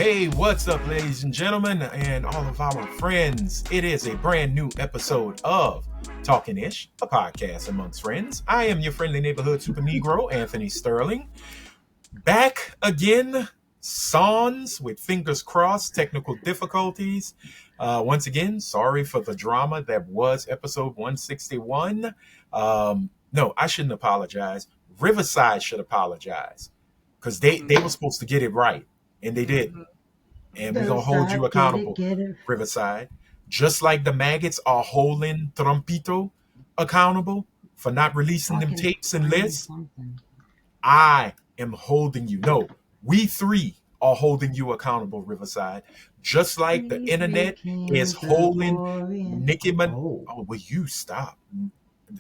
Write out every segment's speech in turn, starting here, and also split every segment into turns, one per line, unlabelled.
Hey, what's up, ladies and gentlemen, and all of our friends? It is a brand new episode of Talkin-ish, a podcast amongst friends. I am your friendly neighborhood super Negro, Anthony Sterling. Back again, sans with fingers crossed, technical difficulties. Once again, sorry for the drama that was episode 161. No, I shouldn't apologize. Riverside should apologize because they were supposed to get it right. And they did. And we're going to hold you accountable, Riverside. Just like the maggots are holding Trumpito accountable for not releasing them tapes and lists, I am holding you. No, we three are holding you accountable, Riverside. Just like the internet is holding Nicki Minaj. Oh, will you stop?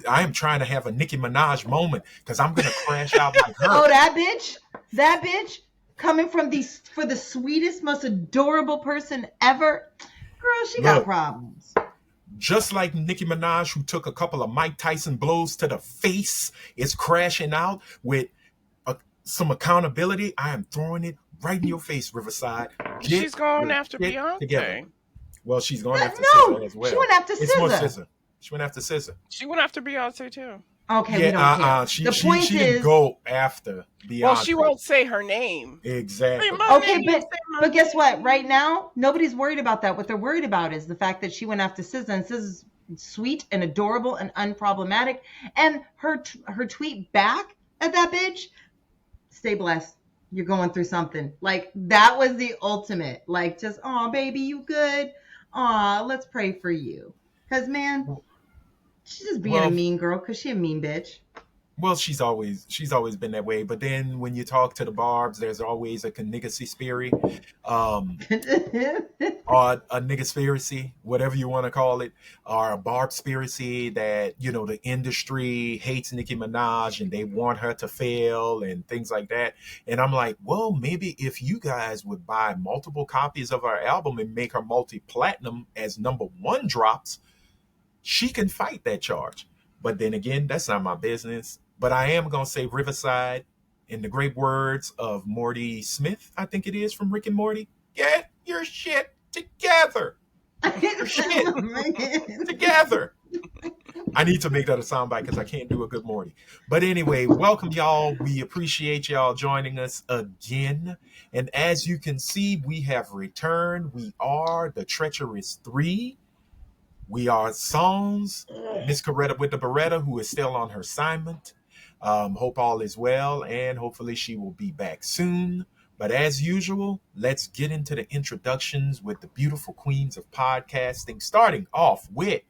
I am trying to have a Nicki Minaj moment because I'm going to crash out like her.
Oh, that bitch. Coming from for the sweetest, most adorable person ever. Girl, she got problems.
Just like Nicki Minaj, who took a couple of Mike Tyson blows to the face, is crashing out with some accountability. I am throwing it right in your face, Riverside.
She's going after Beyonce.
Together. Well, she's going after SZA as well.
She went after SZA.
It's more SZA. She went after SZA.
She went after Beyonce too.
Okay, we don't care.
She didn't go after Beyonce.
Well, she won't say her name.
Exactly.
Okay, but guess what? Right now, nobody's worried about that. What they're worried about is the fact that she went after SZA, and SZA's sweet and adorable and unproblematic. And her tweet back at that bitch, stay blessed. You're going through something. Like, that was the ultimate. Like, just, aw, baby, you good? Aw, let's pray for you. Because, man... She's just being a mean girl because she's a mean bitch.
Well, she's always been that way. But then when you talk to the Barbs, there's always a nigga-spiracy, or a nigga-spiracy, whatever you want to call it, or a Barb-spiracy that, you know, the industry hates Nicki Minaj and they want her to fail and things like that. And I'm like, well, maybe if you guys would buy multiple copies of our album and make her multi-platinum as #1 drops, she can fight that charge. But then again, that's not my business. But I am going to say Riverside, in the great words of Morty Smith, I think it is, from Rick and Morty, get your shit together. Get your shit together. I need to make that a soundbite because I can't do a good Morty. But anyway, welcome y'all. We appreciate y'all joining us again. And as you can see, we have returned. We are the Treacherous 3. We are Songs, Miss Coretta with the Beretta, who is still on her assignment. Hope all is well, and hopefully she will be back soon. But as usual, let's get into the introductions with the beautiful queens of podcasting, starting off with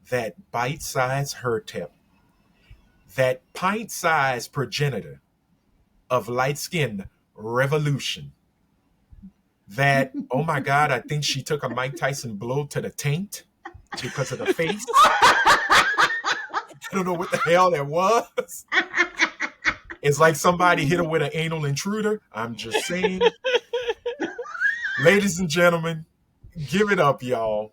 that bite-sized Her-Tep, that pint-sized progenitor of light-skinned revolution. That, oh my God, I think she took a Mike Tyson blow to the taint because of the face. I don't know what the hell that was. It's like somebody hit her with an anal intruder. I'm just saying. Ladies and gentlemen, give it up, y'all,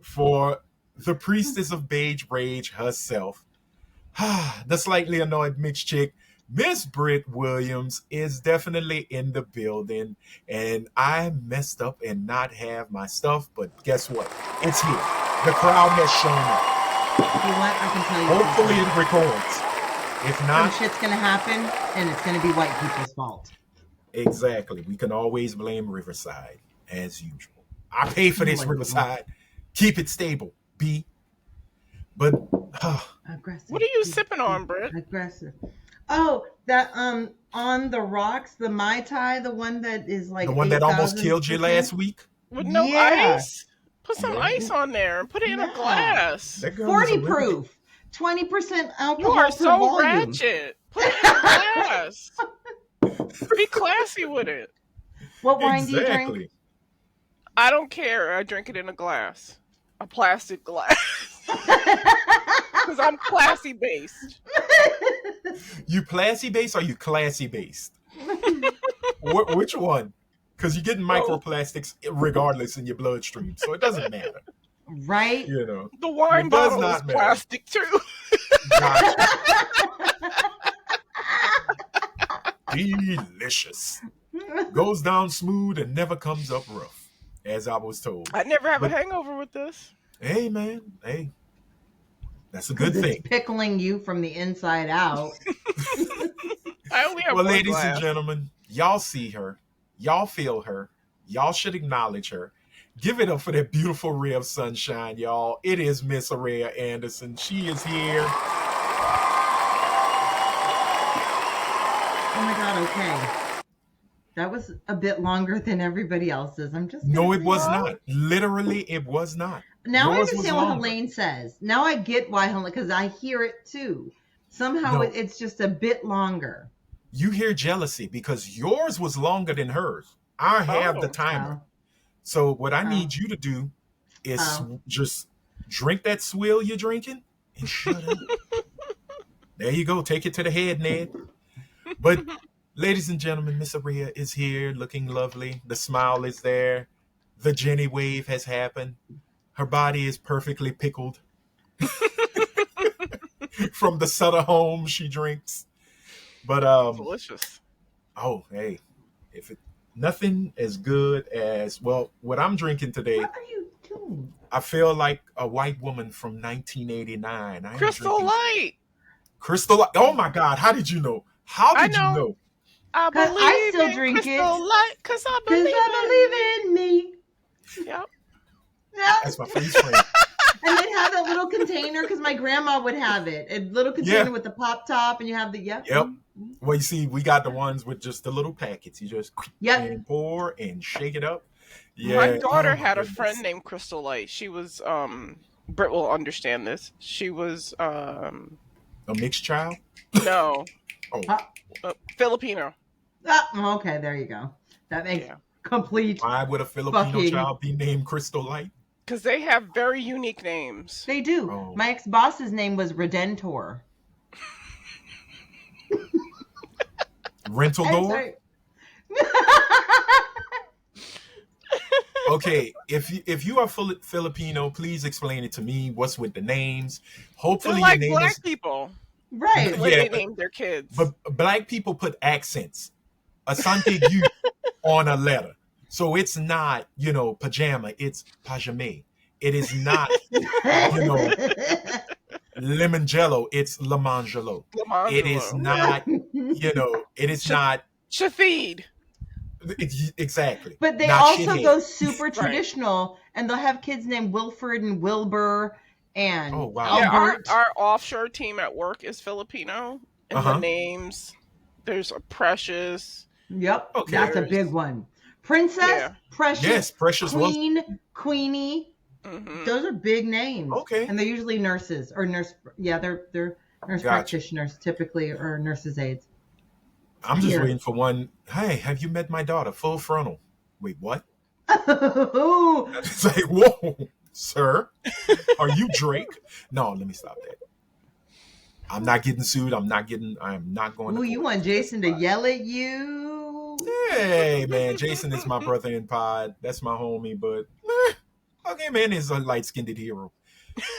for the priestess of beige rage herself. The slightly annoyed mixed chick, Miss Britt Williams, is definitely in the building. And I messed up and not have my stuff, but guess what? It's here. The crowd has shown up.
You know what? I can tell you.
Hopefully it records. If not,
some shit's going to happen, and it's going to be white people's fault.
Exactly. We can always blame Riverside, as usual. I pay for this, Riverside. Keep it stable, B. But,
aggressive.
What are you sipping on, Britt?
Aggressive. Oh, that on the rocks, the Mai Tai, the one that is like
the one that almost killed you last week?
With no ice? Put some ice on there and put it in a glass.
40 proof. 20% alcohol.
You are so
volume.
Ratchet. Put it in a glass. Be classy with it.
What wine do you drink?
I don't care. I drink it in a glass. A plastic glass. Because I'm classy based.
You classy based or you classy based? Which one? Because you're getting microplastics regardless in your bloodstream, so it doesn't matter.
Right?
You know,
the wine bottle is plastic too.
Gotcha. Delicious. Goes down smooth and never comes up rough, as I was told.
I never have a
But
hangover with this.
hey, man, hey, that's a good
Because it's
thing.
pickling you from the inside out.
I only have
Well,
one
ladies and
glass.
gentlemen, y'all see her, y'all feel her, y'all should acknowledge her. Give it up for that beautiful ray of sunshine, y'all. It is Miss Araya Anderson. She is here.
Oh my God, okay. That was a bit longer than everybody else's. I'm just
No,
gonna
it
say
was
that.
not. Literally, it was not.
Now I
Yours was
understand what
longer.
Helene says. Now I get why Helene, because I hear it too. Somehow
No.
it's just a bit longer.
You hear jealousy because yours was longer than hers. I have the
Oh.
timer.
Oh.
So what I
Oh.
need you to do is
Oh.
just drink that swill you're drinking and shut up. There you go. Take it to the head, Ned. But ladies and gentlemen, Miss Araya is here looking lovely. The smile is there. The Jenny wave has happened. Her body is perfectly pickled from the Sutter home she drinks. But
Delicious.
oh hey, if it nothing as good as well, what I'm drinking today,
What are you doing?
I feel like a white woman from 1989. I'm
Crystal
drinking
Light.
Crystal Light. Oh my God, how did you know? How
I
did you
know.
know?
I
'Cause
believe
I still
in
drink
Crystal
it.
Light because I
Because
believe
I believe in me.
in. Yep.
Yeah.
That's my face friend.
And they'd have that little container because my grandma would have it. A little container
Yeah.
with the pop top, and you have the
Yep.
Mm-hmm.
Well, you see, we got the ones with just the little packets. You just
Yep.
and pour and shake it up. Yeah.
My daughter
Oh,
had a
goodness.
friend named Crystal Light. She was Britt will understand this. She was
A mixed child.
no
Oh,
Filipino.
Ah, okay, there you go. That makes
Yeah.
complete.
why would a Filipino
Fucking-
child be named Crystal Light?
Because they have very unique names.
They do.
Oh.
My ex-boss's name was Redentor.
Rental
I'm
door.
sorry.
Okay, if you are Filipino, please explain it to me. What's with the names? Hopefully,
They're like
your name
black
is.
people.
Right.
The way
Yeah,
they
but-
named their kids.
But black people put accents. Asante you on a letter. So it's not, pajama, it's pajame. It is not lemon jello, it's lemangelo. It is not, it is not
Shafid.
exactly.
But they
not
also
shithead.
go super traditional, and they'll have kids named Wilford and Wilbur and
Oh, wow.
Yeah,
Albert.
our offshore team at work is Filipino. And the names, there's a Precious.
Yep,
Okay.
that's a big one. Princess,
Yeah.
Precious,
Yes, Precious was.
Queen, Queenie.
Mhm.
Those are big names.
Okay.
And they're usually nurses or nurse. Yeah, they're nurse
Gotcha.
practitioners typically, or nurses' aides.
I'm just
Here.
waiting for one. Hey, have you met my daughter? Full frontal. Wait, what?
Ooh,
It's like, whoa, sir, are you Drake? No, let me stop that. I'm not getting sued. I am not going to.
you want Jason to yell at you?
Hey, man, Jason is my brother in pod. That's my homie, but okay, man, is a light-skinned hero.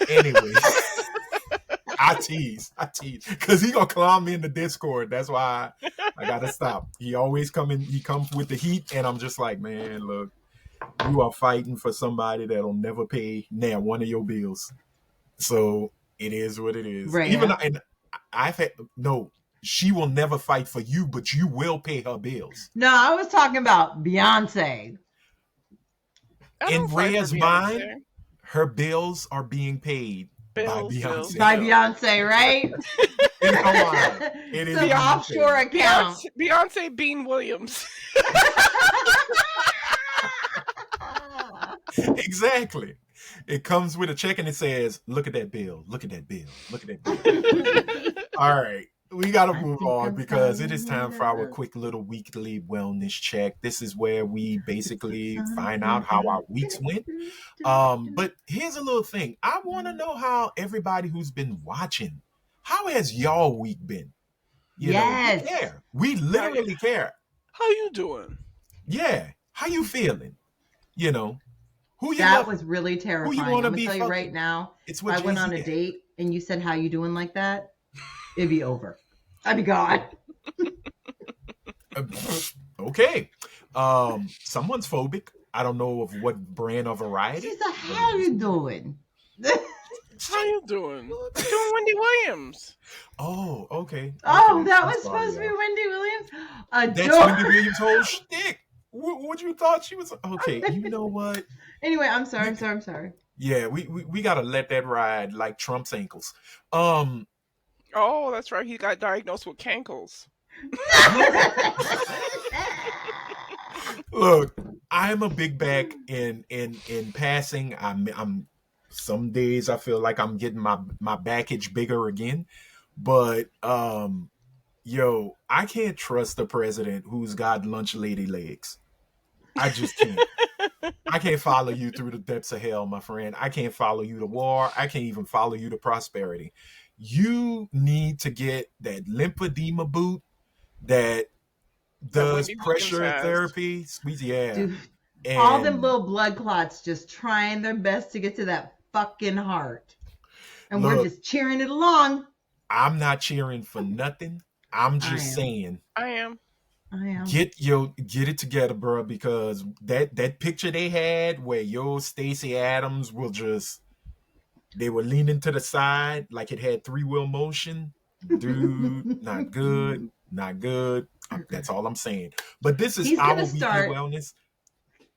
Anyway, I tease, because he gonna clown me in the Discord. That's why I gotta stop. He always he comes with the heat, and I'm just like, man, look, you are fighting for somebody that'll never pay now one of your bills. So it is what it is.
Right.
Even and I've had no. She will never fight for you, but you will pay her bills.
No, I was talking about Beyonce.
I
In
don't fight for
Rhea's
Beyonce.
mind, her bills are being paid by
Bills,
Beyonce.
bills.
By Beyonce, right?
In Hawaii. It is
The
being
offshore
paid.
account.
Beyonce Bean Williams.
Exactly. It comes with a check and it says, look at that bill. Look at that bill. Look at that bill. All right. We got to move on because it is time for our quick little weekly wellness check. This is where we basically find out how our weeks went. But here's a little thing. I want to know how everybody who's been watching, how has y'all week been?
Yes.
We care. We literally care.
How you doing?
Yeah. How you feeling? Who you
That
love?
was really terrifying. I'm
wanna
gonna
be
tell you
fucking?
right now.
It's
If
what
I went on a date and you said, "How you doing?" like that, it'd be over. I'd be gone.
Okay. Someone's phobic. I don't know of what brand or variety.
She's like, how you doing?
How you doing? They're doing Wendy Williams.
Oh, okay.
Oh,
Okay.
that
I'm
was
sorry,
supposed to be
y'all.
Wendy Williams.
That's Wendy Williams' whole shtick. What you thought she was? Okay, you know what?
Anyway, I'm sorry.
We,
I'm sorry.
yeah, we gotta let that ride like Trump's ankles. Um,
Oh, that's right. He got diagnosed with Cankles.
look, look. I'm a big back in passing. I'm some days I feel like I'm getting my backage bigger again, but yo, I can't trust the president who's got lunch lady legs. I just can't. I can't follow you through the depths of hell, my friend. I can't follow you to war. I can't even follow you to prosperity. You need to get that lymphedema boot that
That
does
Wendy Williams
pressure
has.
therapy. Squeeze, yeah.
Dude, all them
And
little blood clots just trying their best to get to that fucking heart. And we're
look,
just cheering it along.
I'm not cheering for nothing. I'm
I
just
am.
saying,
I am.
get it together, bro, because that picture they had where yo Stacey Adams will just they were leaning to the side like it had three-wheel motion. Dude, not good, not good. That's all I'm saying. But this is
He's
our
gonna
weekly
start.
wellness.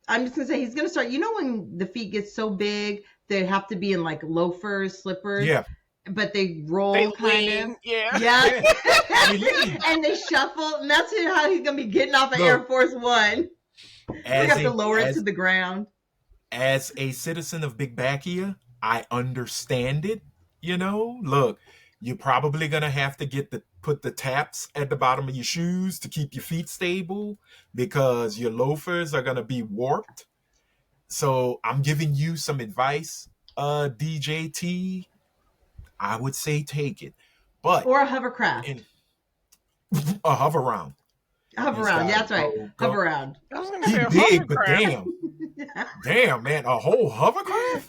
I'm just gonna say he's gonna start. You know when the feet get so big, they have to be in like loafers, slippers,
Yeah,
but they roll
They
kind
lean.
of.
Yeah.
Yeah.
they lean.
And they shuffle, and that's how he's gonna be getting off of
Look,
Air Force One. We
as
have to
a
lower it to the ground.
as a citizen of Big Backia, I understand it. You know, look, you're probably gonna have to put the taps at the bottom of your shoes to keep your feet stable because your loafers are gonna be warped. So I'm giving you some advice, DJT. I would say take it, but
Or a hovercraft.
in a hover round,
Hover
he's
around.
got
Yeah,
to
that's right.
go.
Hover around.
I was gonna
He
say a
big, but
hovercraft.
damn, man, a whole hovercraft.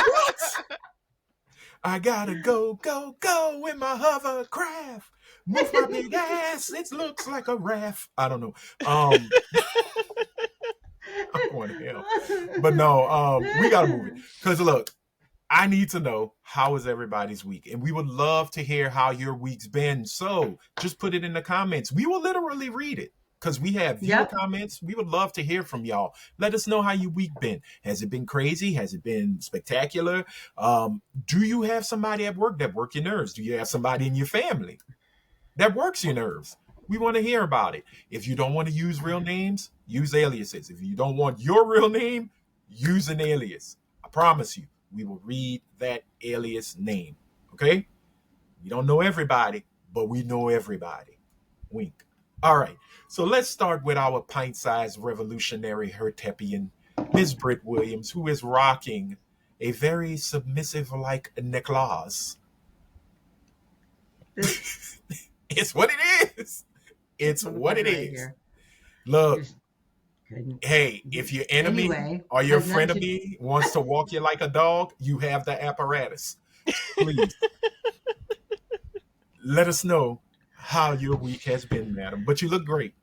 What? I gotta go in my hovercraft. Move my big ass. It looks like a raft. I don't know. I'm going to hell. But no, we gotta move it. Cause look, I need to know how is everybody's week. And we would love to hear how your week's been. So just put it in the comments. We will literally read it. Because we have viewer comments. We would love to hear from y'all. Let us know how your week been. Has it been crazy? Has it been spectacular? Do you have somebody at work that work your nerves? Do you have somebody in your family that works your nerves? We want to hear about it. If you don't want to use real names, use aliases. If you don't want your real name, use an alias. I promise you, we will read that alias name. Okay? We don't know everybody, but we know everybody. Wink. All right. So let's start with our pint-sized revolutionary Her-Tepian, Ms. Britt Williams, who is rocking a very submissive-like necklace. It's what it is. It's what it is. Here. Look, hey, if your enemy or your frenemy wants to walk you like a dog, you have the apparatus. Please let us know how your week has been, madam. But you look great.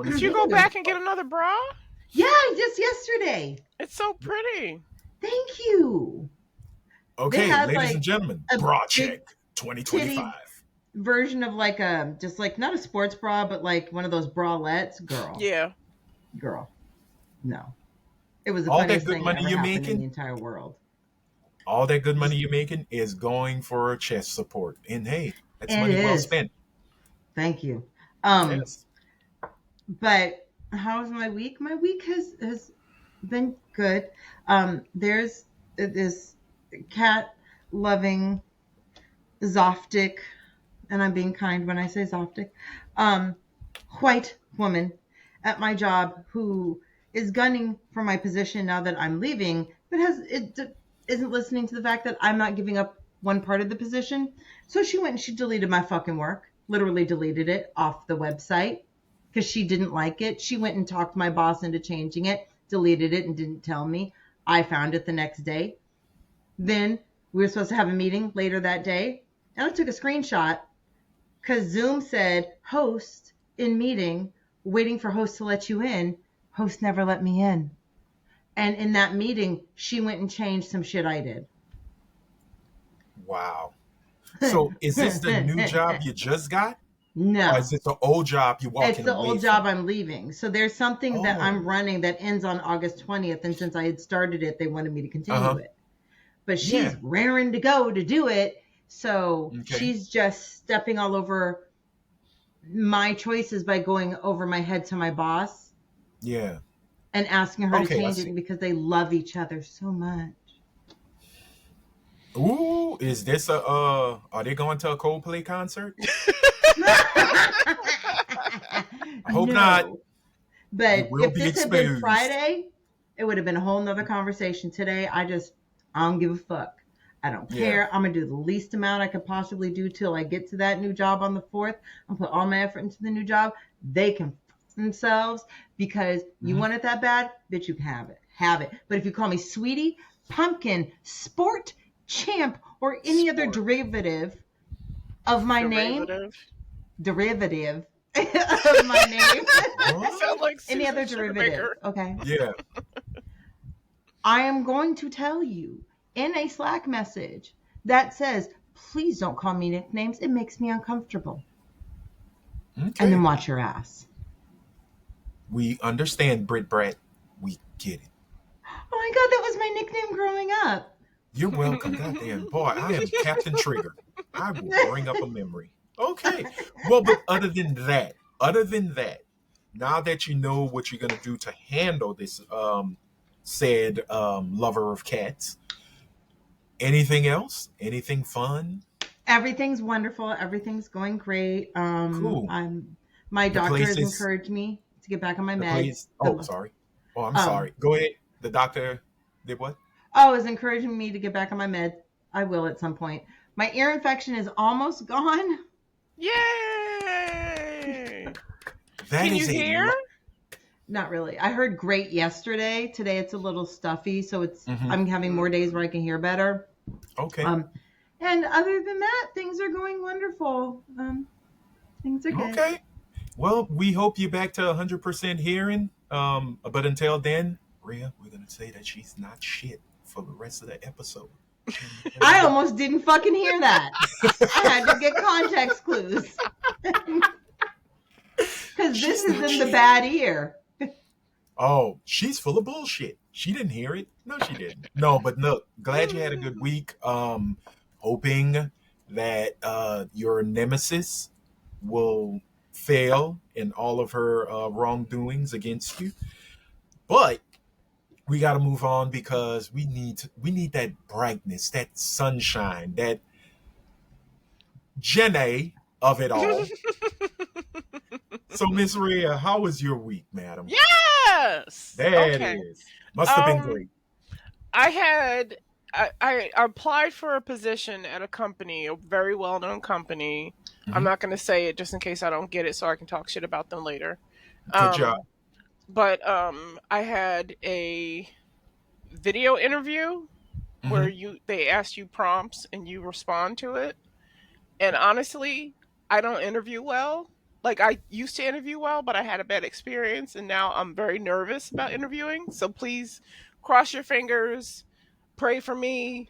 Did you go back and get another bra?
Yeah, just yesterday.
It's so pretty.
Thank you.
Okay, ladies and gentlemen, bra check 2025.
Version of like a just like not a sports bra, but like one of those bralettes, girl.
Yeah.
Girl. No. It was the
all
funniest
that good
thing
money
ever
you're
happened
making
in the entire world.
All that good money you're making is going for chest support. And hey, that's money well spent.
Thank you.
Yes.
But how's my week? My week has been good. There's this cat loving Zoftic, and I'm being kind when I say Zoftic, white woman at my job who is gunning for my position now that I'm leaving, but isn't listening to the fact that I'm not giving up one part of the position. So she went and she deleted my fucking work, literally deleted it off the website because she didn't like it. She went and talked my boss into changing it, deleted it, and didn't tell me. I found it the next day. Then we were supposed to have a meeting later that day, and I took a screenshot because Zoom said host in meeting waiting for host to let you in. Host never let me in. And in that meeting, she went and changed some shit I did.
Wow. So is this the new job you just got?
No.
Or is it the old job you're walking away
It's the old job I'm leaving. So there's something that I'm
Oh.
running that ends on August 20th. And since I had started it, they wanted me to continue it. But she's
Yeah.
raring to go to do it. So
Okay.
she's just stepping all over my choices by going over my head to my boss
Yeah.
and asking her to
Okay, I
change
see.
it because they love each other so much.
Ooh, is this a are they going to a Coldplay concert? I hope not.
But
You will
if
be
this had been
exposed.
Friday, it would have been a whole nother conversation. Today, I don't give a fuck. I don't
Yeah.
care. I'm going to do the least amount I could possibly do till I get to that new job on the 4th. I'm put all my effort into the new job. They can fuck themselves because you want it that bad, bitch, you can have it. Have it. But if you call me sweetie, pumpkin, sport, champ, or any other derivative of my name, derivative of my name,
Sound like
any other
Susan
derivative,
Sugarbaker.
okay?
Yeah.
I am going to tell you in a Slack message that says, please don't call me nicknames. It makes me uncomfortable.
Okay.
And then watch your ass.
We understand, Brit Brett. We get it.
Oh my God, that was my nickname growing up.
You're welcome. Goddamn boy, I am Captain Trigger. I will bring up a memory. Okay. Well, but other than that, now that you know what you're gonna do to handle this said lover of cats, anything else? Anything fun?
Everything's wonderful. Everything's going great.
Cool.
My
The
doctor
place
has
is-
encouraged me to get back on my
The
meds.
place. Oh, sorry. Oh, I'm sorry. Go ahead. The doctor did what?
Oh, is encouraging me to get back on my meds. I will at some point. My ear infection is almost gone.
Yay!
That
Can
is
you
a
hear?
Not really. I heard great yesterday. Today it's a little stuffy, so I'm having more days where I can hear better.
Okay.
And other than that, things are going wonderful. Things are good.
Okay. Well, we hope you're back to 100% hearing. But until then, Rhea, we're gonna say that she's not shit for the rest of the episode.
I almost didn't fucking hear that. I had to get context clues. Because this is in the bad ear.
Oh, she's full of bullshit. She didn't hear it. No, she didn't. No, but look, glad you had a good week. Hoping that your nemesis will fail in all of her wrongdoings against you. But we got to move on because we need that brightness, that sunshine, that Jenny of it all. So, Miss Rhea, how was your week, madam?
Yes.
There it is. Must have been great.
I applied for a position at a company, a very well-known company. I'm not going to say it just in case I don't get it, so I can talk shit about them later.
Good job.
But I had a video interview where they ask you prompts and you respond to it. And honestly, I don't interview well. Like, I used to interview well, but I had a bad experience, and now I'm very nervous about interviewing. So please cross your fingers, pray for me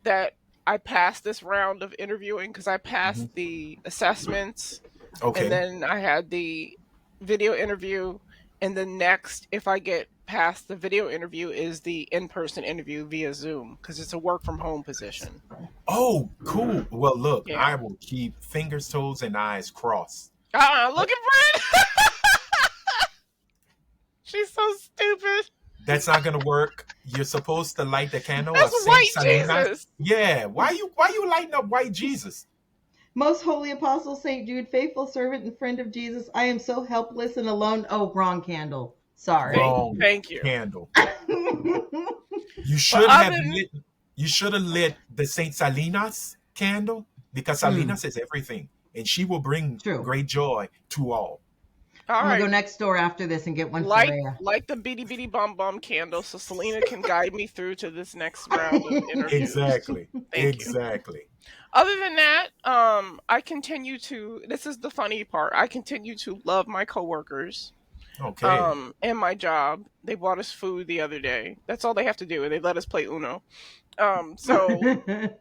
that I pass this round of interviewing, because I passed the assessments, and then I had the video interview, and then next, if I get past the video interview, is the in-person interview via Zoom, because it's a work-from-home position.
Oh, cool. Well, look,
Yeah.
I will keep fingers, toes, and eyes crossed.
Look at Brent! She's so stupid.
That's not gonna work. You're supposed to light the candle.
That's
of
white
Saint Selena.
Jesus.
Yeah. Why you lighting up white Jesus?
Most holy apostle St. Jude, faithful servant and friend of Jesus, I am so helpless and alone. Oh, wrong candle. Sorry.
Wrong
Thank you.
candle. You should have lit the Saint Salinas candle, because Salinas is everything, and she will bring great joy to all.
I'm going to go next door after this and get one for
Like
Rhea.
the bitty bitty bomb bomb candle, so Selena can guide me through to this next round of interviews.
Exactly.
Thank you.
Exactly.
Other than that, I continue to. This is the funny part. I continue to love my coworkers.
Okay.
And my job. They bought us food the other day. That's all they have to do, and they let us play Uno. So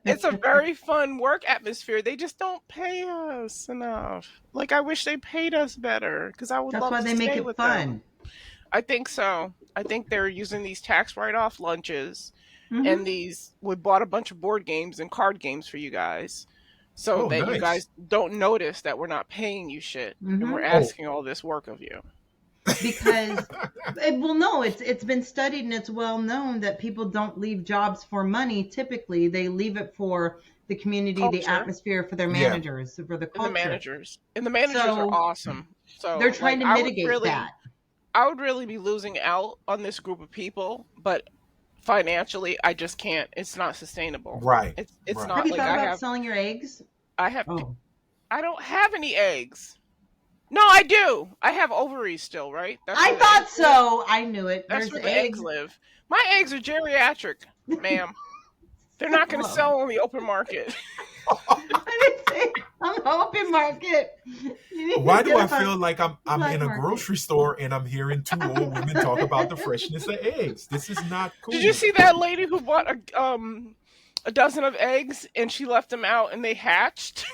it's a very fun work atmosphere. They just don't pay us enough. Like, I wish they paid us better because I would
That's
love
why
to
they make
stay
it
with
fun.
them. I think so. I think they're using these tax write-off lunches, and we bought a bunch of board games and card games for you guys, so
Oh,
that you
nice.
guys don't notice that we're not paying you shit and we're
Oh,
asking all this work of you.
Because well, no, it's been studied and it's well known that people don't leave jobs for money. Typically, they leave it for the community, the
Culture.
atmosphere, for their
Yeah.
managers, for the
And
culture.
the managers are
So
awesome. So
they're trying
like,
to mitigate that.
I would really be losing out on this group of people, but financially, I just can't. It's not sustainable.
Right.
It's
Right.
not
Have you
like
thought about selling your eggs?
I have.
Oh,
I don't have any eggs. No, I do. I have ovaries still, right? That's
I
where the
thought
eggs live.
so. I knew it.
That's
There's
where the eggs live. My eggs are geriatric, ma'am. They're not going to
Whoa.
sell on the open market.
I didn't say I'm open market. You need
Why
to
do
get
I
on
feel like I'm
black
in a
market.
grocery store and I'm hearing two old women talk about the freshness of eggs? This is not cool.
Did you see that lady who bought a dozen of eggs and she left them out and they hatched?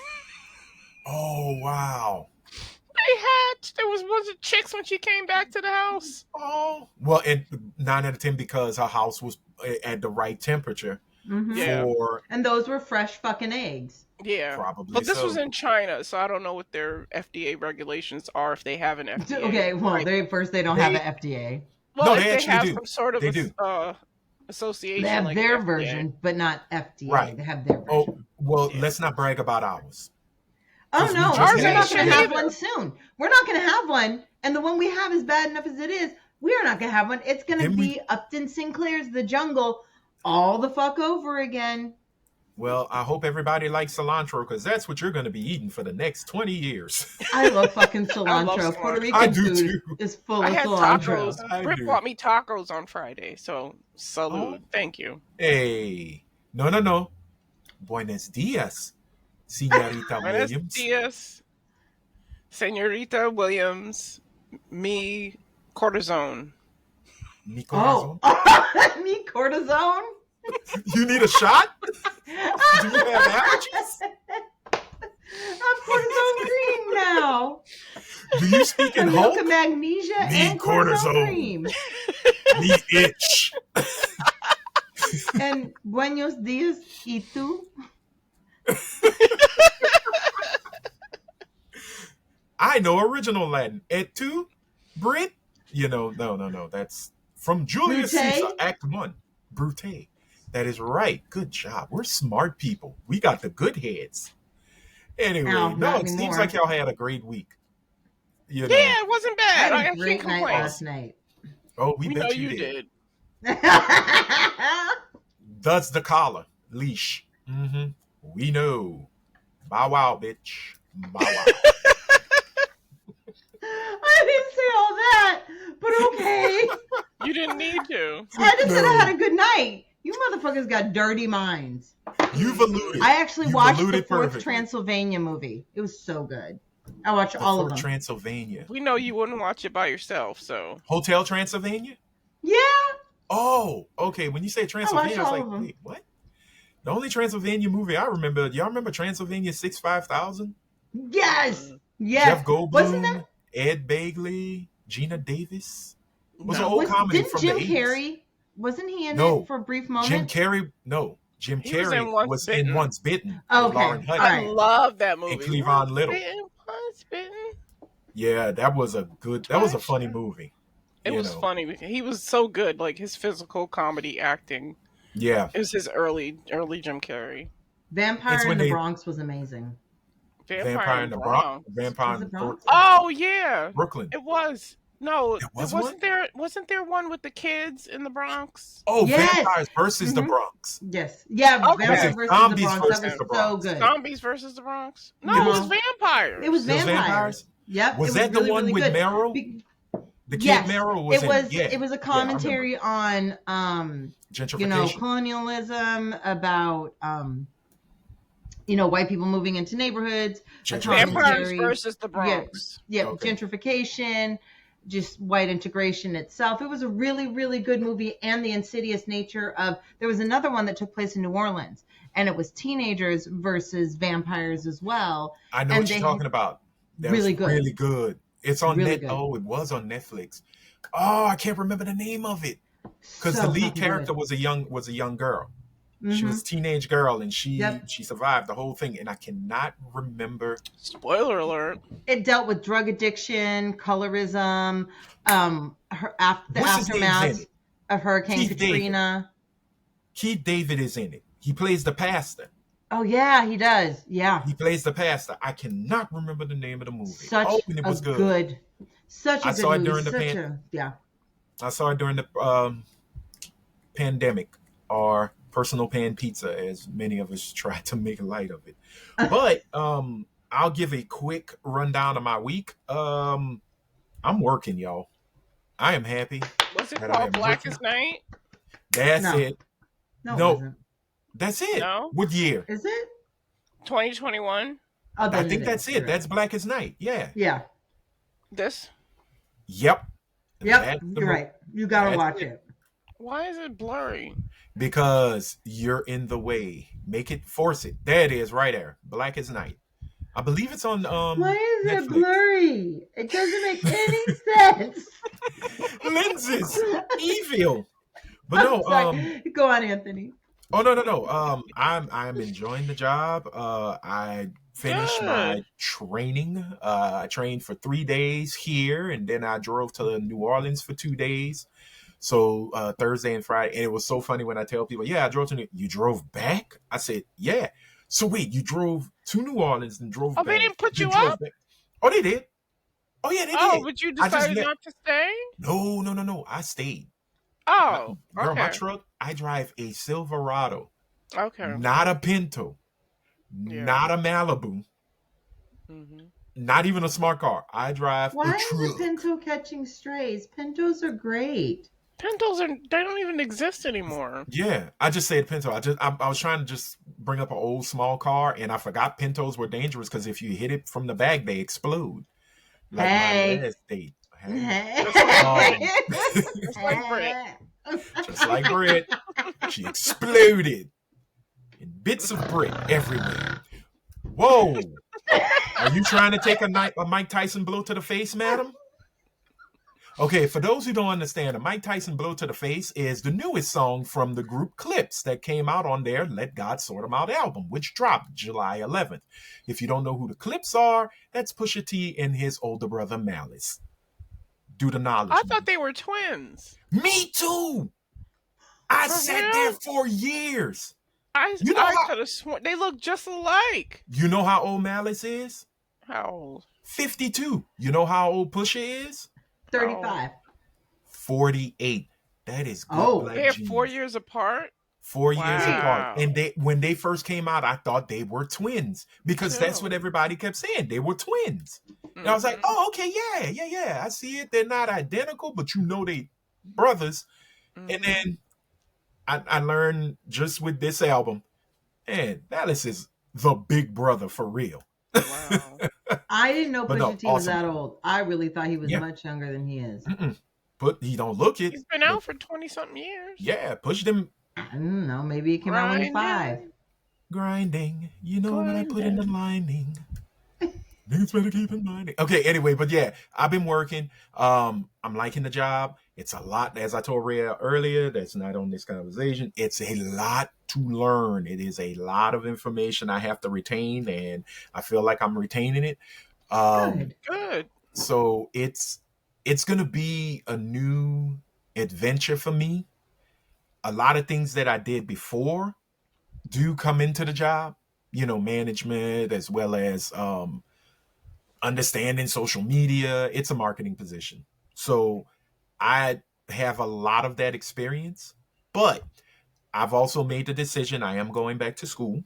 Oh, wow.
They hatched. There was a bunch of chicks when she came back to the house.
Oh, well, and 9 out of 10 because her house was at the right temperature
Yeah.
for
And those were fresh fucking eggs.
Yeah.
probably.
But this
so.
was in China, so I don't know what their FDA regulations are if they have an FDA.
Okay, well,
Right.
they don't have an FDA.
Well,
No,
if
they
they
actually
have
do.
some sort of
They do.
association.
They have
like
their
FDA.
version, but not FDA.
Right.
They have their
Oh,
version.
well,
Yeah.
let's not brag about ours.
Oh
'Cause we
no,
just
we're
had
not
it.
going to have
Either.
one soon. We're not going to have one, and the one we have is bad enough as it is. We are not going to have one. It's going to
Then
be Upton Sinclair's The Jungle all the fuck over again.
Well, I hope everybody likes cilantro because that's what you're going to be eating for the next 20 years.
I love fucking
I love
cilantro. Puerto
cilantro.
Rican
I do
food
too.
is full
I
of
had
cilantro.
tacos.
I
Britt
do.
bought me tacos on Friday, so salud.
Oh.
Thank you.
Hey, no. Buenos dias, Señorita
Buenos
Williams.
dias, Senorita Williams, me cortisone.
Mi
Oh,
corazón.
me cortisone?
You need a shot? Do you have allergies?
I'm cortisone green now.
Do you speak in
Milk
hope?
of magnesia
Me
and cortisone
cortisone.
cream.
Me itch.
And buenos dias, y tú?
I know original Latin. Et tu, Brit? You know, no. That's from Julius
Brute?
Caesar, Act 1. Brute. That is right. Good job. We're smart people. We got the good heads. Anyway,
No,
no,
not
it seems
anymore.
like y'all had a great week. You know.
Yeah, it wasn't
I
bad. I
had a
can't
great night
complain.
last night.
Oh, we
We know
bet
you
you did.
did.
That's the collar. Leash. Mm-hmm. We know. Bow wow, bitch. Bow wow.
I didn't say all that, but okay.
You didn't need to.
I just said I
No.
had a good night. You motherfuckers got dirty minds.
You've alluded.
I actually
You've
watched the
alluded
fourth
perfectly.
Transylvania movie. It was so good. I watched all of them.
Transylvania.
We know you wouldn't watch it by yourself, so.
Hotel Transylvania?
Yeah.
Oh, okay. When you say Transylvania, I was
all
like,
of them.
wait, what? The only Transylvania movie I remember, y'all remember Transylvania 65000?
Yes. Yes.
Jeff Goldblum,
Wasn't that?
Ed Begley, Gina Davis. It was an
No.
old comedy
Didn't
from
Jim
the 80s.
Carrey? Wasn't he in
No.
it for a brief moment?
Jim Carrey, no. Jim
He was in
Carrey
Once
was
Bitten.
in Once Bitten.
Okay.
With Lauren Hutton.
All
I
right.
love that movie.
And Cleavon Little.
Once bitten.
Yeah, that was a funny movie.
It
you
was
know.
funny because he was so good. Like his physical comedy acting.
Yeah.
It was his early Jim Carrey.
Vampire
It's
in
when
the
they-
Bronx was amazing.
Vampire in the Bronx. Vampire
Was
in
it Bronx?
Oh yeah,
Brooklyn.
it was. No,
It was
wasn't there one with the kids in the Bronx?
Oh,
Yes.
Vampires versus the
Mhm.
Bronx.
Yes. Yeah,
Okay.
Vampire
Was it
versus
Zombies
the Bronx.
versus
That was
the
so
Bronx?
good.
Zombies versus the Bronx? No,
No.
it was vampires.
It was
It was
vampires. Yep.
Was
it
that
really,
the one
really
with
good.
Meryl?
Be-
The kid
yes,
Meryl was
it was.
in. Yeah.
It was a
Yeah, I remember.
commentary on,
Gentrification.
colonialism, about white people moving into neighborhoods, a
Vampires
commentary.
versus the
Yeah,
Bronx.
yeah,
Okay.
gentrification, just white integration itself. It was a really, really good movie, and the insidious nature of. There was another one that took place in New Orleans, and it was teenagers versus vampires as well,
I know
and
what you're
they
talking about. That was
really good,
really good. It's on
really
net.
good,
Oh, it was on Netflix. Oh, I can't remember the name of it because the
so
lead
fucking
character
good.
was a young girl. She
Mm-hmm.
was a teenage girl, and she
Yep.
survived the whole thing. And I cannot remember.
Spoiler alert.
It dealt with drug addiction, colorism, the
What's his name's in
aftermath
it?
of Hurricane
Keith David.
Katrina.
Keith David is in it. He plays the pastor.
Oh yeah, he does. Yeah,
He plays the pastor. I cannot remember the name of the movie.
such
Oh, and it
a
was good.
good, such a
I
good
saw it
movie.
during the I saw it during the pandemic, or personal pan pizza, as many of us try to make light of it. But I'll give a quick rundown of my week. I'm working, y'all. I am happy
Was it
that I
called
am working.
Blackest Night?
That's
No.
it.
No, it
No,
wasn't.
that's it.
No?
What year?
Is it?
2021?
Oh,
I
then
think
it
that's
is.
it.
You're
That's
right.
Blackest Night. Yeah.
Yeah.
This?
Yep.
Yep.
That's the
You're
mo-
right. You gotta
that's
watch
it.
it.
Why is it blurry?
Because you're in the way. Make it, force it. There it is, right there. Black as Night. I believe it's on
Why is it
Netflix.
blurry? It doesn't make any sense.
Lenses. Evil. But no,
Sorry. Go on, Anthony.
oh no. I'm enjoying the job. I finished my
Good.
training. I trained for 3 days here, and then I drove to New Orleans for 2 days. So Thursday and Friday, and it was so funny when I tell people, "Yeah, I drove to you drove back." I said, "Yeah." So wait, you drove to New Orleans and drove
Oh,
back?
they didn't put
Then
you
drove
up?
back. Oh, they did. Oh yeah, they
Oh,
did.
but you
I just
decided
left.
not to stay?
No. I stayed.
Oh,
Girl, my
okay.
truck. I drive a Silverado,
Okay.
not a Pinto,
Yeah.
not a Malibu,
hmm
not even a smart car. I drive a
Why is a
truck.
Pinto catching strays? Pintos are great.
Pintos they don't even exist anymore.
Yeah, I just said Pinto. I was trying to just bring up an old small car, and I forgot Pintos were dangerous because if you hit it from the back, they explode. Like
Hey.
my last date. Hey.
Hey.
Just like Brit.
Just like Brit, she exploded in bits of brick everywhere. Whoa! Are you trying to take a Mike Tyson blow to the face, madam? Okay, for those who don't understand, a Mike Tyson blow to the face is the newest song from the group Clips that came out on their Let God Sort 'Em Out album, which dropped July 11th. If you don't know who the Clips are, that's Pusha T and his older brother Malice. Do the knowledge.
I thought they were twins.
Me too. I
For
sat
real?
there for years.
I
You know how-
could have sworn they look just alike.
You know how old Malice is?
How old?
52. You know how old Pusha is?
35.
48. That is good.
Oh.
black
They're
genes.
4 years apart.
4 years apart.
Wow.
And when they first came out, I thought they were twins because that's what everybody kept saying. They were twins. And I was like,
Mhm.
oh, okay, yeah. I see it. They're not identical, but you know they brothers.
Mhm.
And then I learned just with this album, man, Malice is the big brother for real.
Wow.
I didn't know
But no,
Pusha T was
awesome.
that old. I really thought he was
Yeah.
much younger than he is.
But he don't look it.
He's been out for 20-something years.
Yeah, push them
I don't know. Maybe he came out when he was 5.
grinding. You know what I put in the lining. Niggas better keep in mind. Okay, anyway, but yeah, I've been working. I'm liking the job. It's a lot, as I told Rhea earlier, that's not on this conversation. It's a lot to learn. It is a lot of information I have to retain, and I feel like I'm retaining it.
Good.
Good.
So it's gonna be a new adventure for me. A lot of things that I did before do come into the job, management as well as understanding social media. It's a marketing position. So I have a lot of that experience, but I've also made the decision I am going back to school.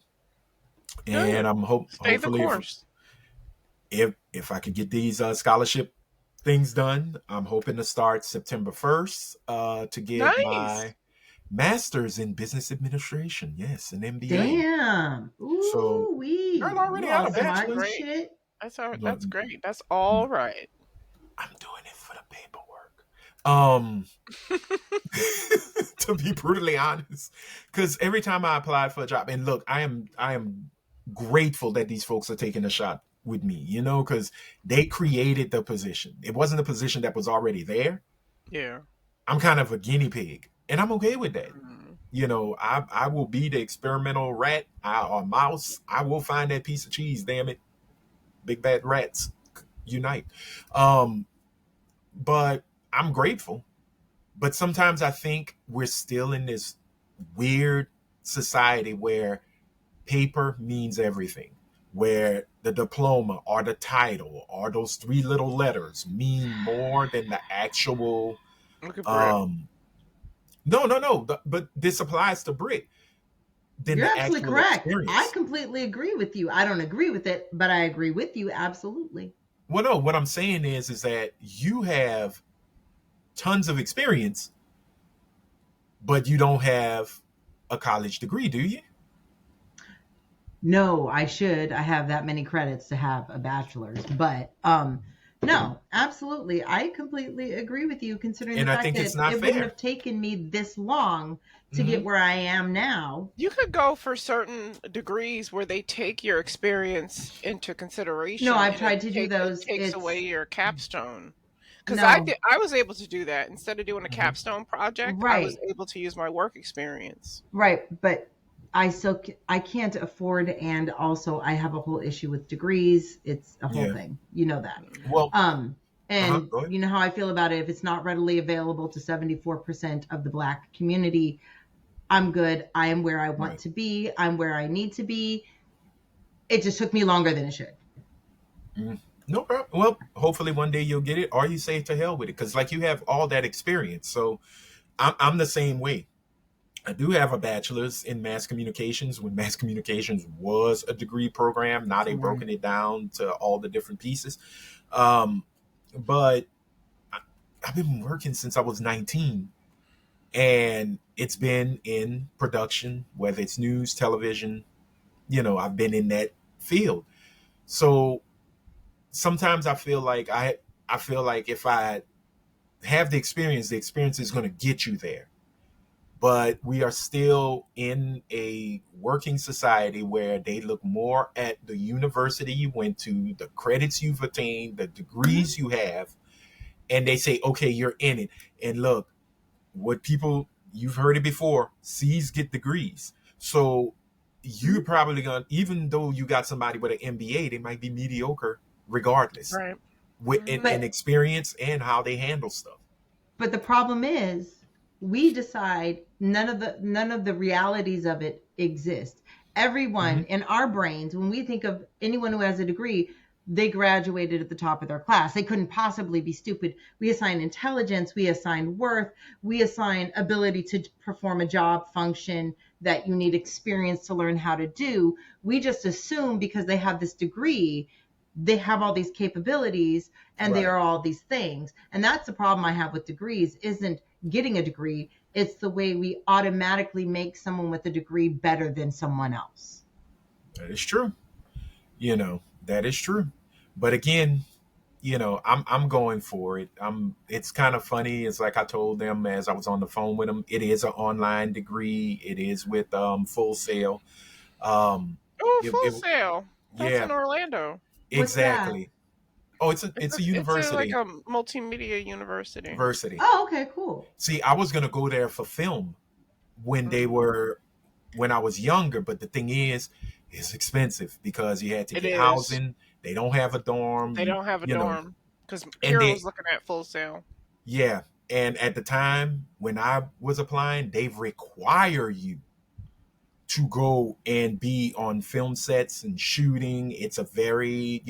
Good.
And I'm
Stay the
hopefully
course.
if I could get these scholarship things done, I'm hoping to start September 1st to get
Nice.
my Master's in business administration. Yes, an MBA.
Damn.
So
Ooh wee.
girl already
You
got
all
a
That's
smart and
bachelor's.
great.
shit.
That's all.
Look,
That's great. That's all right.
I'm doing it for the paperwork. Um, to be brutally honest, because every time I applied for a job, and look, I am grateful that these folks are taking a shot with me, because they created the position. It wasn't a position that was already there.
Yeah.
I'm kind of a guinea pig, and I'm okay with that.
Mm.
I will be the experimental rat or mouse. I will find that piece of cheese. Damn it, big bad rats unite. Um, but I'm grateful. But sometimes I think we're still in this weird society where paper means everything, where the diploma or the title or those three little letters mean more than the actual.
Look at Britt.
um no, no, no, but this applies to Brit, than
You're
the
absolutely
actual
correct. I
experience.
completely agree with you. I don't agree with it, but I agree with you absolutely.
Well, no, what I'm saying is that you have tons of experience, but you don't have a college degree, do you?
No, I should. I have that many credits to have a bachelor's, but no, absolutely. I completely agree with you considering the
And I
fact
think it's
that
not
it wouldn't
fair.
have taken me this long to get
Hmm.
where I am now.
You could go for certain degrees where they take your experience into
No,
consideration,
I've
and it
tried to do
take it
those.
takes away
It's
your capstone. Because
no,
I was able to do that instead of doing a
Hmm.
capstone project. I was
right.
able to use my work experience.
Right, but I can't afford, and also I have a whole issue with degrees. It's a whole
Yeah.
thing. You know that.
Mm.
Well,
And
go ahead.
you know how I feel about it. If it's not readily available to 74% of the Black community, I'm good. I am where I want
Right.
to be. I'm where I need to be. It just took me longer than it should.
Mm. No problem. Well, hopefully one day you'll get it, or you say to hell with it, because like you have all that experience. So I'm the same way. I do have a bachelor's in mass communications when mass communications was a degree program. Now they've
Right.
broken it down to all the different pieces. Um, but I've been working since I was 19, and it's been in production, whether it's news, television, I've been in that field. So sometimes I feel like if I have the experience is going to get you there. But we are still in a working society where they look more at the university you went to, the credits you've attained, the
Mhm.
degrees you have, and they say, okay, you're in it. And look, what people, you've heard it before, C's get degrees. So you're
Mhm.
probably going to, even though you got somebody with an MBA, they might be mediocre regardless
Right.
with
Hmm.
in
But
experience and how they handle stuff.
But the problem is we decide none of the realities of it exist. Everyone
Hmm.
in our brains, when we think of anyone who has a degree, they graduated at the top of their class. They couldn't possibly be stupid. We assign intelligence, we assign worth, we assign ability to perform a job function that you need experience to learn how to do. We just assume because they have this degree, they have all these capabilities and they
Right.
are all these things. And that's the problem I have with degrees isn't getting a degree. It's the way we automatically make someone with a degree better than someone else.
That is true. That is true. But again, I'm going for it. It's kind of funny. It's like I told them as I was on the phone with them, it is an online degree. It is with Full Sail. Um
Oh,
it,
Full
it
Sail. That's
yeah,
in Orlando.
What's that?
exactly. Oh, it's a
It's a like
university.
a multimedia university.
University.
Oh, okay, cool.
See, I was gonna go there for film when they
Mm.
were when I was younger, but the thing is, it's expensive because you had to
It
get
is.
housing. They don't have a dorm.
They don't have a
You know,
dorm because
and
Kira
they
was looking at Full Sail.
yeah, and at the time when I was applying, they require you to go and be on film sets and shooting. It's a very,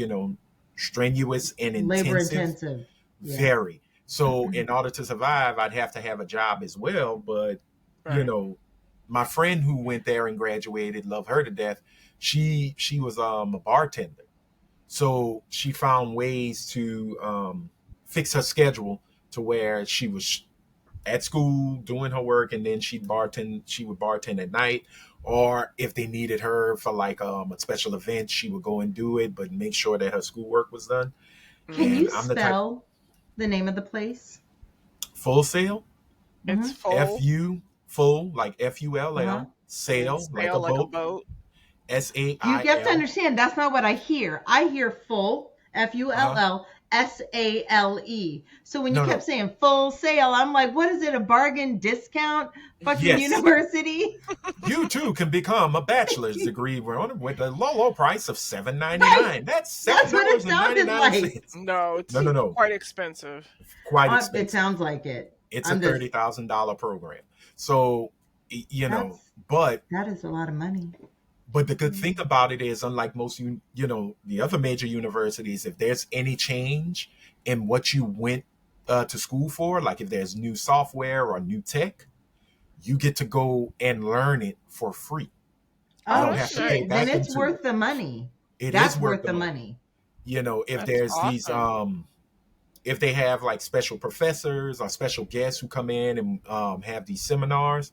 strenuous and
Labor
intensive,
intensive. Yeah.
very. So in order to survive, I'd have to have a job as well. But, you
Right.
know, my friend who went there and graduated, love her to death. She was a bartender. So she found ways to fix her schedule to where she was at school doing her work, and then she would bartend at night. Or if they needed her for like a special event, she would go and do it, but make sure that her schoolwork was done.
Can
Mm.
And
you
I'm the type
spell the name of the place?
Full Sail,
It's
Mm-hmm.
full.
full like
Uh-huh.
FULL,
And
sail like a
sail like a
boat,
boat.
You have to
SAIL.
understand that's not what I hear. I hear full,
Uh-huh.
FULLSALE. So when you
No,
kept
no.
saying full sale, I'm like, what is it? A bargain discount? Fucking
Yes.
university?
You too can become a bachelor's degree with a low price of
Right.
$7.99. That's seven
That's what it
dollars and ninety
sounded
nine
like.
cents.
No,
No,
it's
no, no.
quite expensive.
Quite
It
expensive.
sounds like it.
It's a
I'm just
$30,000 program. So
that's
but
that is a lot of money.
the good thing about it is, unlike most the other major universities, if there's any change in what you went to school for, like if there's new software or new tech, you get to go and learn it for free. You
Oh,
Oh
don't
that's
have to pay
shit.
nice.
Then
back
it's
into it.
worth the money.
It
That's
is worth
worth
the
the
money.
money.
If
That's
there's these
awesome.
if they have like special professors or special guests who come in and have these seminars,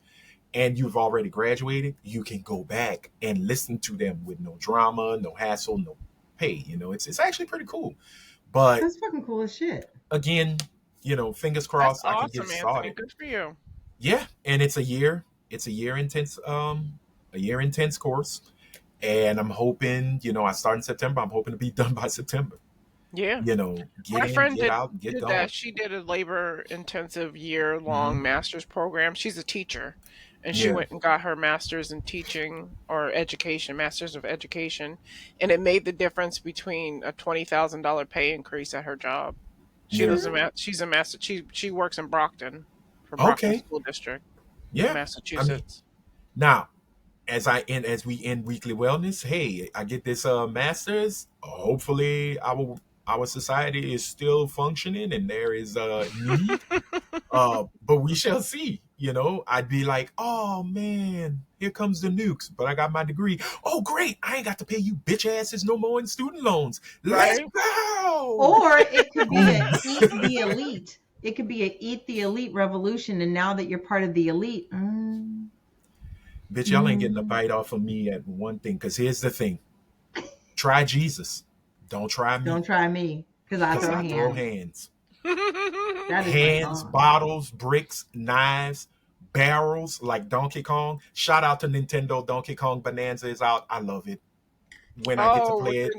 and you've already graduated, you can go back and listen to them with no drama, no hassle, no pay. It's actually pretty cool. But
That's fucking cool as shit.
again, fingers
That's
crossed I can get
awesome, Anthony.
started.
Good for you.
Yeah, and it's a year. It's a year intense course, and I'm hoping, I start in September. I'm hoping to be done by September.
Yeah.
Get
My
in,
friend
get
did
out, and get
did
going.
that. She did a labor intensive year
Hmm.
long master's program. She's a teacher, and she
Yeah,
went and got her master's in teaching or education, master's of education, and it made the difference between a $20,000 pay increase at her job. She
yeah.
lives in she's a master. She works in Brockton for Brockton
Okay,
School District in
yeah. I mean,
Massachusetts.
now as we end weekly wellness, hey, I get this masters. Hopefully, our society is still functioning and there is a need. But we shall see. I'd be like, oh man, here comes the nukes. But I got my degree. Oh great, I ain't got to pay you bitch asses no more in student loans. Let's
Right?
go.
Or it could be
Boom.
a eat the elite. It could be a eat the elite revolution, and now that you're part of the elite,
Bitch, y'all ain't getting a bite off of me at one thing. Because here's the thing: try Jesus, don't try me.
don't try me because I
Because
throw
I throw
hands.
hands.
That is my
Hands,
song.
bottles, bricks, knives, barrels like Donkey Kong. Shout out to Nintendo. Donkey Kong Bonanza is out. I love it. When I get to
Oh,
play it.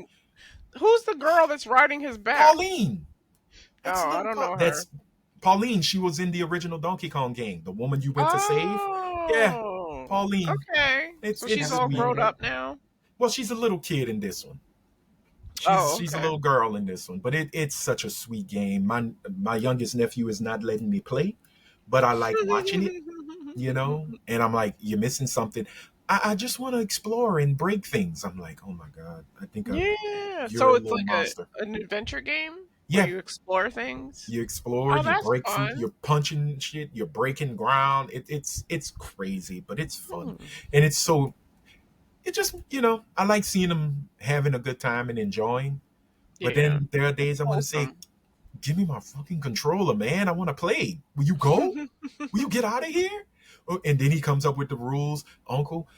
who's the girl that's riding his back?
Pauline. That's
Oh, I
little
don't know her.
that's Pauline. She was in the original Donkey Kong game. The woman you went to save. Yeah,
Oh,
Pauline.
okay. So
It's
she's
Never
all
sweet.
played
grown
it.
up now.
Well, she's a little kid in this one.
Oh,
She's a
okay.
little girl in this one, but it's such a sweet game. My youngest nephew is not letting me play, but I like watching it, and I'm like, you're missing something. I just want to explore and break things. I'm like, oh my god, I think
Yeah.
you're
So
a
it's
little
like
monster.
an adventure game where
Yeah,
you explore things.
you explore,
Oh,
you
that's
break through,
fun.
you're punching shit, you're breaking ground. It's crazy, but it's fun,
Hmm.
and it's so. It just I like seeing them having a good time and enjoying. But
Yeah.
then there are
It's
days I want to say,
wholesome.
give me my fucking controller, man. I want to play. Will you go? Will you get out of here? Oh, and then he comes up with the rules, Uncle.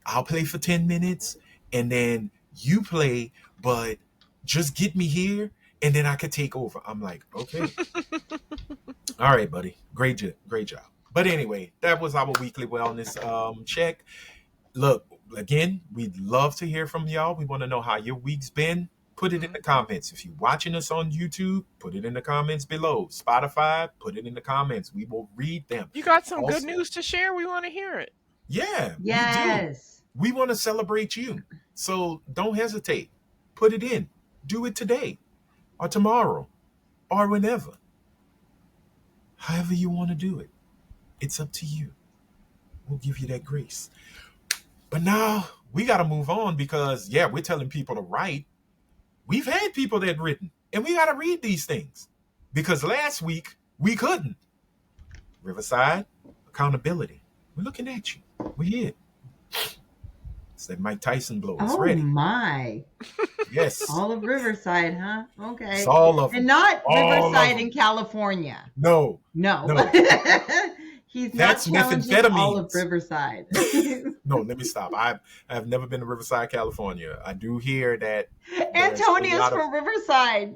I'll play for 10 minutes and then you play, but just get me here and then I could take over. I'm like, okay. All right, buddy. Great job. But anyway, that was our weekly wellness check. Look, again, we'd love to hear from y'all. We want to know how your week's been. Put it in the
Mhm.
comments. If you're watching us on YouTube, put it in the comments below. Spotify, put it in the comments. We will read them.
You got some good
Also,
news to share? We want to hear it.
yeah, we do.
Yes.
We want to celebrate you. So don't hesitate. Put it in. Do it today or tomorrow or whenever. However you want to do it. It's up to you. We'll give you that grace. But now we got to move on because, yeah, we're telling people to write. We've had people that written, and we got to read these things because last week we couldn't. Riverside, accountability. We're looking at you. We're here. It's that Mike Tyson blow. It's
Oh
ready.
my.
Yes.
All of Riverside, huh?
It's
Okay.
all of
And
them.
not
All of
Riverside
them.
in California.
No.
No.
No.
He's not
That's
challenging all of
methamphetamines.
Riverside.
No, let me stop. I've never been to Riverside, California. I do hear that there's a
Antonia's
lot of.
from Riverside.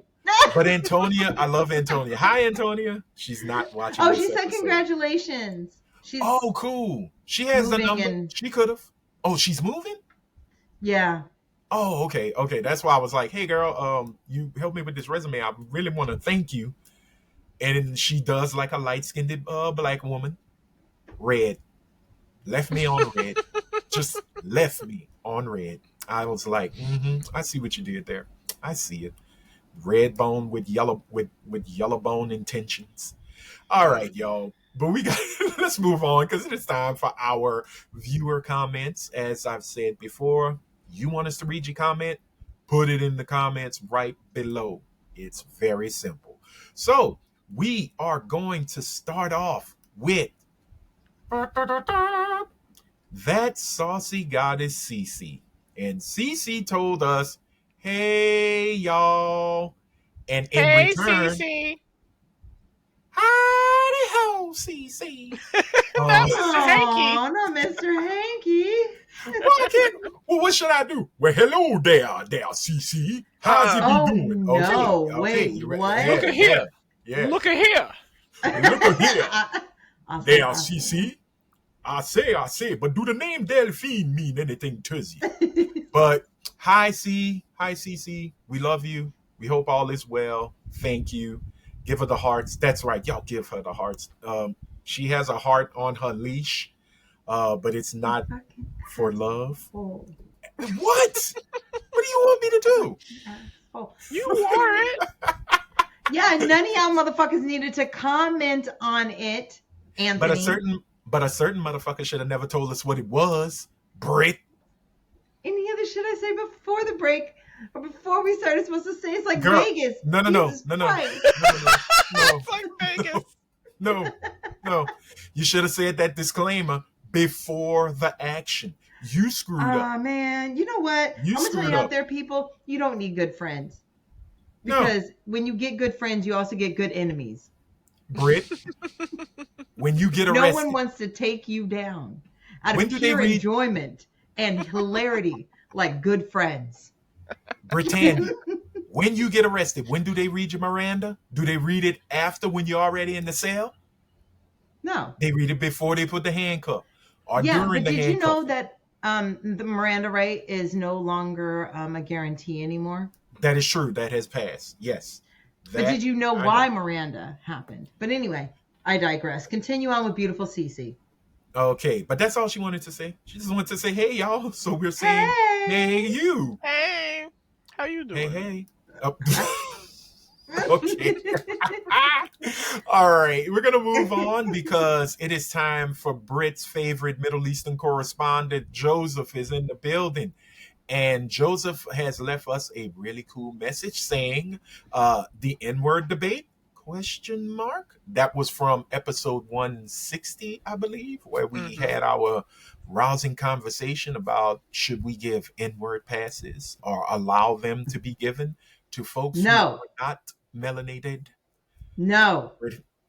But Antonia, I love Antonia. Hi, Antonia. She's not watching
Oh,
this
she said
episode.
congratulations. She's
Oh, cool. She has the
moving
number.
and
She could have. Oh, she's moving?
yeah.
Oh, okay. Okay. That's why I was like, hey, girl, you helped me with this resume. I really want to thank you. And she does like a light-skinned black woman. Red. Left me on red. Just left me on red. I was like, I see what you did there. I see it. Red bone with yellow bone intentions. All right, y'all. But we got let's move on because it is time for our viewer comments. As I've said before, you want us to read your comment? Put it in the comments right below. It's very simple. So we are going to start off with that saucy goddess Cece. And Cece told us, hey y'all. And in
Hey,
return,
Cece.
howdy ho, Cece.
Not Mr. Hanky.
Oh, not Mr. Hanky.
Well, what should I do? Well, hello there, Cece. How's it
Oh,
be doing?
no.
Okay,
Wait,
you
what?
Yeah,
Look at here.
Yeah.
Look at here.
Look at here. There,
Awesome.
Cece. I say, but do the name Delphine mean anything to you? But hi, Cece. We love you. We hope all is well. Thank you. Give her the hearts. That's right. Y'all give her the hearts. She has a heart on her leash, but it's not for love.
Oh.
What? What do you want me to do?
Oh.
You wore it.
Yeah, none of y'all motherfuckers needed to comment on it, Anthony.
But a certain motherfucker should have never told us what it was. Brit.
Any other shit I say before the break or before we started supposed to say? It's like
Girl,
Vegas.
No.
Jesus Christ.
It's like Vegas.
No. You should have said that disclaimer before the action. You screwed up.
Man, you know what?
You
I'm gonna tell
screwed
you
up.
out there, people, you don't need good friends.
No.
Because when you get good friends, you also get good enemies.
Brit, when you get
No
arrested.
one wants to take you down out
When
of
do they
pure
read-
enjoyment and hilarity like good friends.
Britannia, when you get arrested, when do they read your Miranda? Do they read it after when you're already in the cell?
No.
They read it before they put the handcuff or
Yeah,
during
but
the
did
handcuff.
you know that the Miranda right is no longer a guarantee anymore?
That is true. That has passed. Yes.
But did you know why Miranda happened? But anyway, I digress. Continue on with beautiful Cece.
Okay, but that's all she wanted to say. She just wanted to say, hey, y'all. So we're saying, hey you.
Hey, how you doing?
Hey. Okay. All right, we're gonna move on because it is time for Brit's favorite Middle Eastern correspondent. Joseph is in the building, and Joseph has left us a really cool message saying the N-word debate question mark. That was from episode 160, I believe, where we had our rousing conversation about should we give N-word passes or allow them to be given to folks who are not melanated.
No.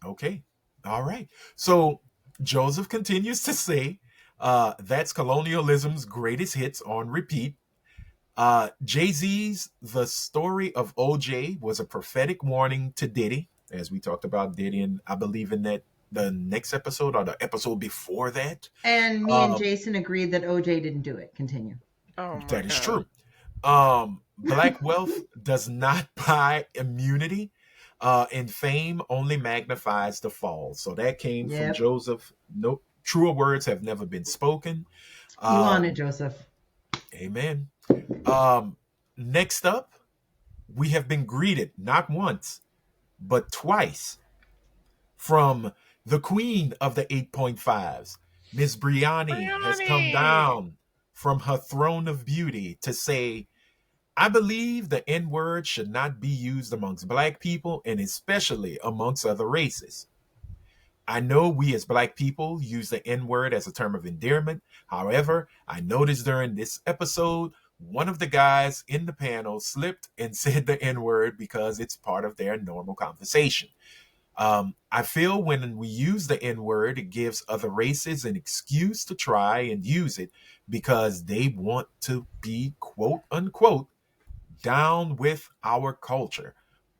Okay. All right. So Joseph continues to say that's colonialism's greatest hits on repeat. Jay-Z's The Story of OJ was a prophetic warning to Diddy, as we talked about Diddy, and I believe in that the next episode or the episode before that.
And me and Jason agreed that OJ didn't do it. Continue.
Oh,
that is true. Black wealth does not buy immunity, and fame only magnifies the fall. So that came from Joseph. No truer words have never been spoken.
You on it, Joseph.
Amen. Next up, we have been greeted not once, but twice from the queen of the 8.5s. Miss Briani has come down from her throne of beauty to say, I believe the N-word should not be used amongst Black people and especially amongst other races. I know we as Black people use the N word as a term of endearment. However, I noticed during this episode, one of the guys in the panel slipped and said the N word because it's part of their normal conversation. I feel when we use the N word, it gives other races an excuse to try and use it because they want to be, quote unquote, down with our culture.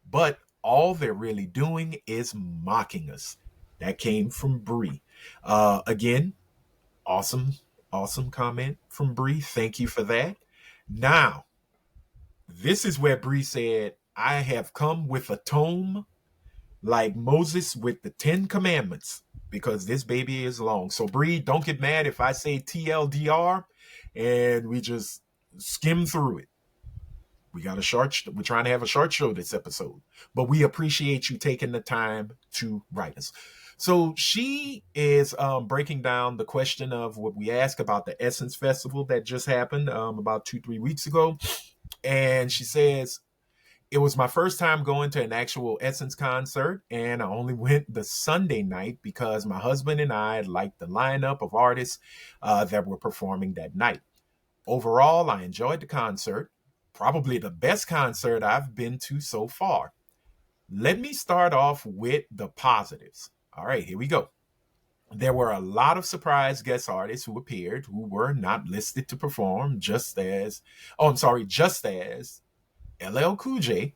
But all they're really doing is mocking us. That came from Bree. Again, awesome, awesome comment from Bree. Thank you for that. Now, this is where Bree said, I have come with a tome like Moses with the 10 Commandments because this baby is long. So, Bree, don't get mad if I say TLDR and we just skim through it. We're trying to have a short show this episode, but we appreciate you taking the time to write us. So she is breaking down the question of what we asked about the Essence Festival that just happened about 2-3 weeks ago. And she says, it was my first time going to an actual Essence concert, and I only went the Sunday night because my husband and I liked the lineup of artists that were performing that night. Overall, I enjoyed the concert. Probably the best concert I've been to so far. Let me start off with the positives. All right, here we go. There were a lot of surprise guest artists who appeared who were not listed to perform, just as LL Cool J,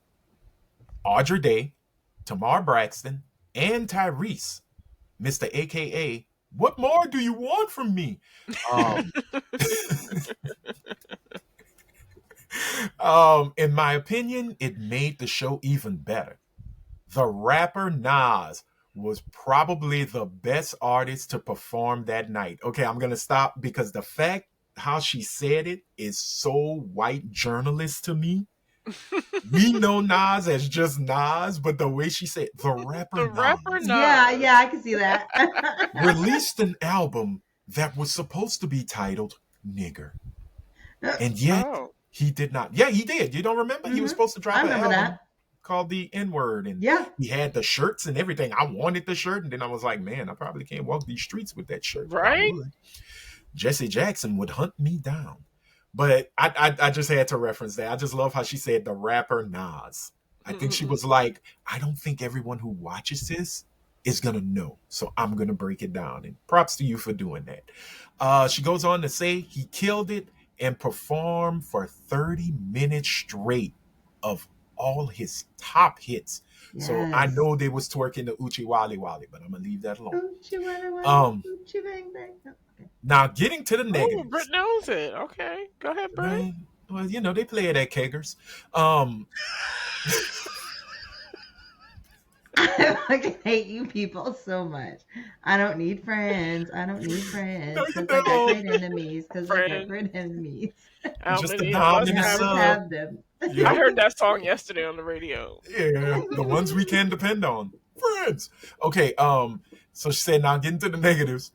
Audra Day, Tamar Braxton, and Tyrese, Mr. AKA, what more do you want from me? In my opinion, it made the show even better. The rapper Nas was probably the best artist to perform that night. Okay, I'm going to stop because the fact how she said it is so white journalist to me. We know Nas as just Nas, but the way she said the rapper Nas.
Yeah, I can see that.
Released an album that was supposed to be titled Nigger. And yet he did not. Yeah, he did. You don't remember? Mm-hmm. He was supposed to drop an album called the N-word. And he had the shirts and everything. I wanted the shirt. And then I was like, man, I probably can't walk these streets with that shirt.
Right?
Jesse Jackson would hunt me down. But I just had to reference that. I just love how she said the rapper Nas. I think she was like, I don't think everyone who watches this is going to know. So I'm going to break it down. And props to you for doing that. She goes on to say he killed it and performed for 30 minutes straight of all his top hits. Yes. So I know they was twerking the Uchi Wally Wally, but I'm going to leave that alone.
Uchi Wally Wally, Uchi Bang Bang. Okay.
Now, getting to the negatives.
Oh, Britt knows it. Okay. Go ahead, Britt. Right?
Well, you know, they play it at Keggers.
I fucking hate you people so much. I don't need friends. Because I got great enemies.
Just a nom and a sub.
Yep. I heard that song yesterday on the radio.
Yeah, the ones we can depend on. Friends. Okay, so she said, now getting to the negatives.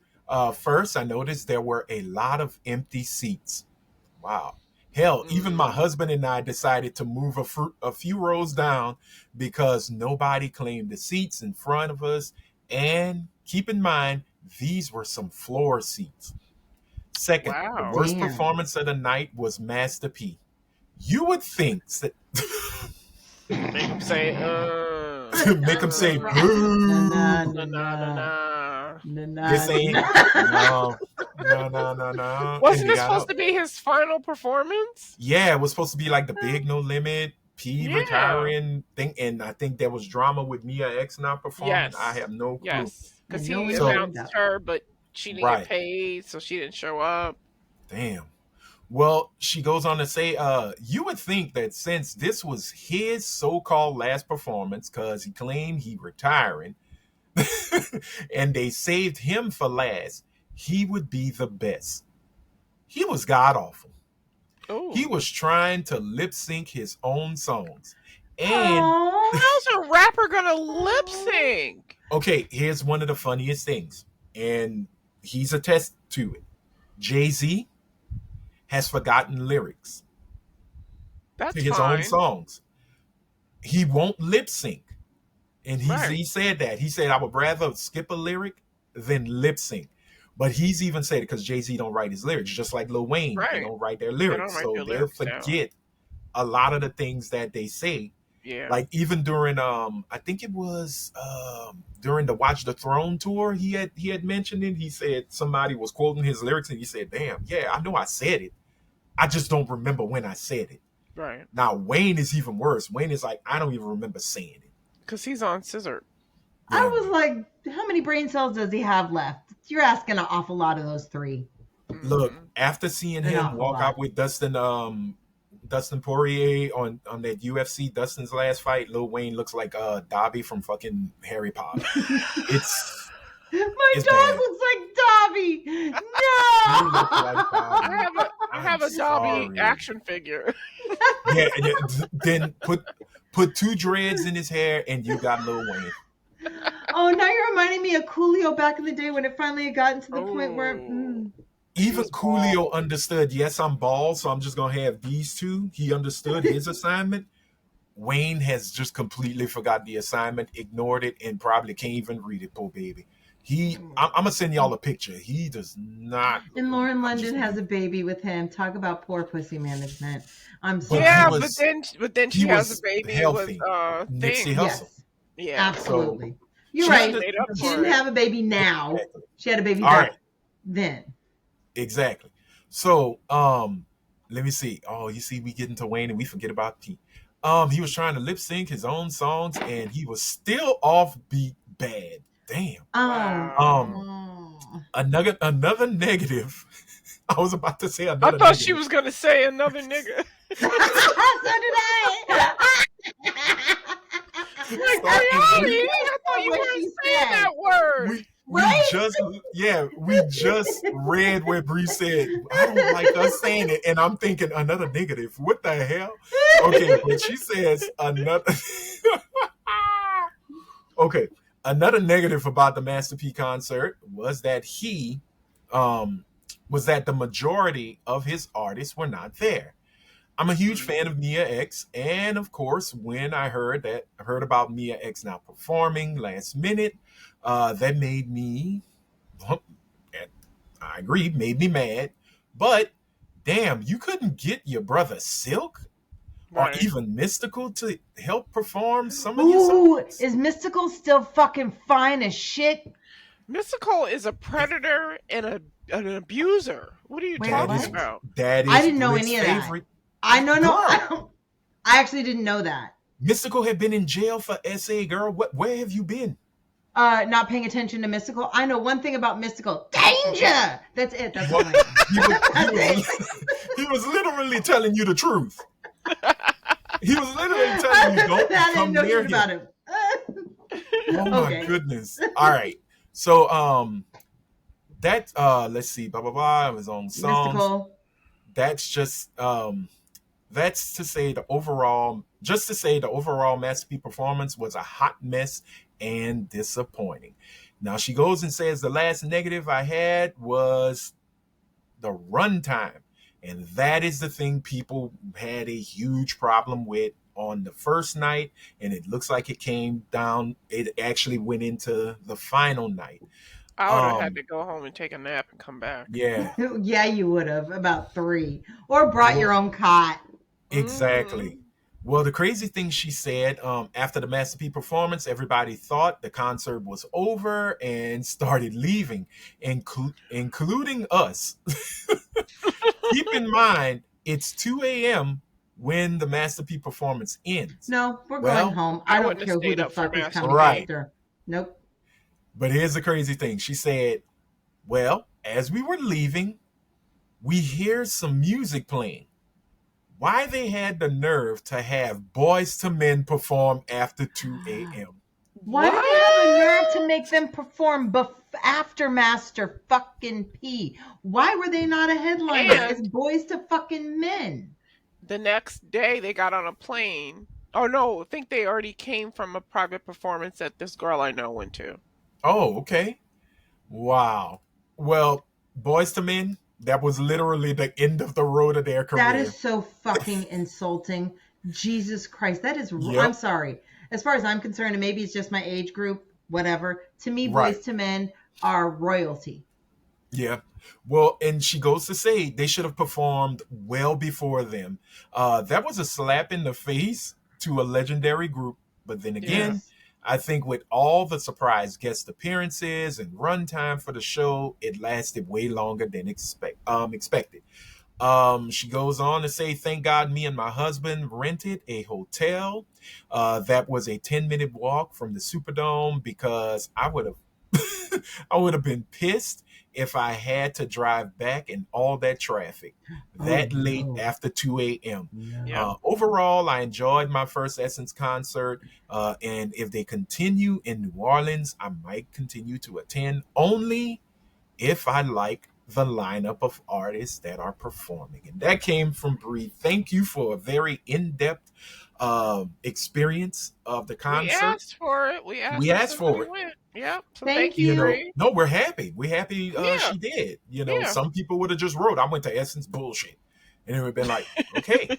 First, I noticed there were a lot of empty seats. Wow. Hell, even my husband and I decided to move a few rows down because nobody claimed the seats in front of us. And keep in mind, these were some floor seats. Second, the worst performance of the night was Master P. You would think that...
Make him say,
Make him say, boo. This ain't... No.
Wasn't this supposed to be his final performance?
Yeah, it was supposed to be like the big No Limit, P retiring thing. And I think there was drama with Mia X not performing. Yes. I have no clue.
Yes, because he announced her, but she didn't get paid, so she didn't show up.
Damn. Well, she goes on to say, you would think that since this was his so-called last performance, because he claimed he retiring, and they saved him for last, he would be the best. He was god-awful. Ooh. He was trying to lip-sync his own songs. And
how's a rapper gonna lip-sync?
Okay, here's one of the funniest things, and he's attest to it. Jay-Z has forgotten lyrics to his own songs. He won't lip sync. And
Right.
he said that. He said, I would rather skip a lyric than lip sync. But he's even said it because Jay-Z don't write his lyrics, just like Lil Wayne. They
Right.
don't write their
They
lyrics.
don't write
So
their
they'll
lyrics down.
forget a lot of the things that they say.
Yeah.
Like even during I think it was during the Watch the Throne tour, he had mentioned it. He said somebody was quoting his lyrics and he said, damn, yeah, I know I said it. I just don't remember when I said it.
Right.
Now Wayne is even worse. Wayne is like, I don't even remember saying it.
Because he's on scissor.
I
Yeah.
was like, how many brain cells does he have left? You're asking an awful lot of those three.
Look,
Mhm.
after seeing
An
him
awful
walk
lot.
out with Dustin Poirier on that UFC Dustin's last fight, Lil Wayne looks like Dobby from fucking Harry Potter. It's
My
It's
dog
bad.
looks like Dobby.
he looks
No.
like
I
Dobby.
have a I have a Dobby
Sorry.
action figure.
Yeah, then put two dreads in his hair and you got Lil Wayne.
Oh, now you're reminding me of Coolio back in the day when it finally had gotten to the point where.
Oh.
Even
was
Coolio
bald.
understood, yes, I'm bald, so I'm just gonna have these two. He understood his assignment. Wayne has just completely forgot the assignment, ignored it, and probably can't even read it, poor baby. I'm gonna send y'all a picture. He does not.
And Lauren
I'm just
London has a baby with him. Talk about poor pussy management. I'm
But
sorry.
he
Yeah,
was-
but then
he
she has
was
a baby
healthy.
with
Nipsey
thing.
Hussle.
Yes,
Yeah.
absolutely. You're
she
right.
under-
Made up
She
for
didn't
it.
have a baby now.
Exactly.
She had a baby
All
back
right.
then.
Exactly. So, let me see. Oh, you see, we get into Wayne and we forget about P. He was trying to lip sync his own songs and he was still offbeat bad. Damn.
Oh.
Another negative. I was about to say
I
another.
thought she
negative.
was gonna say another nigga.
So did I.
Like,
Sorry.
Ariana, I thought you
What
weren't
she
saying
said.
that word.
We
Right?
we just read where Bree said, I don't like us saying it, and I'm thinking another negative. What the hell? Okay, but she says another Okay. Another negative about the Master P concert was that the majority of his artists were not there. I'm a huge fan of Mia X, and of course, when I heard about Mia X not performing last minute, that made me, I agree, made me mad. But damn, you couldn't get your brother Silk or
Right.
even Mystical to help perform some of your
Ooh,
songs?
is Mystical still fucking fine as shit?
Mystical is a predator and an abuser. What are you
Wait,
talking
what?
about?
That is
I didn't know
Britt's
any of that.
favorite.
I know.
Girl.
I actually didn't know that.
Mystical had been in jail for SA, girl. Where have you been?
Not paying attention to Mystical. I know one thing about Mystical. Danger! That's it. That's all I know.
He was literally telling you the truth. He was literally telling you, don't
I
come
didn't know
near
shit
him.
about him.
Oh my
Okay.
goodness. All right. So that let's see, blah blah blah, his own songs.
Mystical.
That's just that's to say the overall Master P performance was a hot mess and disappointing. Now she goes and says the last negative I had was the runtime. And that is the thing people had a huge problem with on the first night. And it looks like it actually went into the final night.
I would have had to go home and take a nap and come back.
Yeah,
Yeah, you would have. About 3. Or brought your own cot.
exactly. Well, the crazy thing she said, after the Master P performance, everybody thought the concert was over and started leaving, including us. Keep in mind, it's 2 a.m. when the Master P performance ends.
No, we're
Well,
going home.
I
I don't
wouldn't have
care who
stayed
the
up for
fuck is
Master
coming
Right.
after. Nope.
But here's the crazy thing. She said, well, as we were leaving, we hear some music playing. Why they had the nerve to have Boys to Men perform after 2 a.m.?
Why do they have the nerve to make them perform after Master fucking P? Why were they not a headliner?
And-
It's Boys to fucking Men.
The next day they got on a plane. Oh no, I think they already came from a private performance that this girl I know went to.
Oh, okay. Wow. Well, Boys to Men, that was literally the end of the road of their career.
That is so fucking insulting. Jesus Christ, that is. I'm
Yep.
sorry. As far as I'm concerned, and maybe it's just my age group, whatever. To me,
Right.
boys to men are royalty.
Yeah. Well, and she goes to say they should have performed well before them. That was a slap in the face to a legendary group. But then again,
Yes.
I think with all the surprise guest appearances and runtime for the show, it lasted way longer than expected. She goes on to say, thank God me and my husband rented a hotel. That was a 10-minute walk from the Superdome because I would have I would have been pissed if I had to drive back in all that traffic
Oh
that late
no.
after 2 a.m.
Yep.
No.
Overall, I enjoyed my first Essence concert. And if they continue in New Orleans, I might continue to attend only if I like the lineup of artists that are performing. And that came from Bree. Thank you for a very in-depth experience of the
We
concert.
asked for it. We
We
asked if
asked
somebody
for it.
went. Yep. So
Thank
thank you,
you.
Bree.
No, we're happy. We're happy
Yeah.
she did.
Yeah.
Some people would have just wrote, I went to Essence bullshit. And it would have been like, okay,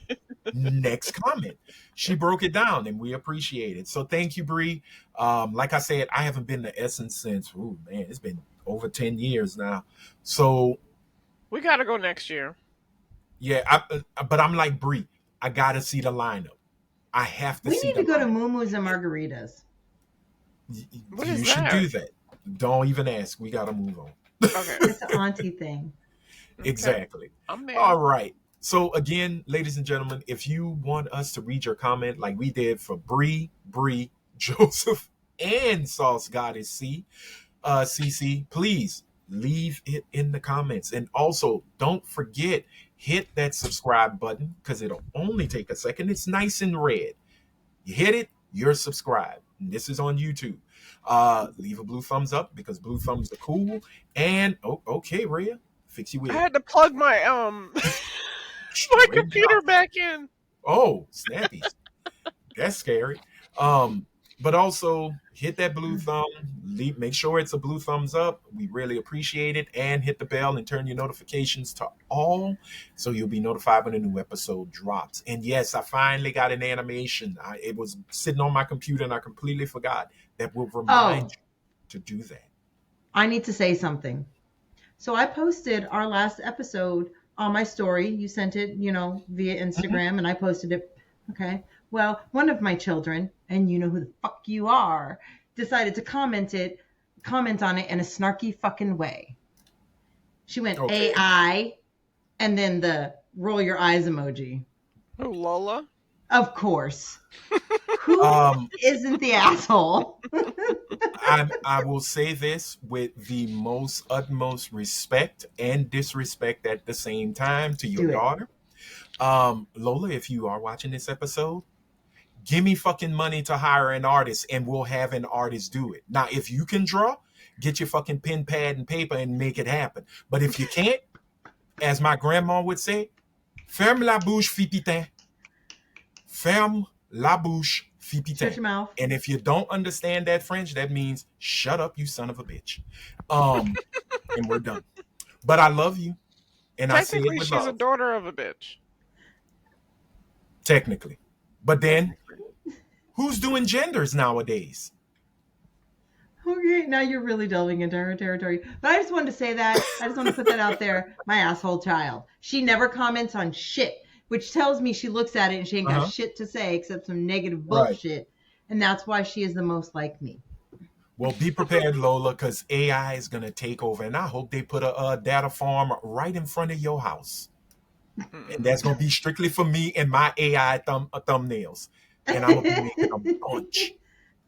next comment. She broke it down and we appreciate it. So thank you, Bree. Like I said, I haven't been to Essence since, it's been over 10 years now. So
We got to go next year.
yeah, but I'm like Bree. I got to see the lineup. I have to
We
see
need
the
to go to
lineup.
Moo-Moo's and Margaritas.
What
You
is
should
that?
do that. Don't even ask. We got to move on.
Okay.
It's an auntie thing.
Okay.
Exactly.
I'm there.
All right. So again, ladies and gentlemen, if you want us to read your comment like we did for Bree, Joseph, and Sauce Goddess CC, please leave it in the comments. And also, don't forget, hit that subscribe button because it'll only take a second. It's nice and red. You hit it, you're subscribed. And this is on YouTube. Leave a blue thumbs up because blue thumbs are cool. And okay, Rhea, fix you
I
with
had to plug my my computer back in.
Oh, snappies. That's scary. But also hit that blue thumb. Make sure it's a blue thumbs up. We really appreciate it. And hit the bell and turn your notifications to all so you'll be notified when a new episode drops. And yes, I finally got an animation. It was sitting on my computer and I completely forgot that will remind you to do that.
I need to say something. So I posted our last episode on my story. You sent it, via Instagram, and I posted it. Okay. Well, one of my children, and you know who the fuck you are, decided to comment on it in a snarky fucking way. She went
Okay.
AI and then the roll your eyes emoji.
Oh, Lola.
Of course. Who isn't the asshole?
I will say this with the most utmost respect and disrespect at the same time to your
Do it.
daughter. Lola, if you are watching this episode, give me fucking money to hire an artist and we'll have an artist do it. Now, if you can draw, get your fucking pen, pad, and paper and make it happen. But if you can't, as my grandma would say, ferme la bouche, fipitin. Ferme la bouche,
Shut
fipitin.
your mouth.
And if you don't understand that French, that means shut up, you son of a bitch. And we're done. But I love you. And I say it
Technically,
with
she's a
love.
daughter of a bitch.
Technically. But then, who's doing genders nowadays?
Okay, now you're really delving into her territory. But I just wanted to say that. I just want to put that out there. My asshole child. She never comments on shit, which tells me she looks at it and she ain't got shit to say except some negative bullshit. And that's why she is the most like me.
Well, be prepared, Lola, because AI is going to take over. And I hope they put a data farm right in front of your house. And that's going to be strictly for me and my AI thumbnails. And I'm going to be making a bunch.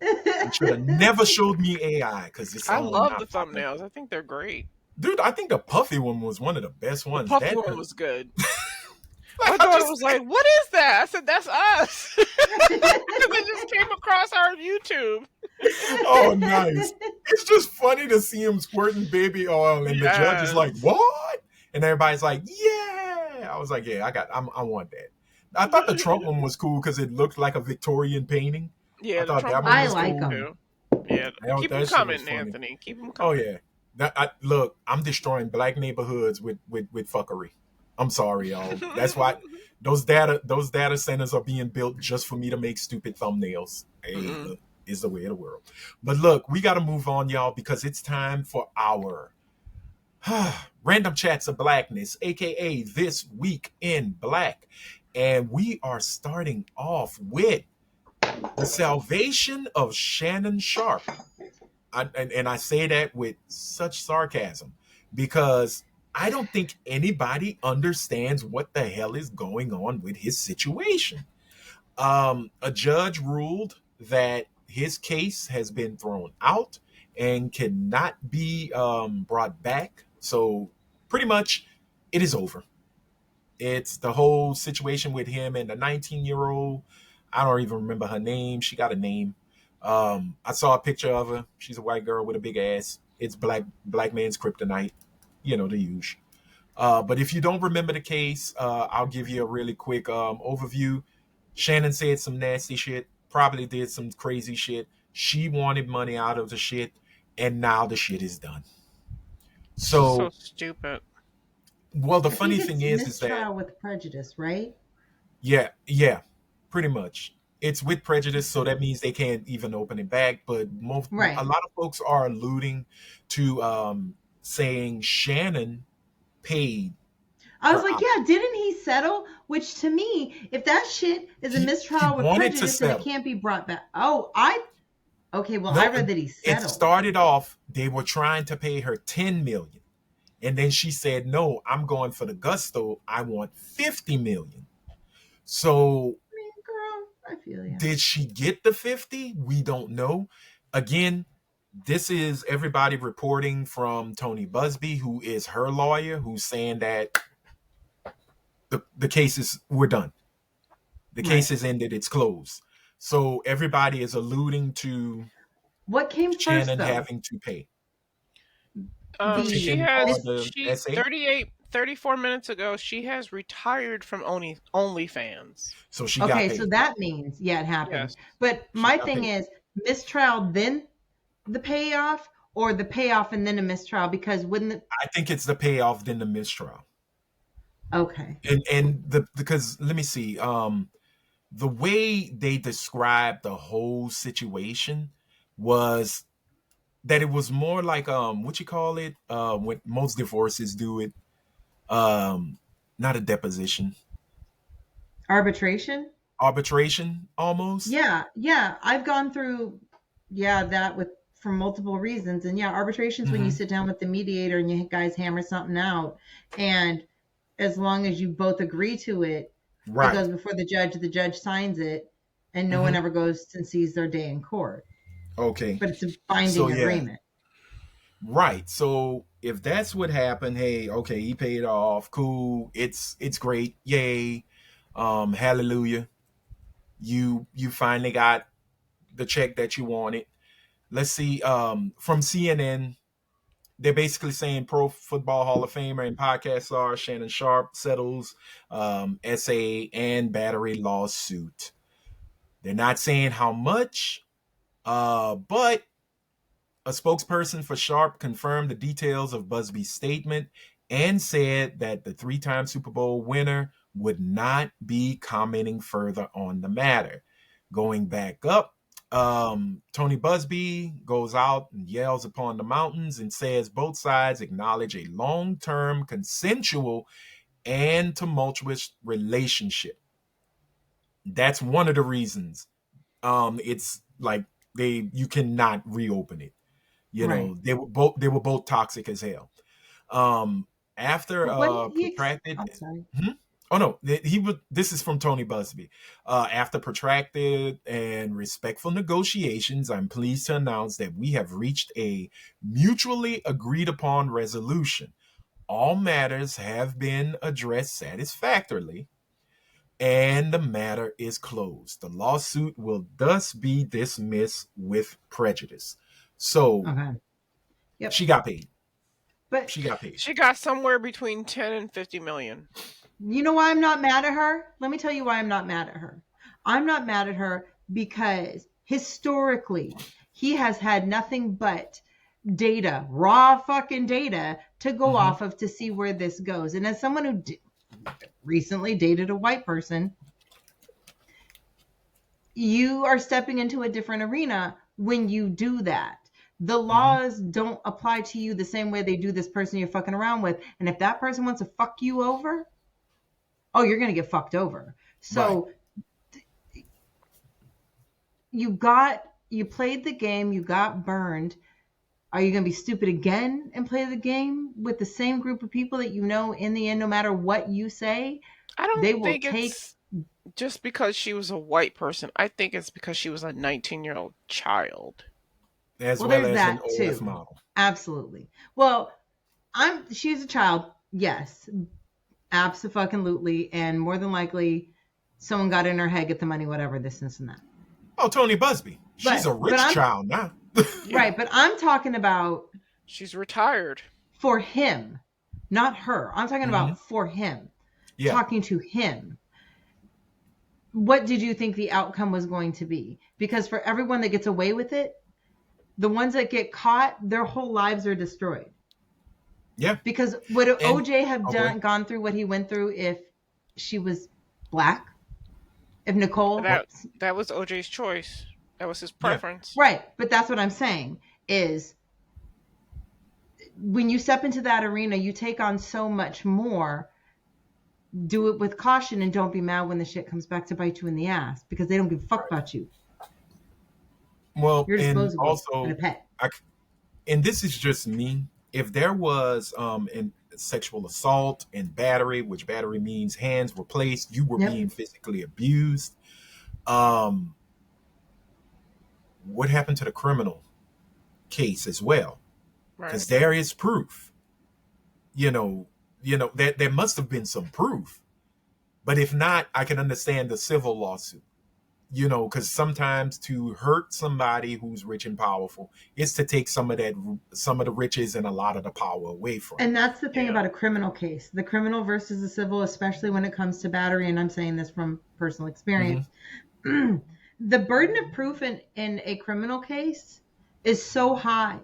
You should have never showed me AI because it's
I
all
love
not
the
popular.
thumbnails. I think they're great.
Dude, I think the puffy one was one of the best ones.
The puffy
That-
one was good.
like,
My
I
daughter
just-
was like, "What is that?" I said, "That's us." Because it just came across our YouTube.
oh, nice. It's just funny to see him squirting baby oil, and the judge is like, "What?" And everybody's like, "Yeah." I was like, "Yeah, I want that." I thought the Trump one was cool because it looked like a Victorian painting.
Yeah,
I
the
thought
Trump
that
one
one
was
I like
cool,
'em.
too. Yeah,
That
keep them
shit was
coming,
funny.
Anthony. Keep them
Oh
coming.
yeah. Look, I'm destroying black neighborhoods with fuckery. I'm sorry, y'all. That's why Those data centers are being built just for me to make stupid thumbnails. Hey,
Mm-mm.
look, is the way of the world. But look, we got to move on, y'all, because it's time for our random chats of blackness, aka This Week in Black. And we are starting off with the salvation of Shannon Sharpe. And I say that with such sarcasm because I don't think anybody understands what the hell is going on with his situation. A judge ruled that his case has been thrown out and cannot be brought back. So pretty much it is over. It's the whole situation with him and the 19-year-old. I don't even remember her name. She got a name. I saw a picture of her. She's a white girl with a big ass. It's black man's kryptonite. You know, the usual. But if you don't remember the case, I'll give you a really quick overview. Shannon said some nasty shit, probably did some crazy shit. She wanted money out of the shit, and now the shit is done.
So
So,
stupid.
well, the
I think
funny
it's
thing is that
mistrial with prejudice, right?
yeah, pretty much. It's with prejudice, so that means they can't even open it back. But a
Right.
lot of folks are alluding to saying Shannon paid
I was
her
like,
out.
yeah, didn't he settle? Which to me, if that shit is a
He
mistrial with
wanted to
prejudice and it
settle.
can't be brought back. Okay, well, I
No,
read that he
it
settled.
started off they were trying to pay her 10 million, and then she said, "No, I'm going for the gusto. I want 50 million." So
I mean, girl, I feel you.
did she get the 50? We don't know. Again, this is everybody reporting from Tony Busby, who is her lawyer, who's saying that the case is we're done. The case
Right.
is ended. It's closed. So everybody is alluding to
What came first,
Shannon
though?
having to pay the
The
She
chicken or
has
the
she
essay.
34 minutes ago she has retired from OnlyFans.
So she got
Okay, so
paid.
that means, yeah, it happened.
Yes.
But
She
my
got
thing
paid.
is mistrial, then the payoff, or the payoff and then a mistrial? Because wouldn't it?
I think it's the payoff than the mistrial.
Okay.
And the because let me see. The way they described the whole situation was that it was more like what you call it? When most divorces do it. Not a deposition.
Arbitration?
Arbitration almost.
Yeah. I've gone through, that with for multiple reasons. And yeah, arbitration's when you
Mm-hmm.
sit down with the mediator and you guys hammer something out. And as long as you both agree to it, it
Right.
goes before the judge signs it, and no one
Mm-hmm.
ever goes and sees their day in court.
Okay.
But it's a
So
binding
yeah.
agreement.
Right. So if that's what happened, hey, okay, he paid off. Cool. It's great. Yay. Hallelujah. You finally got the check that you wanted. Let's see. From CNN, they're basically saying Pro Football Hall of Famer and podcast star Shannon Sharpe settles SA and battery lawsuit. They're not saying how much, but a spokesperson for Sharpe confirmed the details of Busby's statement and said that the three-time Super Bowl winner would not be commenting further on the matter. Going back up, Tony Busby goes out and yells upon the mountains and says both sides acknowledge a long-term, consensual, and tumultuous relationship. That's one of the reasons. It's like you cannot reopen it. You
Right.
know, they were both toxic as hell. After
But what
protracted.
I'm sorry.
Hmm? Oh no, he was. This is from Tony Busby. After protracted and respectful negotiations, I'm pleased to announce that we have reached a mutually agreed upon resolution. All matters have been addressed satisfactorily, and the matter is closed. The lawsuit will thus be dismissed with prejudice. So
Okay. Yep.
she got paid.
But
She got paid.
She got somewhere between 10 and 50 million.
you know why I'm not mad at her? Let me tell you why I'm not mad at her. I'm not mad at her because historically, he has had nothing but data, raw fucking data to go off of to see where this goes. And as someone who recently dated a white person, you are stepping into a different arena when you do that. The laws don't apply to you the same way they do this person you're fucking around with. And if that person wants to fuck you over, oh, you're going to get fucked over. So you played the game, you got burned. Are you going to be stupid again and play the game with the same group of people that you know in the end, no matter what you say,
I don't
they will
think
take.
it's just because she was a white person. I think it's because she was a 19-year-old child.
As
Well,
well
there's
as an
that
OF
too.
model.
Absolutely. Well, she's a child. Yes, absolutely. And more than likely, someone got in her head, get the money, whatever, this and that.
Oh, Tony Busby. She's a rich child now.
Right, but I'm talking about...
She's retired.
For him, not her. I'm talking about for him. Yeah. Talking to him. What did you think the outcome was going to be? Because for everyone that gets away with it, the ones that get caught, their whole lives are destroyed.
Yeah.
Because would OJ have gone through what he went through if she was black? If Nicole...
That was OJ's choice. That was his preference.
Yeah. Right. But that's what I'm saying is when you step into that arena, you take on so much more. Do it with caution and don't be mad when the shit comes back to bite you in the ass because they don't give a fuck about you.
Well,
you're disposable
and also,
and a pet.
And this is just me. If there was sexual assault and battery, which battery means hands were placed, you were being physically abused. What happened to the criminal case as well? Because there is proof. There must have been some proof. But if not, I can understand the civil lawsuit. Because sometimes to hurt somebody who's rich and powerful is to take some of the riches and a lot of the power away from.
And that's the thing about a criminal case. The criminal versus the civil, especially when it comes to battery, and I'm saying this from personal experience. The burden of proof in a criminal case is so high.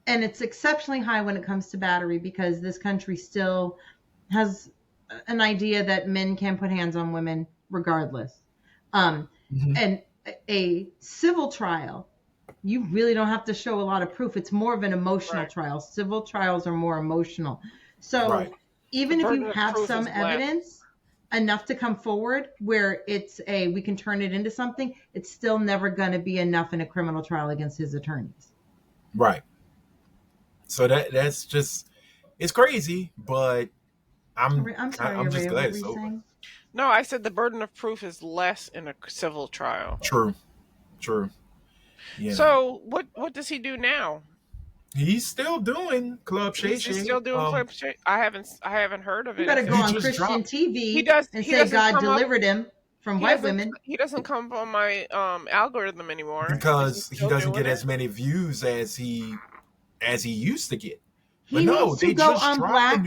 And it's exceptionally high when it comes to battery because this country still has an idea that men can put hands on women regardless. And a civil trial, you really don't have to show a lot of proof. It's more of an emotional trial. Civil trials are more emotional. So even if you have some evidence enough to come forward where we can turn it into something, it's still never going to be enough in a criminal trial against his attorneys.
Right. So that's just, it's crazy, but I'm just glad it's over.
No, I said the burden of proof is less in a civil trial.
True. Yeah.
So what does he do now?
He's still doing Club Shay Shay.
He's still doing Club Shay. I haven't heard of it.
You better go on Christian TV and say God delivered him from white women.
He doesn't come on my algorithm anymore
because he doesn't get as many views as he used to get.
He needs to go on Black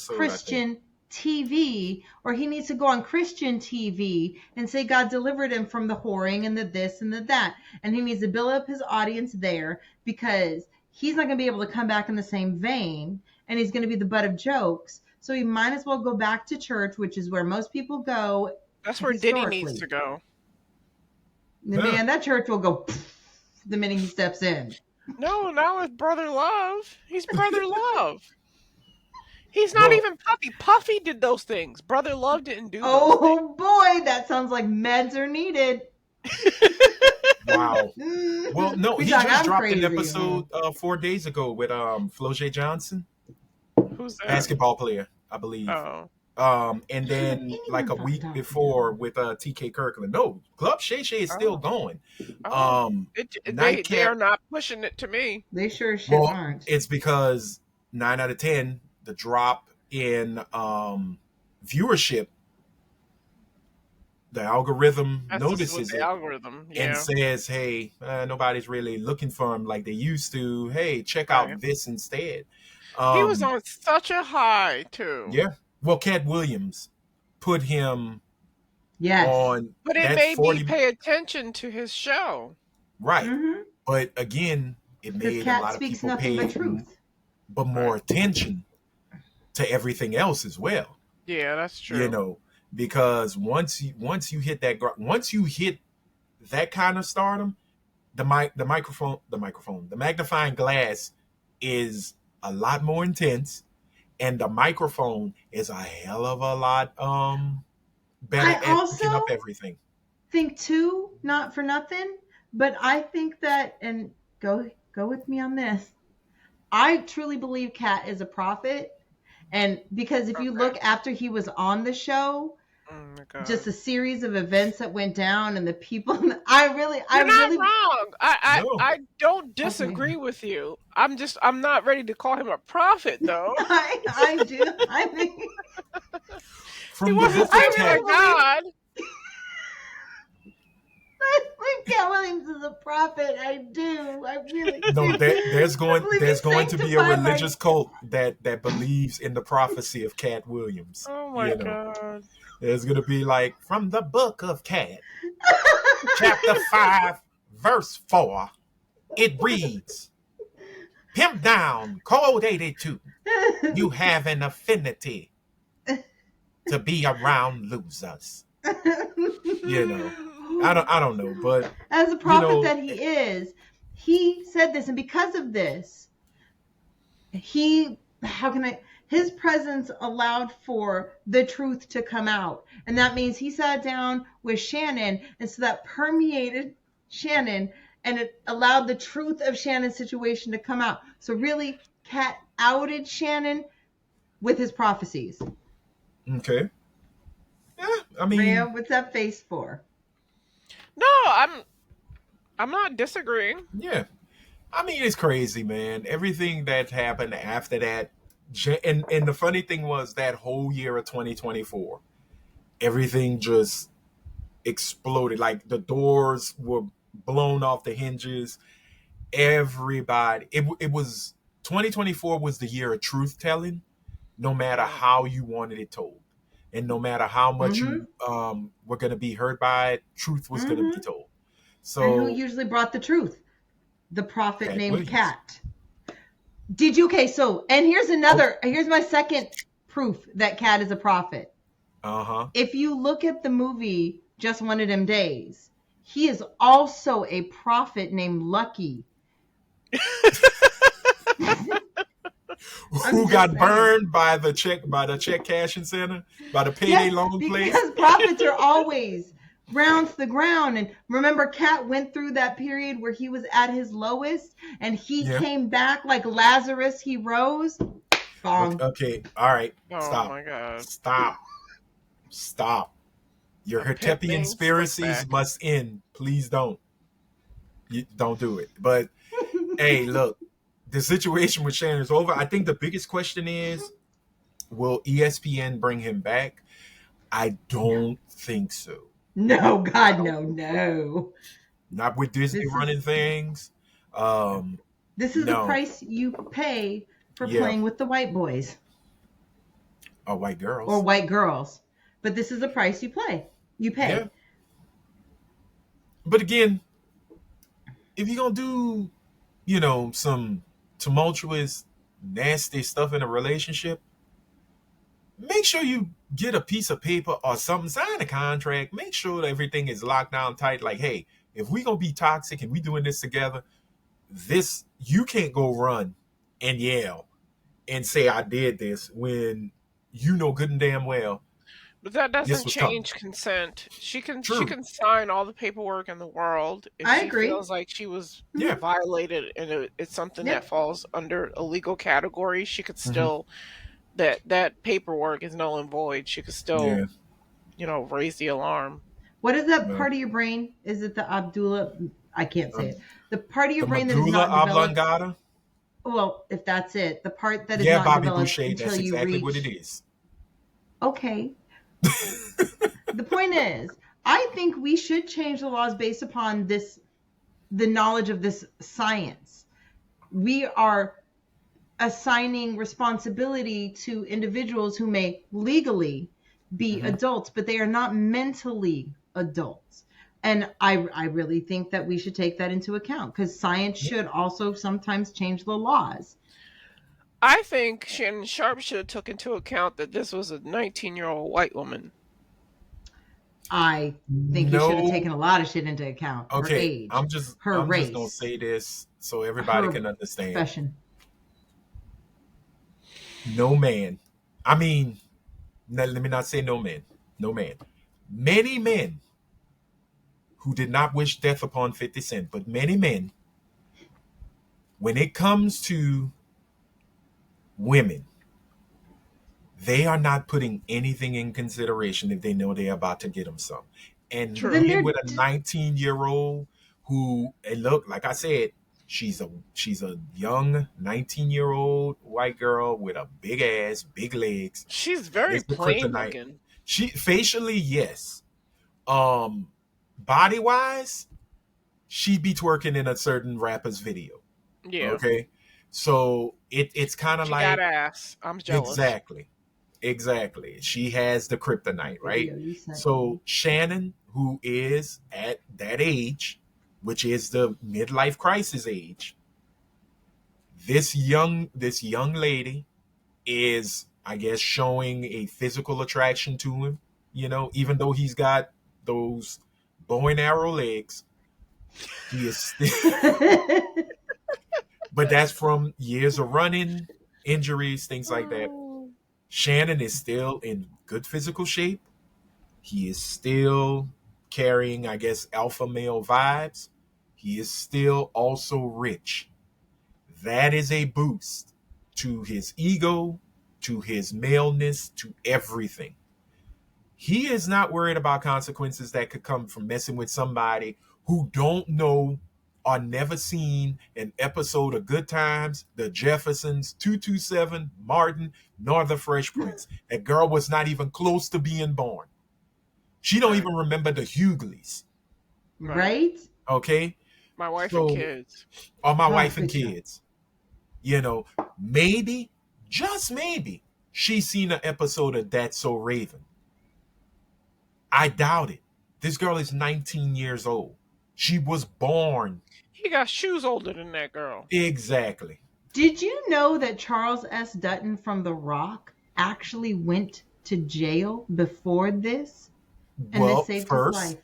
Christian TV, or he needs to go on Christian TV and say God delivered him from the whoring and the this and the that. And he needs to build up his audience there because he's not going to be able to come back in the same vein and he's going to be the butt of jokes. So he might as well go back to church, which is where most people go.
That's where Diddy needs to go.
Man, that church will go the minute he steps in.
No, not with Brother Love. He's Brother Love. He's not even Puffy. Puffy did those things. Brother Love didn't do those things.
Oh, boy. That sounds like meds are needed.
Wow. Well, no, he just dropped an episode 4 days ago with Flau'jae Johnson.
Who's that?
Basketball player, I believe.
Oh.
And then like a week before with TK Kirkland. No, Club Shay Shay is still going.
They are not pushing it to me.
They sure aren't.
It's because 9 out of 10, the drop in viewership, the algorithm notices it and says, hey, nobody's really looking for him like they used to. Hey, check out this instead.
He was on such a high, too.
Yeah. Well, Cat Williams put him on.
But it made me pay attention to his show.
Right. Mm-hmm. But again, it made a lot of people pay but more attention to everything else as well.
Yeah, that's
You
true.
know, because once you hit once you hit that kind of stardom, the magnifying glass is a lot more intense, and the microphone is a hell of a lot better
I
at
also
picking up everything.
think too, not for nothing, but I think that, and go with me on this. I truly believe Kat is a prophet, and because if you
Okay.
look after he was on the show,
Oh my
just
god.
a series of events that went down and the people I
You're not
really
wrong.
No,
I don't
okay.
disagree with you. I'm not ready to call him a prophet though.
I do. I think
He
from the
wasn't
book of
I
sent by
Cat.
really believe
God.
Cat Williams is a prophet. I do. I really
No,
do. I believe
there's
he's
going to be a
sanctified by
religious cult that believes in the prophecy of Cat Williams.
Oh my
You know,
god.
there's going to be like from the book of Cat, chapter 5, verse 4. It reads, "Pimp down, code 82. You have an affinity to be around losers." You know, I don't know, but
As a
you
prophet
know,
that he is, he said this, and because of this, he how can I his presence allowed for the truth to come out. And that means he sat down with Shannon, and so that permeated Shannon, and it allowed the truth of Shannon's situation to come out. So really, Kat outed Shannon with his prophecies.
okay, yeah, I
Rhea,
mean,
what's that face for?
No, I'm not disagreeing.
yeah, I mean, it's crazy, man. Everything that happened after that, and the funny thing was that whole year of 2024, everything just exploded. Like the doors were blown off the hinges. Everybody, it was 2024 was the year of truth telling, no matter
Mm.
how you wanted it told, and no matter how much
Mm-hmm.
you were going to be hurt by it, truth was going to be
Mm-hmm.
told.
And who
So,
usually brought the truth? The prophet
Cat
named
Williams.
Kat. Did you okay? So, and
Oh,
here's my second proof that Kat is a prophet.
uh huh.
If you look at the movie Just One of Them Days, he is also a prophet named Lucky. I'm
Who
just
got
saying.
burned by the check cashing center, by the payday
Yes,
loan place?
because prophets are always ground to the ground. And remember, Kat went through that period where he was at his lowest and he
Yeah.
came back like Lazarus, he rose.
Okay,
Bong.
okay. All right.
Oh
Stop.
my god.
Stop. Stop. Your
A pimp
Hertepian
named
conspiracies
Slickback.
must end. Please don't. You don't do it. But hey, look, the situation with Shannon is over. I think the biggest question is, will ESPN bring him back? I
No,
don't think so.
no,
I
God,
don't
no,
think so.
no.
Not with Disney
This is
running things. Um,
this is the
no.
price you pay for
Yeah.
playing with the white boys
Or white
or
girls.
white girls. But this is the price you
Yeah.
pay.
But again, if you're gonna do, some tumultuous, nasty stuff in a relationship, make sure you get a piece of paper or something, sign a contract, make sure that everything is locked down tight. Like, hey, if we gonna be toxic and we doing this together, this you can't go run and yell and say I did this when you know good and damn well
But that
this
doesn't
was coming.
change consent. She
True.
can sign all the paperwork in the world if
I
she
agree.
feels like she was
Mm-hmm.
Yeah.
violated and it's something that
Yep.
falls under a legal category. She could
Hmm.
still that paperwork is null and void. She could
Yeah.
still raise the alarm.
What is that
Well,
part of your brain? Is it the Abdullah? I can't say
um,
it. The part of your
the
brain that is
medulla
not developed.
oblongata.
Well, if that's it, the part that is
Yeah,
not
Bobby
developed
Boucher.
until
That's
you
exactly what it
reach.
is.
Okay. The point is, I think we should change the laws based upon the knowledge of this science. We are assigning responsibility to individuals who may legally be
Hmm.
adults, but they are not mentally adults. And I really think that we should take that into account because science should also sometimes change the laws.
I think Shannon Sharpe should have took into account that this was a 19-year-old white woman.
I think he should have
No.
taken a lot of shit into account. Her
Okay,
age, her
I'm just gonna
race,
say this so everybody
her
can understand.
profession.
No man. I mean, let me not say no man. No man. Many men who did not wish death upon 50 Cent, but many men, when it comes to women, they are not putting anything in consideration if they know they're about to get them some. And
True.
being with a 19-year-old who, and look, like I said, she's a young 19-year-old white girl with a big ass, big legs.
She's very
It's the
plain
kryptonite.
looking.
She facially, yes. Body wise, she'd be twerking in a certain rapper's video.
Yeah.
Okay. So it's kind of
She
like
got ass. I'm jealous.
Exactly. She has the kryptonite, right?
Video you sent me.
So Shannon, who is at that age, which is the midlife crisis age, this young lady is, I guess, showing a physical attraction to him, even though he's got those bow and arrow legs, he is still but that's from years of running, injuries, things like that. Shannon is still in good physical shape. He is still carrying, I guess, alpha male vibes. He is still also rich. That is a boost to his ego, to his maleness, to everything. He is not worried about consequences that could come from messing with somebody who don't know or never seen an episode of Good Times, The Jeffersons, 227, Martin, nor The Fresh Prince. That girl was not even close to being born. She don't even remember the Hughleys.
Right?
Okay?
My wife and kids.
Or my
Oh,
wife and
good job.
kids. Maybe, just maybe, she's seen an episode of That's So Raven. I doubt it. This girl is 19 years old. She was born.
He got shoes older than that girl.
Exactly.
Did you know that Charles S. Dutton from The Rock actually went to jail before this? And
Well,
this saved
first,
his life.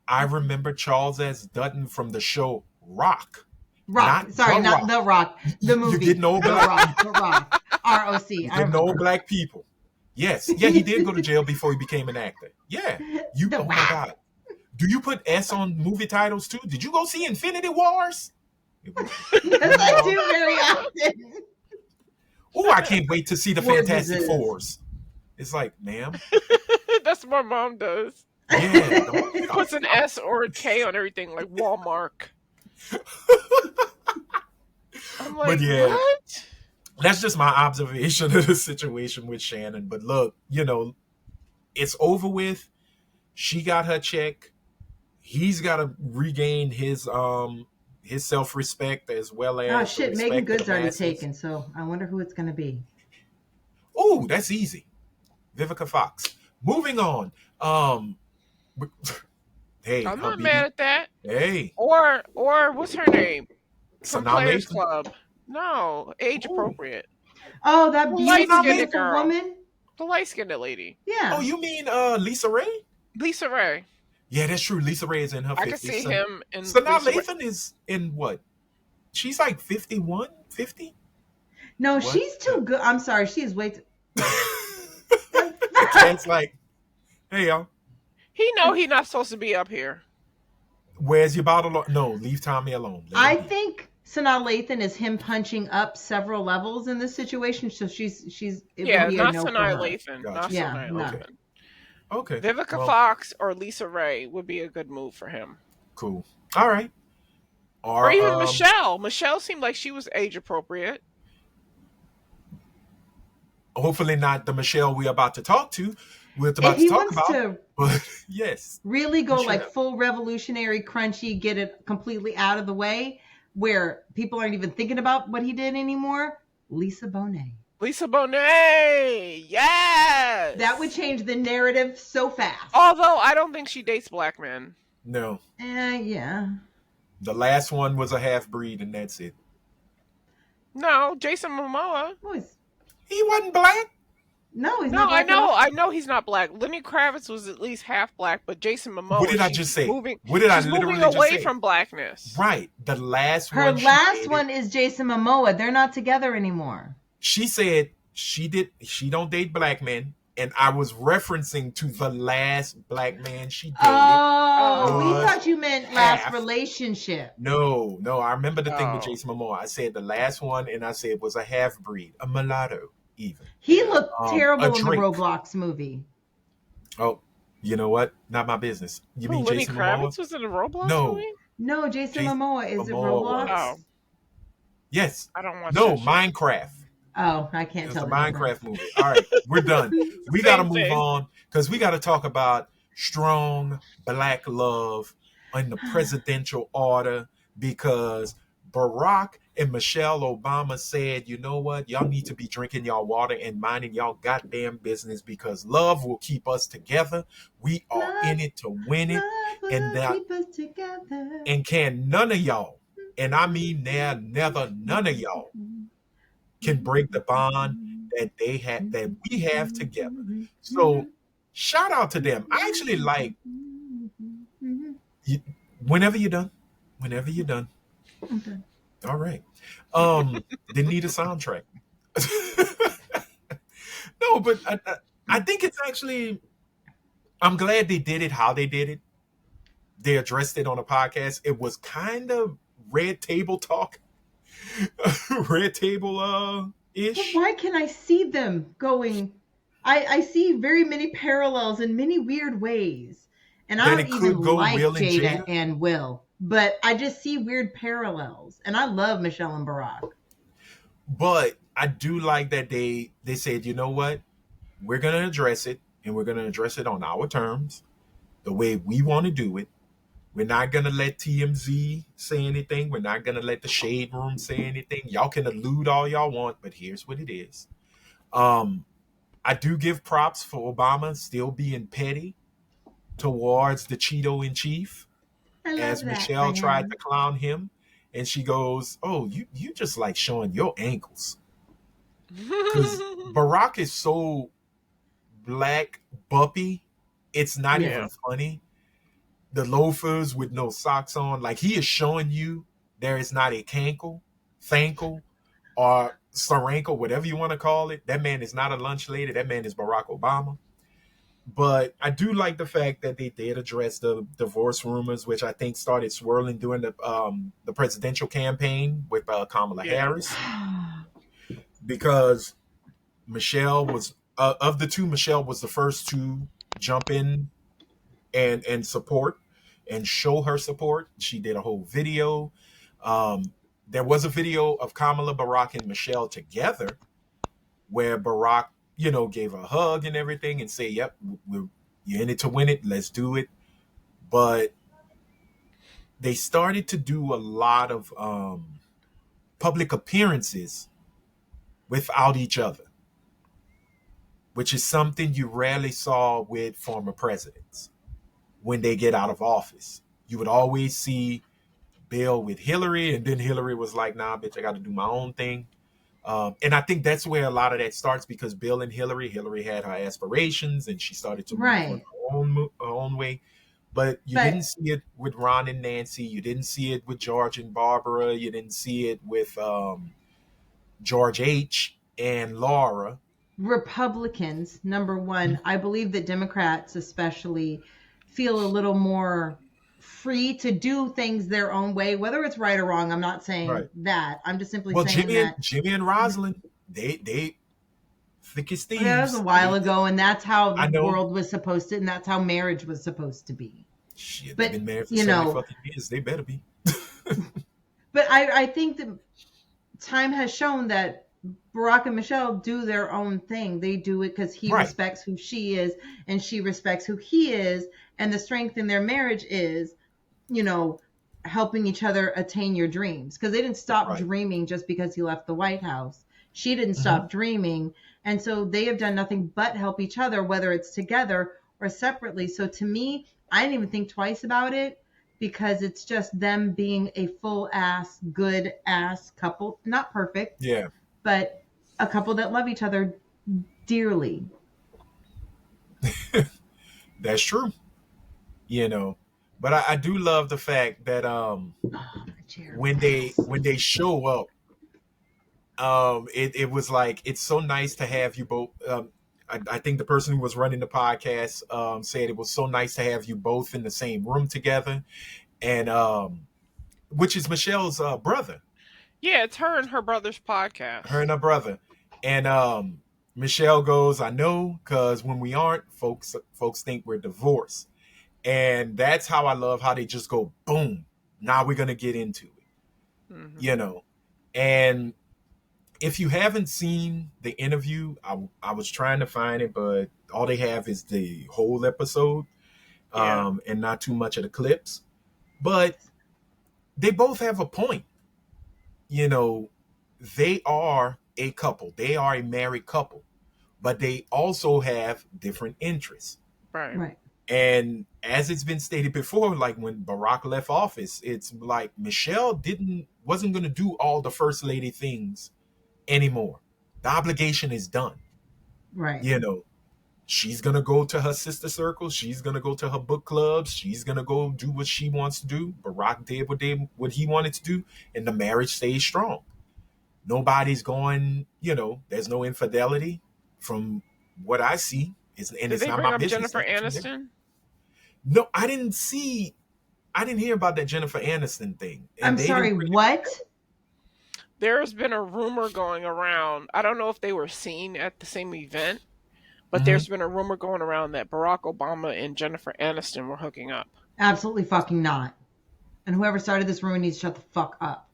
I remember Charles S. Dutton from the show Rock.
Not The Rock. The movie.
You didn't know
The Rock. The Rock. ROC.
You didn't know black people. Yes. Yeah, he did go to jail before he became an actor. Yeah. Oh my God. Do you put S on movie titles too? Did you go see Infinity Wars?
Yes, I do very often.
Oh, I can't wait to see the
What
Fantastic
is this?
Fours. It's like, ma'am.
That's what my mom does.
Yeah.
Puts an S or a K on everything, like Walmart. I'm like,
But yeah.
what?
That's just my observation of the situation with Shannon. But look, it's over with. She got her check. He's got to regain his self-respect as well as.
Oh shit,
respect
Megan
of the
Good's already
masses.
taken, so I wonder who it's gonna be.
Oh, that's easy. Vivica Fox. Moving on. Hey,
I'm not
Habibi.
mad at that.
Hey,
Or what's her name? From
Sanaa
Players
Lathan.
Club. No, age appropriate.
Oh, that
Light-skinned
beautiful
girl.
woman.
The light-skinned lady.
Yeah.
Oh, you mean Lisa Ray?
Lisa Ray.
Yeah, that's true. Lisa Ray is in her 50s.
I could see him in
Sanaa
Lisa Ray.
Lathan is in what? She's like 51, 50?
No,
What?
she's too good. I'm sorry, she is way too.
It's like, hey, y'all.
He know he not supposed to be up here.
Where's your bottle? No, leave Tommy alone. Let
I
him be.
think Sanaa Lathan is him punching up several levels in this situation, so she's. It
Yeah,
would be a
not
no for
Sanaa
her.
Lathan.
Gotcha.
Not
Yeah,
Sanaa
no.
Lathan.
Okay.
Vivica
Well,
Fox or Lisa Ray would be a good move for him.
Cool. All right.
Or even Michelle. Michelle seemed like she was age appropriate.
Hopefully not the Michelle we're about to talk to.
If he wants to
But yes.
really go
Michelle.
like full revolutionary, crunchy, get it completely out of the way, where people aren't even thinking about what he did anymore, Lisa Bonet.
Lisa Bonet! Yes!
That would change the narrative so fast.
Although I don't think she dates black men.
No.
Yeah.
The last one was a half breed, and that's it.
No, Jason Momoa.
Oh,
He wasn't black.
no, he's
No,
not black at all.
I know he's not black. Lenny Kravitz was at least half black, but Jason
What
Momoa,
did I just say?
moving.
What did I
She's moving
literally just
away
say?
from blackness.
Right. The last
Her
one.
last one is Jason Momoa. They're not together anymore.
She said she don't date black men, and I was referencing to the last black man she dated.
Oh, we
was
thought you meant last
half.
relationship.
No. I remember the thing with
Oh.
Jason Momoa. I said the last one, and I said it was a half breed, a mulatto, even.
He looked
A
terrible in the
Drake.
Roblox movie.
Oh, you know what? Not my business. You mean
Lenny
Jason
Kravitz
Momoa?
was in a Roblox
No.
movie?
No, Jason
Jason
Momoa. Is it
Momoa
Roblox?
was.
Oh,
Yes.
I don't watch
No,
that shit.
Minecraft.
Oh, I can't
It was
tell
a
the difference.
Minecraft movie. All right, we're done. We got to
Same
move
thing.
on because we got to talk about strong black love in the presidential order because Barack and Michelle Obama said, you know what? Y'all need to be drinking y'all water and minding y'all goddamn business because love will keep us together. We are in it to win it.
Love
And
will
that-
keep us together.
And can none of y'all, and I mean never none of y'all, can break the bond that we have together. So shout out to them. I actually like whenever you're done.
I'm done.
All right. They need a soundtrack. No, but I think it's actually. I'm glad they did it. How they did it. They addressed it on a podcast. It was kind of red table talk. Red table ish.
But why can I see them going? I see very many parallels in many weird ways. And I
Then
don't
it could
even
go
like
Will and
Jada
Jada.
and Will. But I just see weird parallels. And I love Michelle and Barack.
But I do like that they said, you know what? We're going to address it, and we're going to address it on our terms, the way we want to do it. We're not going to let TMZ say anything. We're not going to let the Shade Room say anything. Y'all can allude all y'all want, but here's what it is. I do give props for Obama still being petty towards the Cheeto in chief,
I love
as
that
Michelle
for
tried
him.
to clown him. And she goes, oh, you just like showing your ankles. Because Barack is so black buppy, it's not
Yeah.
even funny. The loafers with no socks on, like he is showing you there is not a cankle, thankle, or saranko, whatever you want to call it. That man is not a lunch lady. That man is Barack Obama. But I do like the fact that they did address the divorce rumors, which I think started swirling during the presidential campaign with Kamala
Yeah.
Harris, because Michelle was of the two. Michelle was the first to jump in and support and show her support. She did a whole video. There was a video of Kamala, Barack, and Michelle together, where Barack, gave her a hug and everything and say, yep, you're in it to win it. Let's do it. But they started to do a lot of public appearances without each other, which is something you rarely saw with former presidents when they get out of office. You would always see Bill with Hillary, and then Hillary was like, nah, bitch, I got to do my own thing. And I think that's where a lot of that starts, because Bill and Hillary had her aspirations and she started to move on her own way. But you didn't see it with Ron and Nancy. You didn't see it with George and Barbara. You didn't see it with George H. and Laura.
Republicans, number one, I believe that Democrats especially feel a little more free to do things their own way, whether it's right or wrong. I'm not saying that. I'm just simply saying that
Jimmy and Rosalind, they thick as thieves.
that was a while ago, and that's how the
know.
world was supposed to, and that's how marriage was supposed to be.
Shit,
But,
they've been married for
you
70
know-
fucking years. They better be.
But I think that time has shown that Barack and Michelle do their own thing. They do it because he
Right.
respects who she is and she respects who he is. And the strength in their marriage is, helping each other attain your dreams. Because they didn't stop
Right.
dreaming just because he left the White House. She didn't stop dreaming. And so they have done nothing but help each other, whether it's together or separately. So to me, I didn't even think twice about it. because it's just them being a full ass, good ass couple. Not perfect,
Yeah,
but a couple that love each other dearly.
that's true. You know, but I do love the fact that
Oh, my chair.
when they show up, it was like it's so nice to have you both. I think the person who was running the podcast said it was so nice to have you both in the same room together, and which is Michelle's brother,
Yeah, it's her and her brother's
her
podcast.
and her brother, and Michelle goes, "I know, because when we aren't, folks think we're divorced," and that's how I love how they just go boom. Now we're gonna get into it,
Hmm.
you know, and if you haven't seen the interview, I was trying to find it, but all they have is the whole episode,
Yeah,
and not too much of the clips. But they both have a point. You know, they are a couple. They are a married couple, but they also have different interests.
right,
Right.
And as it's been stated before, like when Barack left office, it's like Michelle wasn't going to do all the first lady things anymore. The obligation is done.
Right.
You know, she's gonna go to her sister circles. She's gonna go to her book clubs. She's gonna go do what she wants to do. Barack did what he wanted to do, and the marriage stays strong. Nobody's going. There's no infidelity from what I see. And
did
it's
they
not
bring
my
up
business.
Jennifer
That's between them.
Aniston?
No, I didn't see. I didn't hear about that Jennifer Aniston thing,
I'm
and they
sorry,
didn't bring it.
what?
There's been a rumor going around. I don't know if they were seen at the same event, but
Mhm.
there's been a rumor going around that Barack Obama and Jennifer Aniston were hooking up.
Absolutely fucking not. And whoever started this rumor needs to shut the fuck up.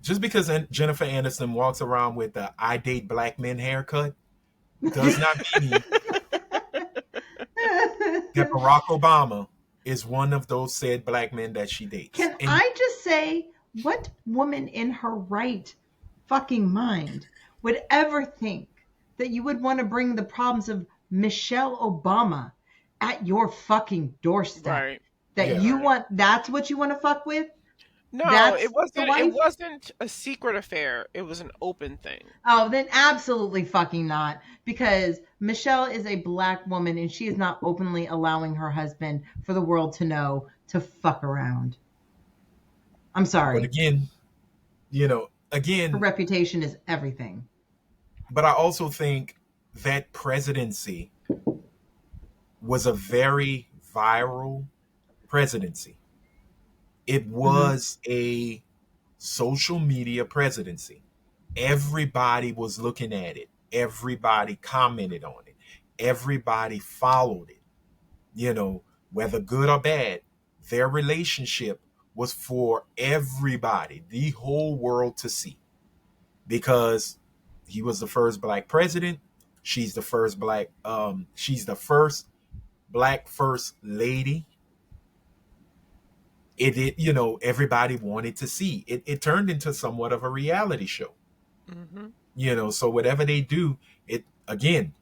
Just because Jennifer Aniston walks around with the "I date black men" haircut does not mean that Barack Obama is one of those said black men that she dates.
Can
And
I just say, what woman in her right fucking mind would ever think that you would want to bring the problems of Michelle Obama at your fucking doorstep?
Right.
That
Yeah.
you want, that's what you want to fuck with?
No,
That's
it
the
wasn't. It
wife?
wasn't a secret affair. It was an open thing.
Oh, then absolutely fucking not. Because Michelle is a black woman and she is not openly allowing her husband for the world to know to fuck around. I'm
but
sorry.
again,
Her
again,
reputation is everything.
but I also think that presidency was a very viral presidency. It was a social media presidency. Everybody was looking at it. Everybody commented on it. Everybody followed it. Whether good or bad, their relationship was for everybody, the whole world to see. Because he was the first black president. She's the first black first lady. Everybody wanted to see it. It turned into somewhat of a reality show.
Hmm.
So whatever they do, it again,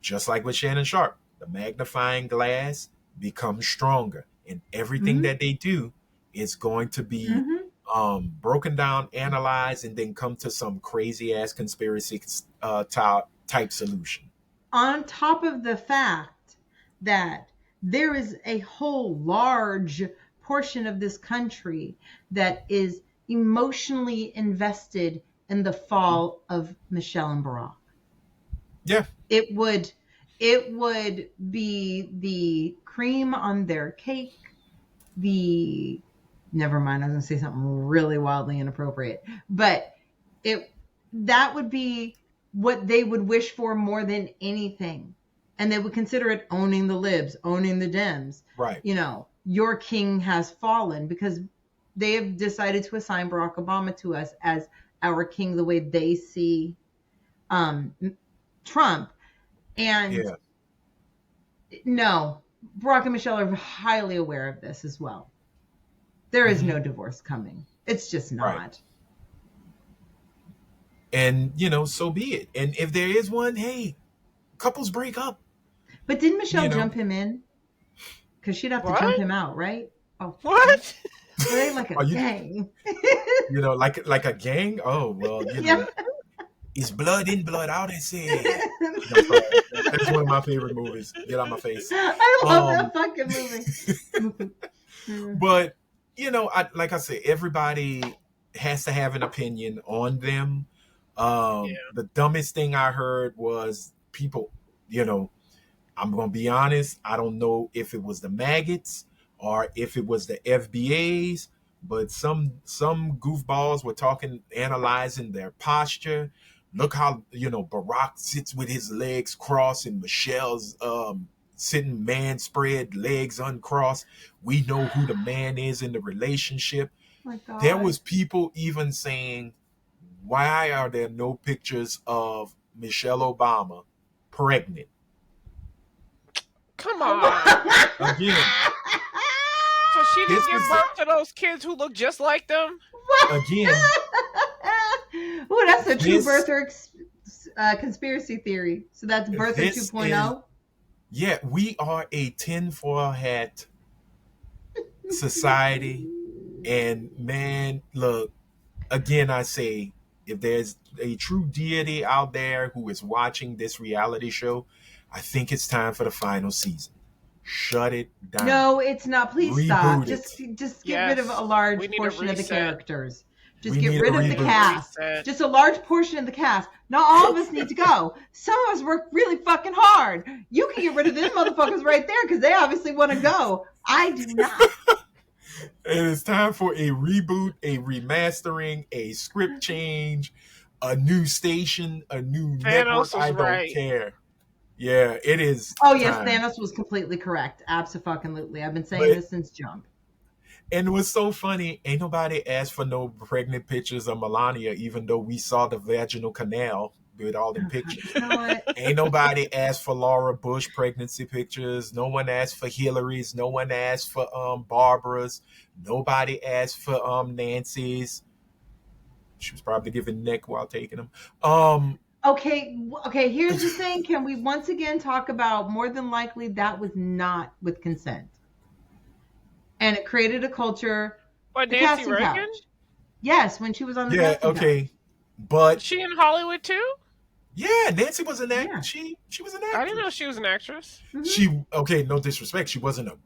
just like with Shannon Sharpe, the magnifying glass becomes stronger, and everything
Mhm.
that they do is going to be
Mhm.
broken down, analyzed, and then come to some crazy ass conspiracy type solution.
On top of the fact that there is a whole large portion of this country that is emotionally invested in the fall of Michelle and Barack.
Yeah,
It would be the cream on their cake, the never mind, I was gonna say something really wildly inappropriate. But that would be what they would wish for more than anything. And they would consider it owning the libs, owning the Dems.
right.
Your king has fallen because they have decided to assign Barack Obama to us as our king the way they see Trump. And
Yeah,
no, Barack and Michelle are highly aware of this as well. There is no divorce coming. It's just not.
Right. And so be it. And if there is one, hey, couples break up.
But didn't Michelle
You know,
jump him in? Because she'd have to
What?
jump him out, right? Oh,
What?
were they like a
Are you,
gang?
like a gang? Oh well,
Yeah.
it's blood in, blood out. I said. I'm sorry. That's one of my favorite movies. Get out my face.
I love
Um,
that fucking movie.
but like I said, everybody has to have an opinion on them.
Yeah.
The dumbest thing I heard was people, you know, I'm gonna be honest. I don't know if it was the maggots or if it was the FBAs, but some goofballs were talking, analyzing their posture. Look how Barack sits with his legs crossed and Michelle's sitting man spread, legs uncrossed. We know who the man is in the relationship.
My
There
God.
was people even saying, why are there no pictures of Michelle Obama pregnant?
Come on.
Again,
So she
this
didn't give
is
birth to those kids who look just like them?
again
Ooh, that's a true
this
birther conspiracy theory. So that's birther
this is
2.0.
yeah, we are a tinfoil hat society. And man, look, again, I say, if there's a true deity out there who is watching this reality show, I think it's time for the final season. Shut it down.
No, it's not. Please stop.
Reboot it.
Just get rid of a
Yes.
large
We need a
portion of the
reset.
characters. Just
We
get
need a
rid of the
reboot.
cast.
Reset.
Just a large portion of the cast. Not all of us need to go. Some of us work really fucking hard. You can get rid of them motherfuckers right there because they obviously want to go. I do not.
It is time for a reboot, a remastering, a script change, a new station, a new network.
was
I don't
right.
care. Yeah, it is.
Oh yes,
time.
Thanos was completely correct. Absolutely. I've been saying
But-
this since jump.
And it was so funny. Ain't nobody asked for no pregnant pictures of Melania, even though we saw the vaginal canal with all them pictures.
You know what?
Ain't nobody asked for Laura Bush pregnancy pictures. No one asked for Hillary's. No one asked for Barbara's. Nobody asked for Nancy's. She was probably giving neck while taking them.
Okay, here's the thing. Can we once again talk about more than likely that was not with consent? And it created a culture.
What,
The
Nancy
casting
Reagan?
couch. Yes, when she was on the
Yeah,
casting
okay.
Was
But
she in Hollywood too?
yeah, Nancy was an
Yeah.
actress. She was an actress.
I didn't know she was an actress.
couch. Mhm.
She no disrespect. She wasn't a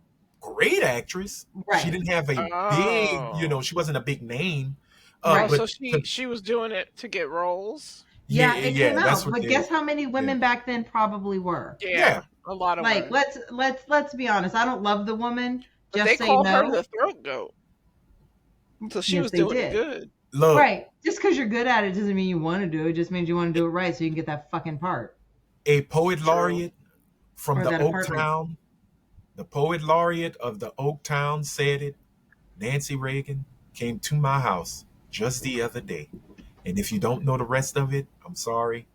great actress.
Right.
She didn't have a big, she wasn't a big name.
Right.
So she was doing it to get roles.
Yeah, it came
that's
out.
what
But guess how many women back then probably were?
Yeah, a lot of
Like,
women.
let's be honest. I don't love the woman.
But
Just
they
say
called
no.
her the throat goat. So she
Yes,
was
they
doing it
did.
good.
Look,
Right. Just because you're good at it doesn't mean you want to do it. It just means you want to do it right so you can get that fucking part.
a poet laureate from
Or
the
that
Oak
apartment.
Town, the poet laureate of the Oak Town said it. Nancy Reagan came to my house just the other day. And if you don't know the rest of it, I'm sorry.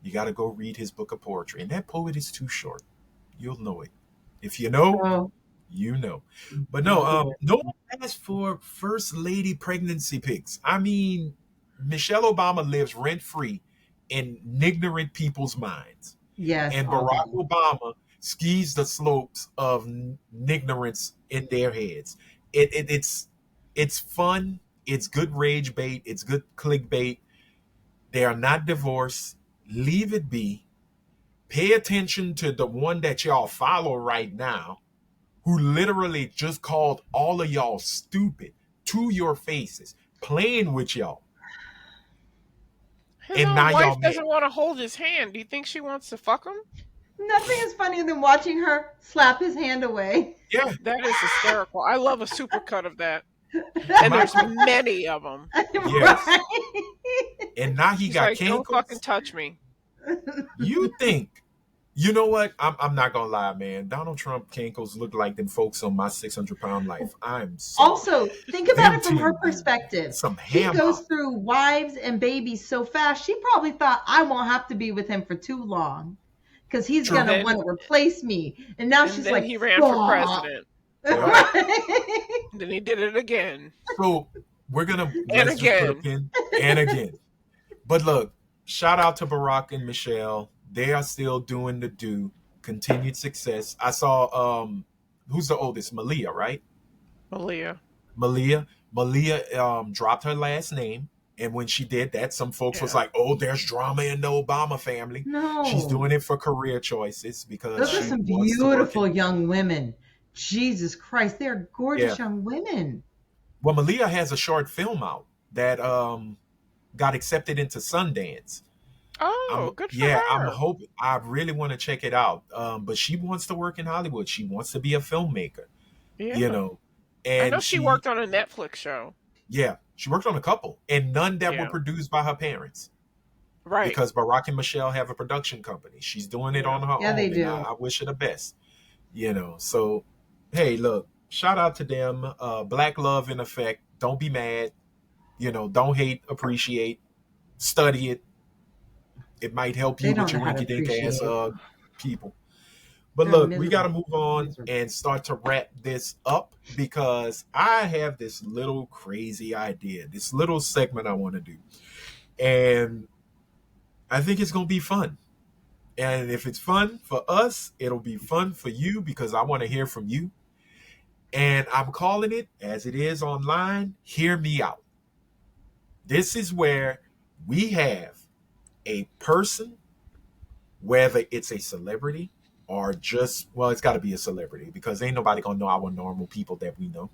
You got to go read his book of poetry. And that poet is too short. You'll know it. If you know,
Oh,
you know. But no one asked for first lady pregnancy pics. I mean, Michelle Obama lives rent free in ignorant people's minds.
yes.
And
all
Barack
them.
Obama skis the slopes of ignorance in their heads. It's fun. It's good rage bait. It's good clickbait. They are not divorced. Leave it be. Pay attention to the one that y'all follow right now, who literally just called all of y'all stupid to your faces, playing with y'all.
His
And
own
now y'all
wife
mad.
doesn't want to hold his hand. Do you think she wants to fuck him?
Nothing is funnier than watching her slap his hand away.
Yeah,
That is hysterical. I love a supercut of that. And there's many of them.
Yes.
Right?
And now he
He's
got
like, don't fucking
Cankles.
touch me.
You think, you know what? I'm not gonna lie, man. Donald Trump Cankles look like them folks on My 600-Pound Life. I'm sorry.
Also, think about it from her
Them two.
perspective.
Some
He
ham
goes
hock.
through wives and babies so fast, she probably thought, I won't have to be with him for too long because he's
True.
going to
Then-
want to replace me. And now
And
she's
then
like,
he ran for
"Stop."
president.
Right?
Then he did it again.
So we're gonna
And
let's just put a
again.
pin and again. But look, shout out to Barack and Michelle. They are still doing the do. Continued success. I saw who's the oldest? Malia, right?
Malia.
Malia dropped her last name, and when she did that, some folks was
Yeah.
like, "Oh, there's drama in the Obama family." She's
No.
doing it for career choices because
Those are
she
Right.
some
wants to work
beautiful
in.
young women. Jesus Christ, they're
Yeah.
gorgeous young women.
Well, Malia has a short film out that got accepted into Sundance.
Oh, good for
I'm
her.
hoping. I really want to check it out. But she wants to work in Hollywood. She wants to be a filmmaker. You
Yeah.
know,
I know
and
she
she
worked on a Netflix show.
yeah, she worked on a couple, and none that were
Yeah.
produced by her parents.
Right.
Because Barack and Michelle have a production company. She's doing it
Yeah.
on her
Yeah, they
own, and
do.
I wish her the best. So hey, look, shout out to them. Black love in effect. Don't be mad. Don't hate. Appreciate. Study it. It might help
They
you with
don't know
your
how to
rinky dink ass
appreciate.
people. But
They're
look, we got to
miserable.
move on
Miserable.
and start to wrap this up because I have this little crazy idea, this little segment I want to do. And I think it's going to be fun. And if it's fun for us, it'll be fun for you because I want to hear from you. And I'm calling it, as it is online, Hear Me Out. This is where we have a person, whether it's a celebrity or just, well, it's got to be a celebrity because ain't nobody going to know our normal people that we know.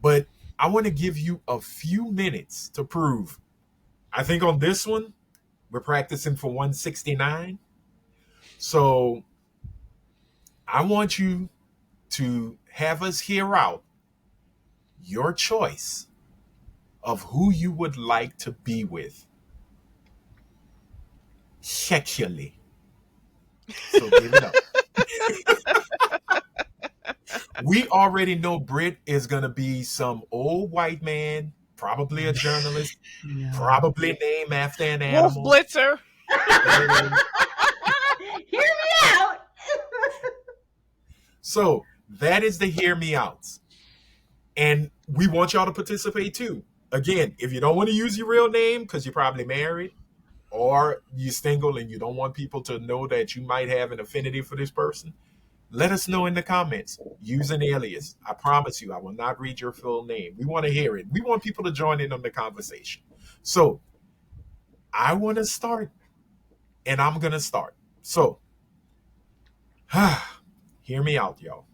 But I want to give you a few minutes to prove. I think on this one, we're practicing for 169. So I want you to have us hear out your choice of who you would like to be with sexually. So give it up. We already know Brit is going to be some old white man, probably a journalist,
No.
probably named after an
Wolf
animal.
Blitzer.
And
Hear me out.
so that is the hear me outs. And we want y'all to participate too. Again, if you don't want to use your real name because you're probably married or you're single and you don't want people to know that you might have an affinity for this person, let us know in the comments. Use an alias. I promise you, I will not read your full name. We want to hear it. We want people to join in on the conversation. So I want to start, and I'm going to start. So, hear me out, y'all.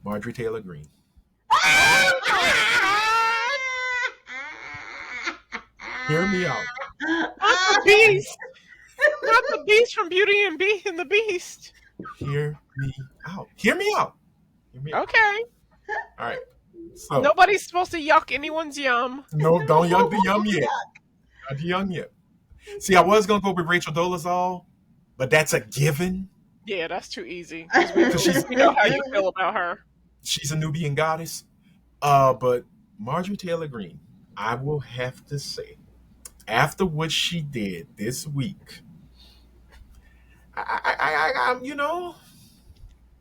Marjorie Taylor Greene. Hear me out.
Not the Beast. Not the Beast from Beauty and the Beast.
Hear me out. Hear me out. Hear me out.
Okay.
All right. So
Nobody's supposed to yuck anyone's yum.
no, don't yuck the yum yet. Not the young yet. See, I was gonna go with Rachel Dolezal, but that's a given.
Yeah, that's too easy.
She's
We know how you feel about her.
she's a Nubian goddess. But Marjorie Taylor Greene, I will have to say, after what she did this week, I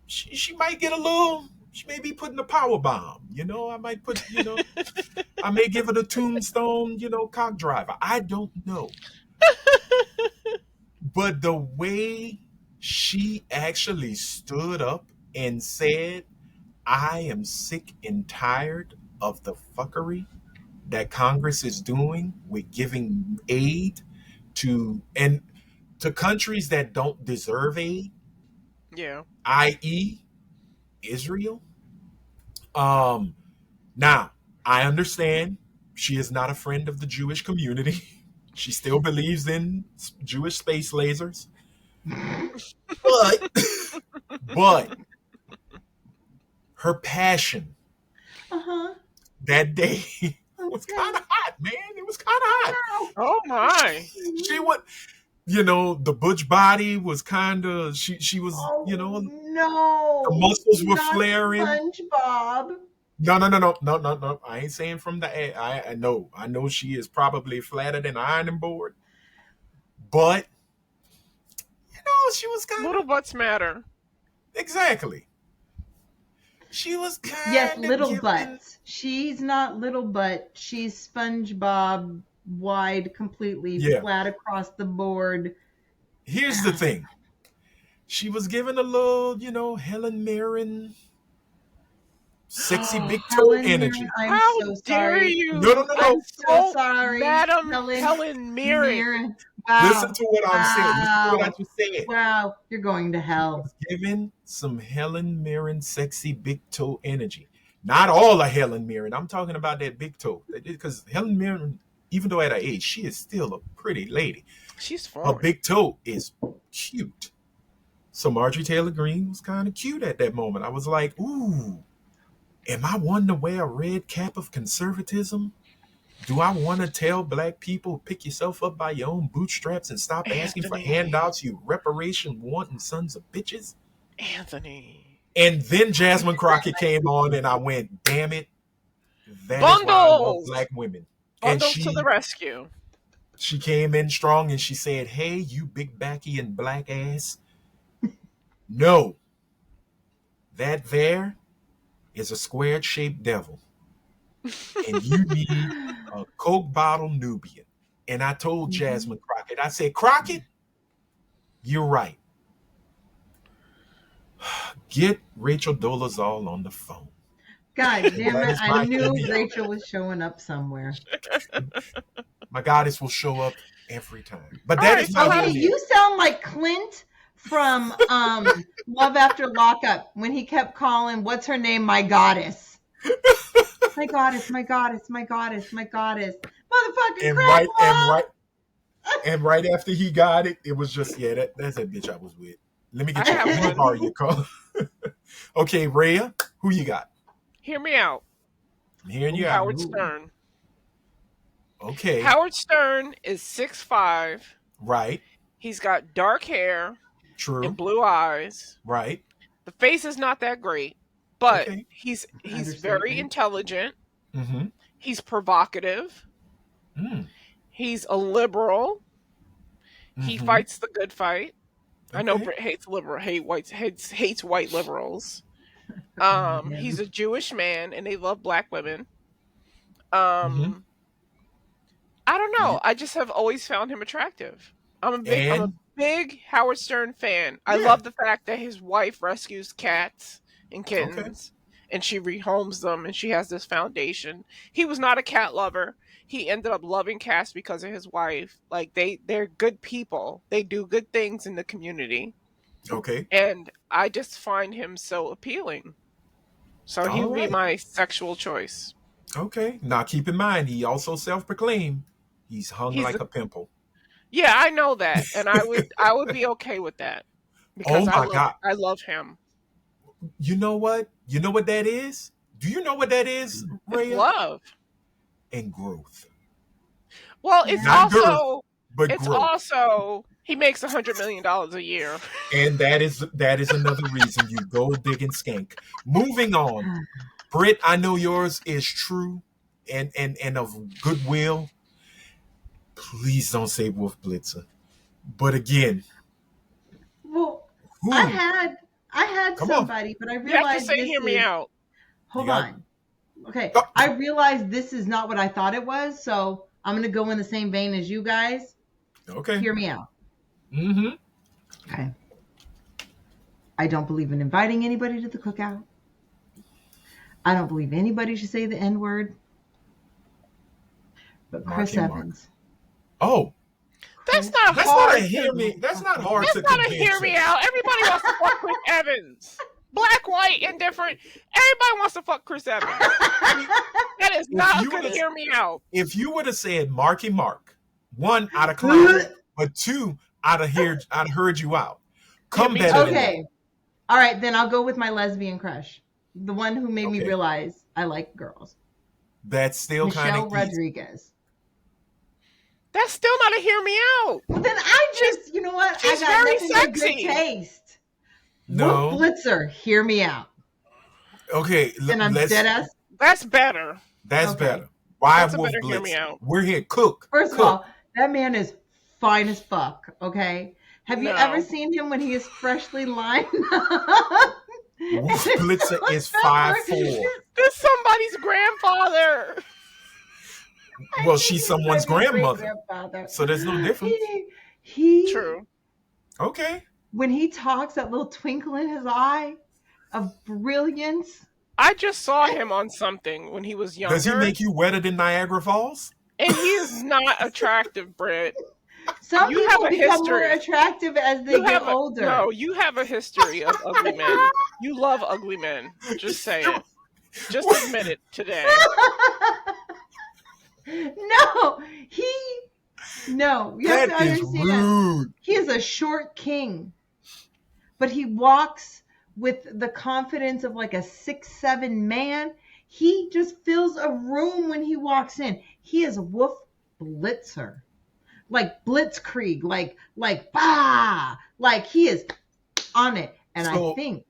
she might get a little. She may be putting a power bomb. I might put. I may give it a tombstone. Cock driver. I don't know. But the way she actually stood up and said, "I am sick and tired of the fuckery that Congress is doing with giving aid to countries that don't deserve aid,
Yeah.
i.e., Israel." Now, I understand she is not a friend of the Jewish community. She still believes in Jewish space lasers. But her passion
Uh-huh.
that day was kind of hot, man. It was kind of hot.
Oh my.
She would, the butch body was kind of, she was,
No.
the muscles were
Not
flaring.
SpongeBob.
No. I ain't saying from the air. I know she is probably flatter than an ironing board. But, she was kind
Little
of,
butts matter.
exactly. She was kind
Yes,
of
little
giving,
butts. She's not little butt. She's SpongeBob wide, completely
Yeah.
flat across the board.
here's the thing. She was given a little, Helen Mirren, sexy
Oh,
big toe
Helen Mirren,
energy.
I'm
How
so
dare
sorry.
No, no,
you
no,
I'm
no.
so
insult
sorry,
Madam
Helen
Helen Mirren?
Mirren.
Listen
Wow.
to what I'm saying. Listen to what I
Wow.
just said.
Wow. You're going to
She
hell.
was given some Helen Mirren sexy big toe energy. Not all of Helen Mirren. I'm talking about that big toe. Because Helen Mirren, even though at her age, she is still a pretty lady.
She's
Her
foreign.
big toe is cute. So Marjorie Taylor Greene was kind of cute at that moment. I was like, ooh, am I one to wear a red cap of conservatism? Do I want to tell black people pick yourself up by your own bootstraps and stop asking for
Anthony.
handouts, you reparation wanting sons of bitches?
Anthony.
And then Jasmine Crockett came on, and I went, damn it, that is why I love
Bundles.
black women. And
Bundles to the rescue.
she came in strong and she said, hey, you big backy and black ass. No, that there is a squared shaped devil. And you need a Coke bottle Nubian. And I told Jasmine Crockett, I said, Crockett, you're right. Get Rachel Dolezal on the phone.
God damn
That
it.
is
I
my
knew
Hemi.
Rachel was showing up somewhere.
My goddess will show up every time. But
All
that
right,
is
so
my
how-
Okay,
Hemi.
you sound like Clint from Love After Lockup when he kept calling, what's her name? My goddess. My goddess, my goddess, my goddess, my goddess. Motherfucking
And
crack
right after he got it, it was just, that's that bitch I was with. Let me get
I
you.
have
Let me
one.
borrow your car. Okay, Rhea, who you got?
Hear me out.
I'm hearing you out.
Howard Stern.
Okay,
Howard Stern is 6'5".
right,
He's got dark hair
true,
and blue eyes.
right,
The face is not that great, but
okay,
he's
Understatement.
very intelligent.
mm-hmm,
He's provocative.
mm,
He's a liberal. He
mm-hmm.
fights the good fight. I know
Okay.
Brit hates hates white liberals. He's a Jewish man, and they love black women.
Mm-hmm.
I don't
Yeah.
know. I just have always found him attractive. I'm a
And
big Howard Stern fan. I
Yeah.
love the fact that his wife rescues cats and
Okay.
kittens, and she rehomes them, and she has this foundation. He was not a cat lover. He ended up loving cats because of his wife. Like they're good people. They do good things in the community,
okay,
and I just find him so appealing. So he
all
would be
right,
my sexual choice.
okay. Now keep in mind, he also self-proclaimed he's hung
He's
like a pimple.
Yeah, I know that, and I would be okay with that because
Oh my God!
I love him.
You know what? You know what that is? Do you know what that is,
It's
Rhea?
love.
And growth,
Well, it's
not girth,
also
but
it's
growth.
also he makes $100 million a year.
And that is another reason you go digging skank. Moving on, Britt. I know yours is true and of goodwill. Please don't say Wolf Blitzer. But again,
Well,
who?
I had
Come on.
somebody, but I
You have to
realized
say,
this
"Hear me
is.
out."
Hold
You got-
on. Okay,
Oh.
I realized this is not what I thought it was, so I'm gonna go in the same vein as you guys.
Okay.
Hear me out.
Mm-hmm.
Okay. I don't believe in inviting anybody to the cookout. I don't believe anybody should say the N-word. But Chris
Marky Mark.
Evans.
Oh,
That's not
that's
hard.
not a hear me. That's not hard
That's
to
not a
convince
hear me
us.
out. Everybody wants to fuck Chris Evans. Black, white, indifferent. Everybody wants to fuck Chris Evans. That is not a
you
good
was-
hear me out.
If you would have said Marky Mark, one, I'd have clowned, but two, I'd have heard you out. Come
me
better
too.
than that.
Okay. All right, then I'll go with my lesbian crush. The one who made me
Okay.
realize I like girls.
That's still kind
Michelle
of
Rodriguez.
That's still not a hear me out.
Well, then I just, you know what?
she's
I got
very
nothing but good
sexy.
taste.
No.
Wolf Blitzer, hear me out.
Okay,
And I'm
let's.
dead ass.
That's better.
That's
Okay.
better. Why
That's a
Wolf
better hear me
Blitz?
out.
We're here. Cook.
First of
Cook.
all, that man is fine as fuck, okay? Have you
No.
ever seen him when he is freshly lined up?
Wolf Blitzer is 5'4".
This somebody's grandfather.
Well, she's someone's grandmother,
Great-grandfather.
so there's no difference.
He
True.
Okay.
When he talks, that little twinkle in his eye of brilliance.
I just saw him on something when he was
Does he
younger,
make you wetter than Niagara Falls?
and he is not attractive, Britt.
Some
You have
people
a
become more
history.
attractive as they
You
get
have a
older.
no. You have a history of ugly men. You love ugly men. Just say it. Just admit it today.
No, you have
That
to
is
understand.
rude.
He is a short king, but he walks with the confidence of like a 6'7" man. He just fills a room when he walks in. He is a wolf blitzer, like blitzkrieg, like bah, like he is on it. And I
So
think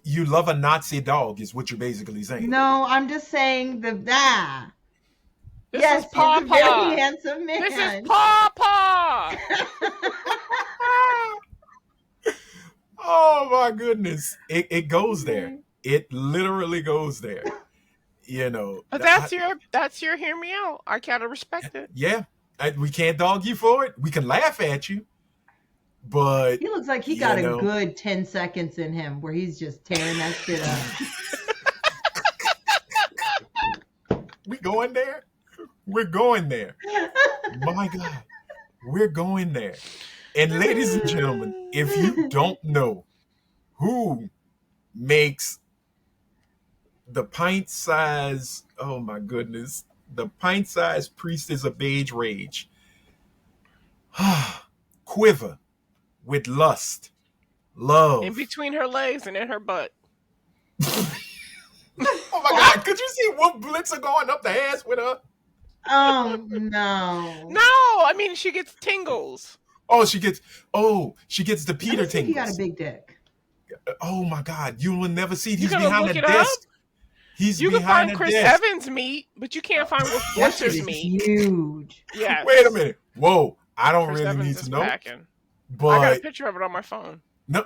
you love a Nazi dog, is what you're basically saying.
no, I'm just saying the that.
This
Yes,
is
he's a very
Papa.
handsome man.
This is Papa.
Oh my goodness. It goes there. It literally goes there. You know.
But that's your hear me out. I gotta respect it.
Yeah. We can't dog you for it. We can laugh at you. But
He looks like he got a good 10 seconds in him where he's just tearing that shit up.
we going there? We're going there. My God. We're going there. And ladies and gentlemen, if you don't know who makes the pint size, oh my goodness, the pint size priestess of beige rage quiver with lust, love.
In between her legs and in her butt.
Oh my God, could you see Wolf Blitzer going up the ass with her?
Oh no.
No, I mean she gets tingles.
Oh, she gets the Peter tingles.
He got a big dick.
Oh my God, you will never see. He's
You gonna
behind
look
the
it
desk.
up?
He's
You can
behind
find
the
Chris
desk.
Evans' meat, but you can't find Wolf
That shit
Blitzer's
is
meat.
huge.
Yes.
Wait a minute. Whoa, I don't
Chris
really
Evans
need
is
to know.
packing.
But
I got a picture of it on my phone.
no,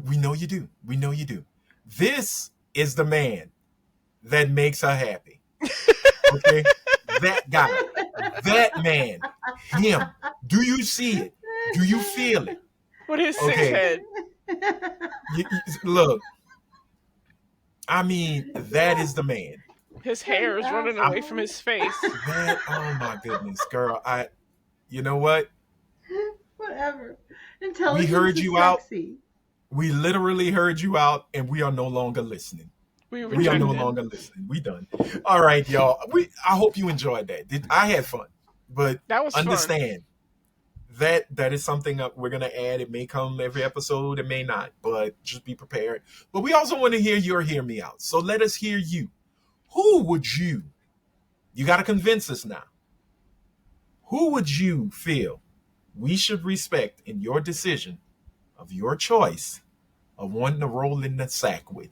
we know you do. We know you do. This is the man that makes her happy. Okay? That guy. That man. Him. Do you see it? Do you feel it?
With his six
Okay.
head.
Look. I mean, that is the man.
His hair is running away from his face.
Oh my goodness, girl. You know what?
Whatever. Intelligence
We heard
is
you out.
sexy.
We literally heard you out, and we are no longer listening.
We
We are no longer listening. We done. All right, y'all. I hope you enjoyed that. I had fun, but
That was
understand that is something that we're gonna add. It may come every episode, it may not, but just be prepared. But we also want to hear me out. So let us hear you. Who would you got to convince us now. Who would you feel we should respect in your decision of your choice of wanting to roll in the sack with?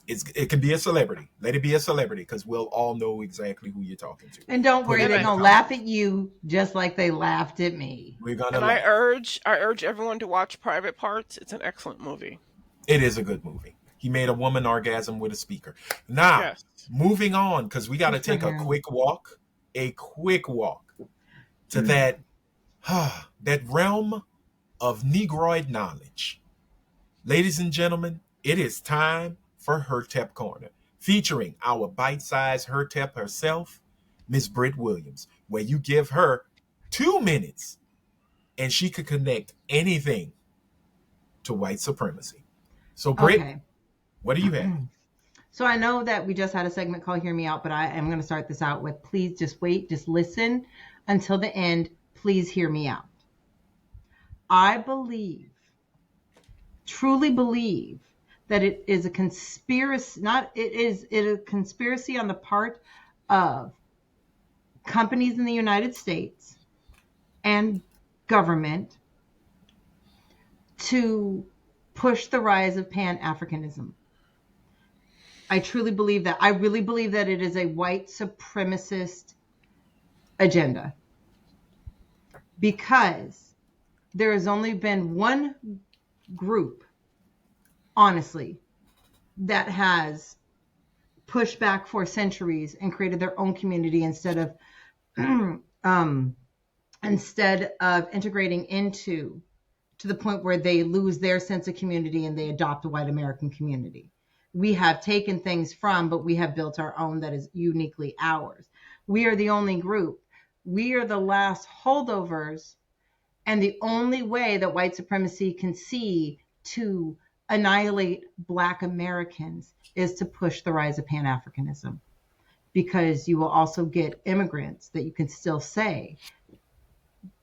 It can be a celebrity. Let it be a celebrity, because we'll all know exactly who you're talking to.
And don't worry,
Put it
they're
in the
gonna laugh at you just like they laughed at me.
We're gonna
And
laugh.
I urge everyone to watch Private Parts. It's an excellent movie.
It is a good movie. He made a woman orgasm with a speaker. Now,
Yes.
moving on, because we got to take a quick walk to that realm of Negroid knowledge. Ladies and gentlemen, it is time for Her-Tep Corner, featuring our bite-sized Her-Tep herself, Miss Britt Williams, where you give her 2 minutes and she could connect anything to white supremacy. So, Britt,
Okay.
what do you have?
So I know that we just had a segment called Hear Me Out, but I am going to start this out with please just wait, just listen until the end. Please hear me out. I truly believe that it is a conspiracy, it is a conspiracy on the part of companies in the United States and government to push the rise of Pan-Africanism. I truly believe that. I really believe that it is a white supremacist agenda, because there has only been one group, honestly, that has pushed back for centuries and created their own community instead of integrating into to the point where they lose their sense of community and they adopt a white American community. We have taken things from, but we have built our own that is uniquely ours. We are the only group. We are the last holdovers, and the only way that white supremacy can see to annihilate Black Americans is to push the rise of Pan-Africanism, because you will also get immigrants that you can still say,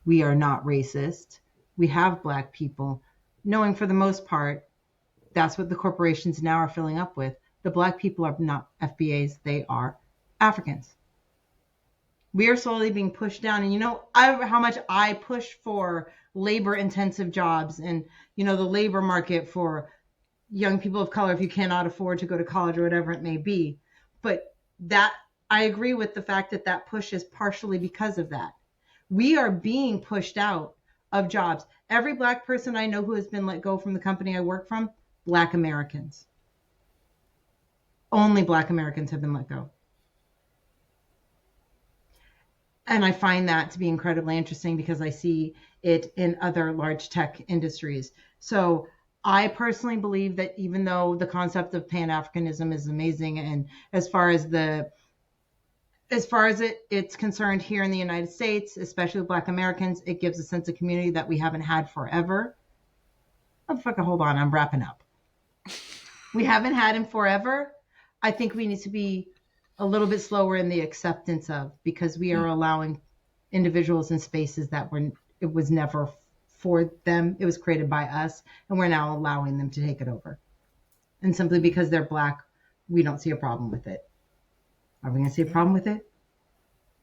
we are not racist. We have Black people, knowing for the most part, that's what the corporations now are filling up with. The Black people are not FBAs, they are Africans. We are slowly being pushed down. And how much I push for labor intensive jobs and, the labor market for young people of color if you cannot afford to go to college or whatever it may be. But that, I agree with the fact that push is partially because of that. We are being pushed out of jobs. Every Black person I know who has been let go from the company I work from, Black Americans. Only Black Americans have been let go. And I find that to be incredibly interesting because I see it in other large tech industries. So I personally believe that even though the concept of Pan-Africanism is amazing, and as far as it's concerned here in the United States, especially with Black Americans, it gives a sense of community that we haven't had forever. Oh, fucking hold on, I'm wrapping up. We haven't had in forever. I think we need to be a little bit slower in the acceptance of, because we are allowing individuals in spaces that it was never for them. It was created by us, and we're now allowing them to take it over. And simply because they're Black, we don't see a problem with it. Are we going to see a problem with it?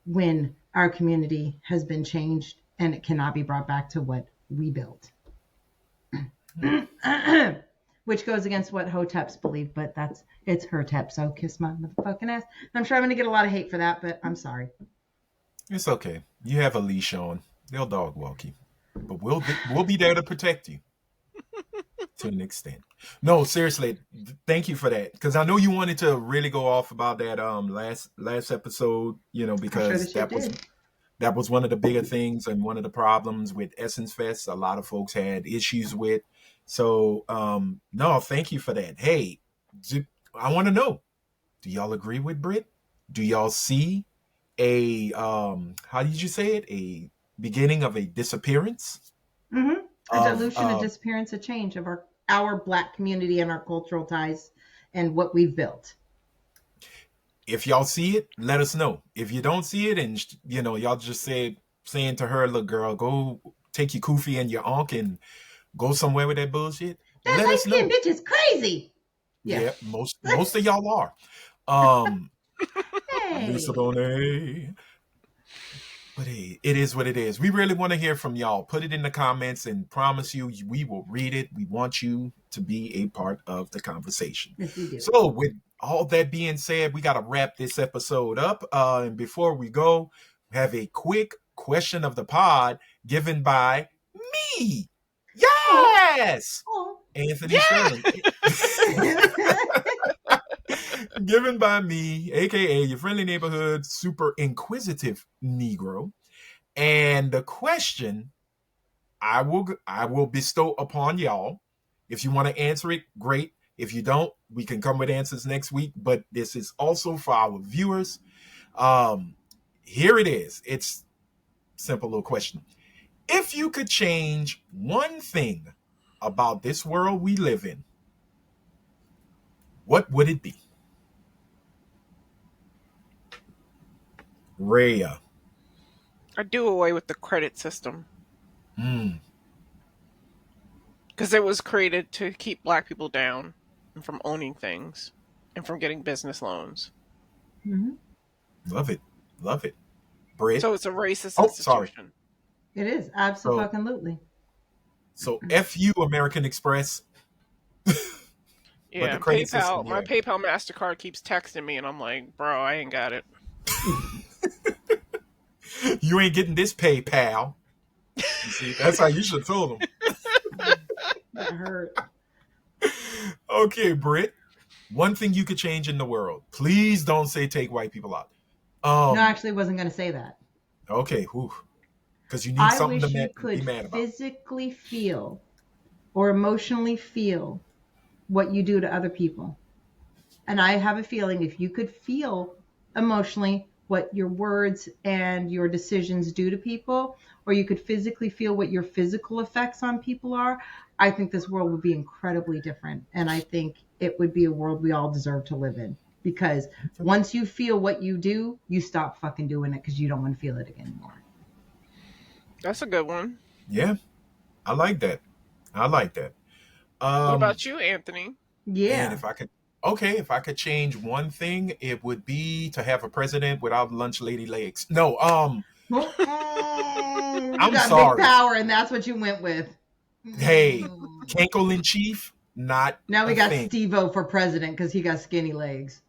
When our community has been changed and it cannot be brought back to what we built. Which goes against what Her-Teps believe, but it's Her-Tep, so kiss my motherfucking ass. I'm sure I'm going to get a lot of hate for that, but I'm sorry.
It's okay. You have a leash on. They'll dog walk you. But we'll be there to protect you. To an extent. No, seriously, thank you for that. Because I know you wanted to really go off about that last episode, because that was one of the bigger things and one of the problems with Essence Fest. A lot of folks had issues with. So, no, thank you for that. Hey, I want to know, do y'all agree with Britt? Do y'all see how did you say it? A beginning of a disappearance?
Mm-hmm. A dilution, a disappearance, a change of our Black community and our cultural ties and what we've built.
If y'all see it, let us know. If you don't see it, and y'all just saying to her, look, girl, go take your kufi and your ankh and go somewhere with that bullshit.
That light skinned bitch is crazy.
Yeah, most of y'all are.
Hey.
But hey, it is what it is. We really want to hear from y'all. Put it in the comments and promise you we will read it. We want you to be a part of the conversation.
Yes, we do.
So with all that being said, we got to wrap this episode up. And before we go, we have a quick question of the pod given by me. Yes!
Oh.
Anthony Sterling. Given by me, aka your friendly neighborhood super inquisitive Negro. And the question I will bestow upon y'all. If you want to answer it, great. If you don't, we can come with answers next week. But this is also for our viewers. Here it is. It's a simple little question. If you could change one thing about this world we live in, what would it be? Rhea.
I'd do away with the credit system. Because it was created to keep Black people down and from owning things and from getting business loans.
Mm-hmm.
Love it. Love it. Britt?
So it's a racist institution.
Sorry.
It is. Absolutely.
So F you, American Express.
Yeah, PayPal. My PayPal MasterCard keeps texting me, and I'm like, bro, I ain't got it.
You ain't getting this PayPal. You see, that's how you should have told them.
That hurt.
Okay, Britt. One thing you could change in the world. Please don't say take white people out.
No, I actually wasn't going to say that.
Okay. Whew. because you need
I
something to
wish you
be
could
mad about.
physically feel or emotionally feel what you do to other people. And I have a feeling if you could feel emotionally what your words and your decisions do to people, or you could physically feel what your physical effects on people are, I think this world would be incredibly different. And I think it would be a world we all deserve to live in. Because once you feel what you do, you stop fucking doing it because you don't want to feel it again anymore.
That's a good one.
Yeah, I like that. I like that.
What
Um,
about you, Anthony?
man,
Yeah.
if I could, okay, if I could change one thing, it would be to have a president without lunch lady legs. No,
You
I'm
got big
sorry.
power, and that's what you went with.
Hey, Cankle in chief, not
Now we
a
got
thing.
Steve-O for president because he got skinny legs.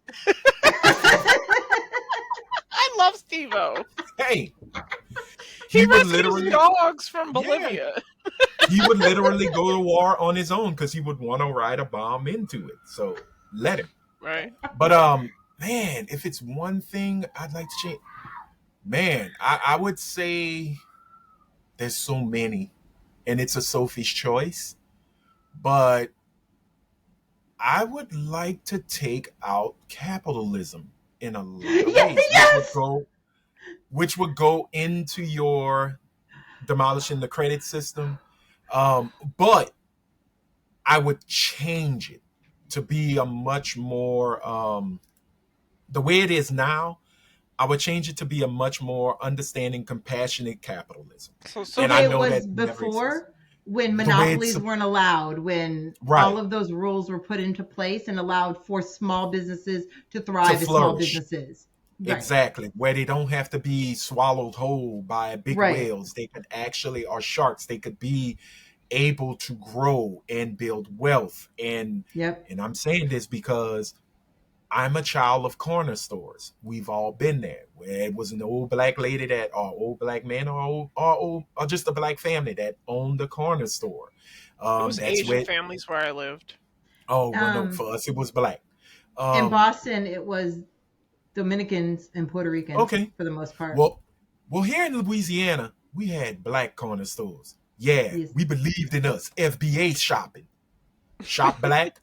I love Steve-O.
Hey,
He
he would
rescues
literally,
dogs from
yeah,
Bolivia.
he would literally go to war on his own because he would want to ride a bomb into it. So let him.
Right.
But man, if it's one thing I'd like to change, man, I would say there's so many, and it's a Sophie's choice. But I would like to take out capitalism in a lot of ways,
Yes.
which would go into your demolishing the credit system. But I would change it to be a much more the way it is now. I would change it to be a much more understanding, compassionate capitalism.
So
The
And
social.
I
way it
know
was
that never exists.
before, when
The way it's
monopolies weren't allowed, when all
right
of those rules were put into place and allowed for small businesses to
to
thrive as small
flourish.
businesses. Right.
Exactly. Where they don't have to be swallowed whole by big
Right.
whales. They could actually, or sharks, they could be able to grow and build wealth.
Yep.
And I'm saying this because I'm a child of corner stores. We've all been there. Where it was an old black lady that, or old black man, or just a black family that owned the corner store.
It was
That's
Asian
where.
families where I lived.
Oh well, no,
Um,
for us it was black.
in
Um,
Boston, it was Dominicans and Puerto Ricans
okay,
for the most part.
well, here in Louisiana, we had black corner stores. Yeah,
Yes.
we believed in us. FBA shopping, shop black,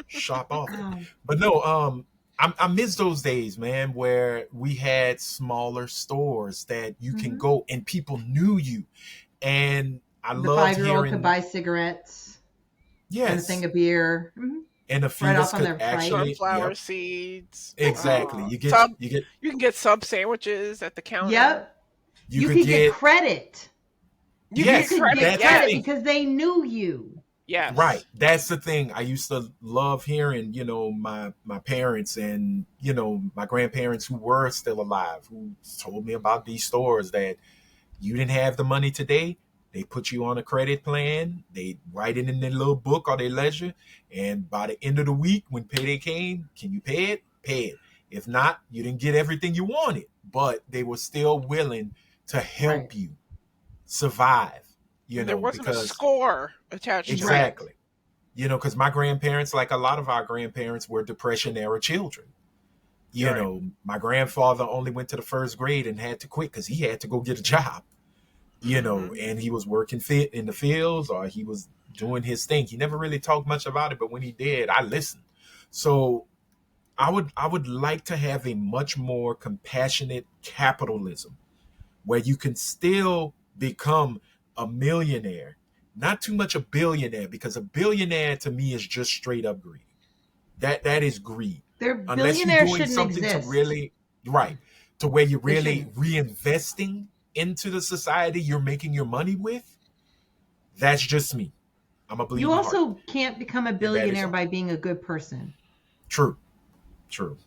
shop often.
Oh.
But no, I miss those days, man, where we had smaller stores that you can
Mhm.
go and people knew you. And I
The
loved
5-year-old could
hearing,
buy cigarettes and a thing
yes,
of beer.
and the
Right
feeders
off on
could
their right.
actually,
Sunflower
yep,
seeds.
exactly.
Sub.
You get,
You can get sub sandwiches at the counter.
Yep.
you
You
could
could get
get,
credit.
You
You
get
yes,
could
credit.
get
that's the
Yes.
credit
thing.
because they knew you.
Right.
Yes.
That's the thing. I used to love hearing, my parents and, my grandparents who were still alive, who told me about these stores that you didn't have the money today. They put you on a credit plan. They write it in their little book or their ledger. And by the end of the week, when payday came, can you pay it? Pay it. If not, you didn't get everything you wanted. But they were still willing to help
Right.
you survive,
And there wasn't a
because
score attached to it.
Right.
exactly. Because my grandparents, like a lot of our grandparents, were Depression era children.
Right.
My grandfather only went to the first grade and had to quit because he had to go get a job,
Hmm.
and he was working fit in the fields or he was doing his thing. He never really talked much about it, but when he did, I listened. So I would like to have a much more compassionate capitalism where you can still become a millionaire, not too much a billionaire, because a billionaire to me is just straight up greed. That is greed.
Their
Unless you're
billionaires
doing
shouldn't
something to
exist.
really right, to where you're
They
really
shouldn't.
reinvesting into the society you're making your money with. That's just me. I'm a
You
bleeding heart,
also can't become a
and that is
billionaire
all.
by being a good person.
True, true.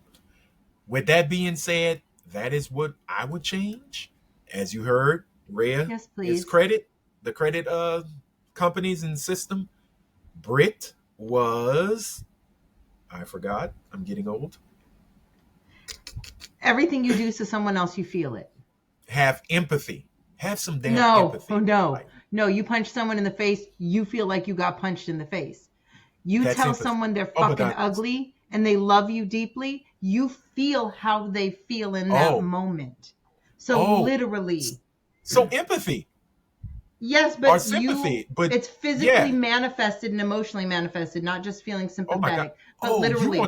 With that being said, that is what I would change. As you heard, Rhea
Yes,
is
please.
the credit companies and system. Brit was, I forgot. I'm getting old.
Everything you do to someone else, you feel it.
Have empathy. Have some damn
No,
empathy
oh
in your
no,
life.
no. You punch someone in the face, you feel like you got punched in the face. You
That's
tell
empathy.
someone they're
Oh, but
fucking ugly and they love you deeply, you feel how they feel in that
oh,
moment. So
oh.
literally,
So empathy.
Yes,
or
but
sympathy. But
it's physically
yeah,
manifested and emotionally manifested, not just feeling
oh my God.
sympathetic, but
Oh,
literally.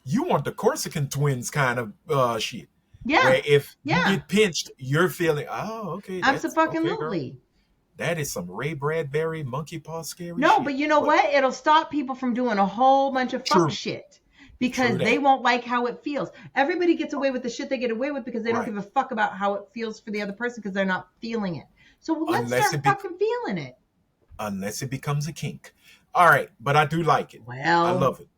you want the Corsican twins kind of shit.
Yeah.
Where if you
Yeah.
get pinched, you're feeling, oh, okay, that's okay, girl.
Absolutely.
That is some Ray Bradbury monkey paw scary
No,
shit.
but you know what? It'll stop people from doing a whole bunch of fuck
True,
shit
true
because they
that.
won't like how it feels. Everybody gets away with the shit they get away with because they don't
Right.
give a fuck about how it feels for the other person because they're not feeling it. So let's
Unless
start
it be
fucking feeling it.
unless it becomes a kink. All right, but I do like it. I
Well,
love it.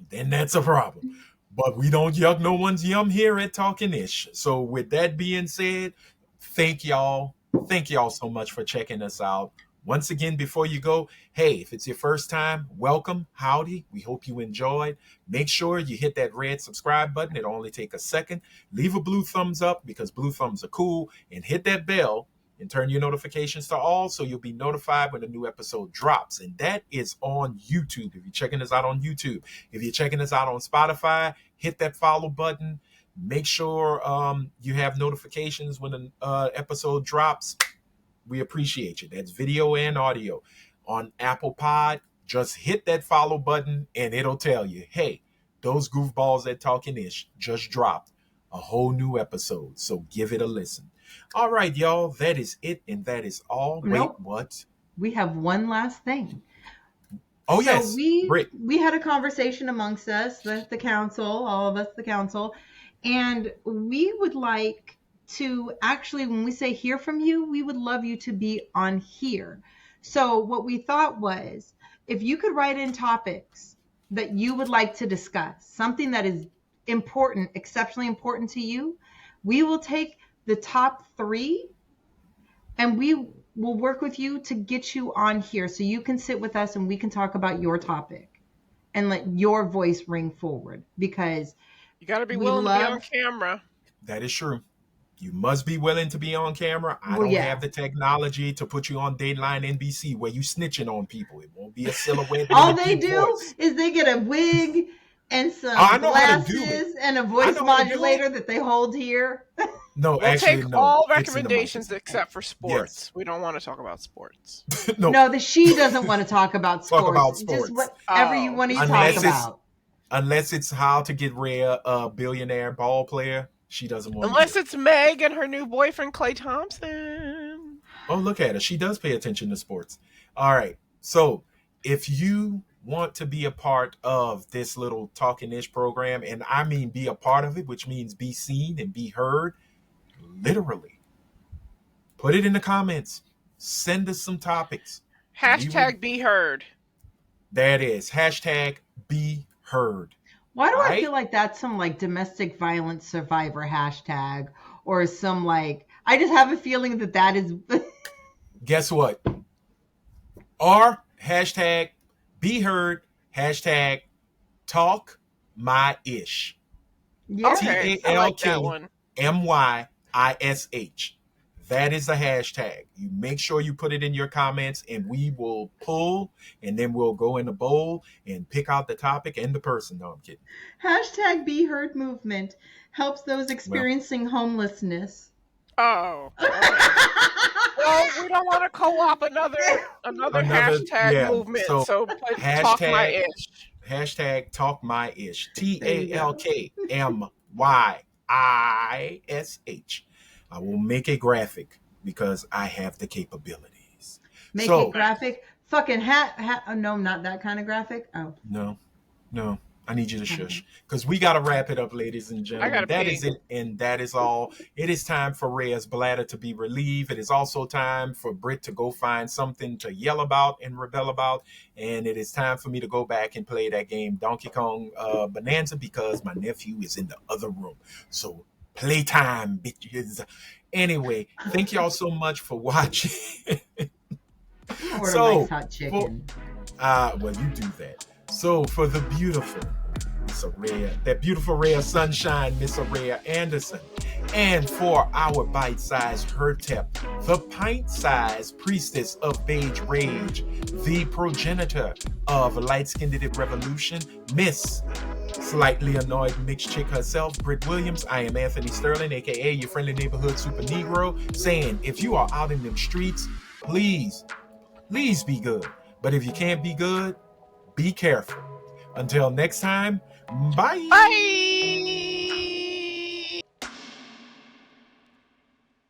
Then that's a problem. But we don't yuck no one's yum here at Talking Ish. So with that being said, thank y'all. Thank y'all so much for checking us out. Once again, before you go, hey, if it's your first time, welcome, howdy. We hope you enjoyed. Make sure you hit that red subscribe button. It'll only take a second. Leave a blue thumbs up because blue thumbs are cool. And hit that bell and turn your notifications to all so you'll be notified when a new episode drops. And that is on YouTube. If you're checking us out on YouTube, if you're checking us out on Spotify, hit that follow button. Make sure you have notifications when an episode drops. We appreciate you. That's video and audio. On Apple Pod, just hit that follow button and it'll tell you, hey, those goofballs at Talking Ish just dropped a whole new episode. So give it a listen. All right, y'all. That is it. And that is all.
nope.
Wait, what?
We have one last thing.
Oh,
So
yes. Britt.
we had a conversation amongst us, the council, all of us, the council, and we would like to actually, when we say hear from you, we would love you to be on here. So what we thought was, if you could write in topics that you would like to discuss, something that is important, exceptionally important to you, we will take the top 3 and we will work with you to get you on here so you can sit with us and we can talk about your topic and let your voice ring forward because
You got to be
we
willing to be on
love
camera.
That is true. You must be willing to be on camera. I
Well,
don't
yeah.
have the technology to put you on Dateline NBC where you snitching on people. It won't be a silhouette.
all
and a
they
deep
do
voice.
is they get a wig and some
I know how to do
glasses
it.
and a
I
voice
know how to do
modulator
it.
that they hold here.
No,
We'll
actually,
take
no.
all
It's in the
recommendations
microphone.
except for sports. We don't want to talk about sports.
No,
No, she doesn't want to talk about sports.
Talk about
Just
sports.
whatever you
Oh,
want to
just
talk
Unless it's-
about.
unless it's how to get Rhea a billionaire ball player. She doesn't want
Unless
to.
it's Meg and her new boyfriend, Klay Thompson.
Oh, look at her. She does pay attention to sports. All right. So if you want to be a part of this little Talking Ish program, and I mean be a part of it, which means be seen and be heard, literally, put it in the comments. Send us some topics.
Hashtag be heard.
That is. Hashtag be heard.
Why do I
Right?
feel like that's some like domestic violence survivor hashtag or some like, I just have a feeling that is.
Guess what? Or hashtag be heard, hashtag talk my ish.
Yeah.
Okay, I like that one.
MYISH. That is the hashtag. You make sure you put it in your comments and we will pull and then we'll go in the bowl and pick out the topic and the person. No, I'm kidding.
Hashtag Be Heard movement helps those experiencing homelessness.
Oh. Well, we don't want to co-op another hashtag movement. So put talk my ish.
Hashtag talk my ish. TALKMYISH. I will make a graphic because I have the capabilities.
Make it graphic. Fucking no, not that kind of graphic. Oh.
No. I need you to shush because we got to wrap it up, ladies and gentlemen. That is it, and that is all. It is time for Rhea's bladder to be relieved. It is also time for Britt to go find something to yell about and rebel about, and it is time for me to go back and play that game Donkey Kong Bonanza because my nephew is in the other room. So playtime, bitches. Anyway, thank y'all so much for watching.
Order nice hot chicken.
Well, you do that. So for the beautiful Miss Araya, that beautiful ray of sunshine, Miss Araya Anderson, and for our bite-sized Her-Tep, the pint-sized priestess of beige rage, the progenitor of light-skinned revolution, Miss Slightly Annoyed Mixed Chick herself, Britt Williams. I am Anthony Sterling, aka your friendly neighborhood super Negro, saying if you are out in them streets, Please, please be good. But if you can't be good, be careful. Until next time, bye.
Bye.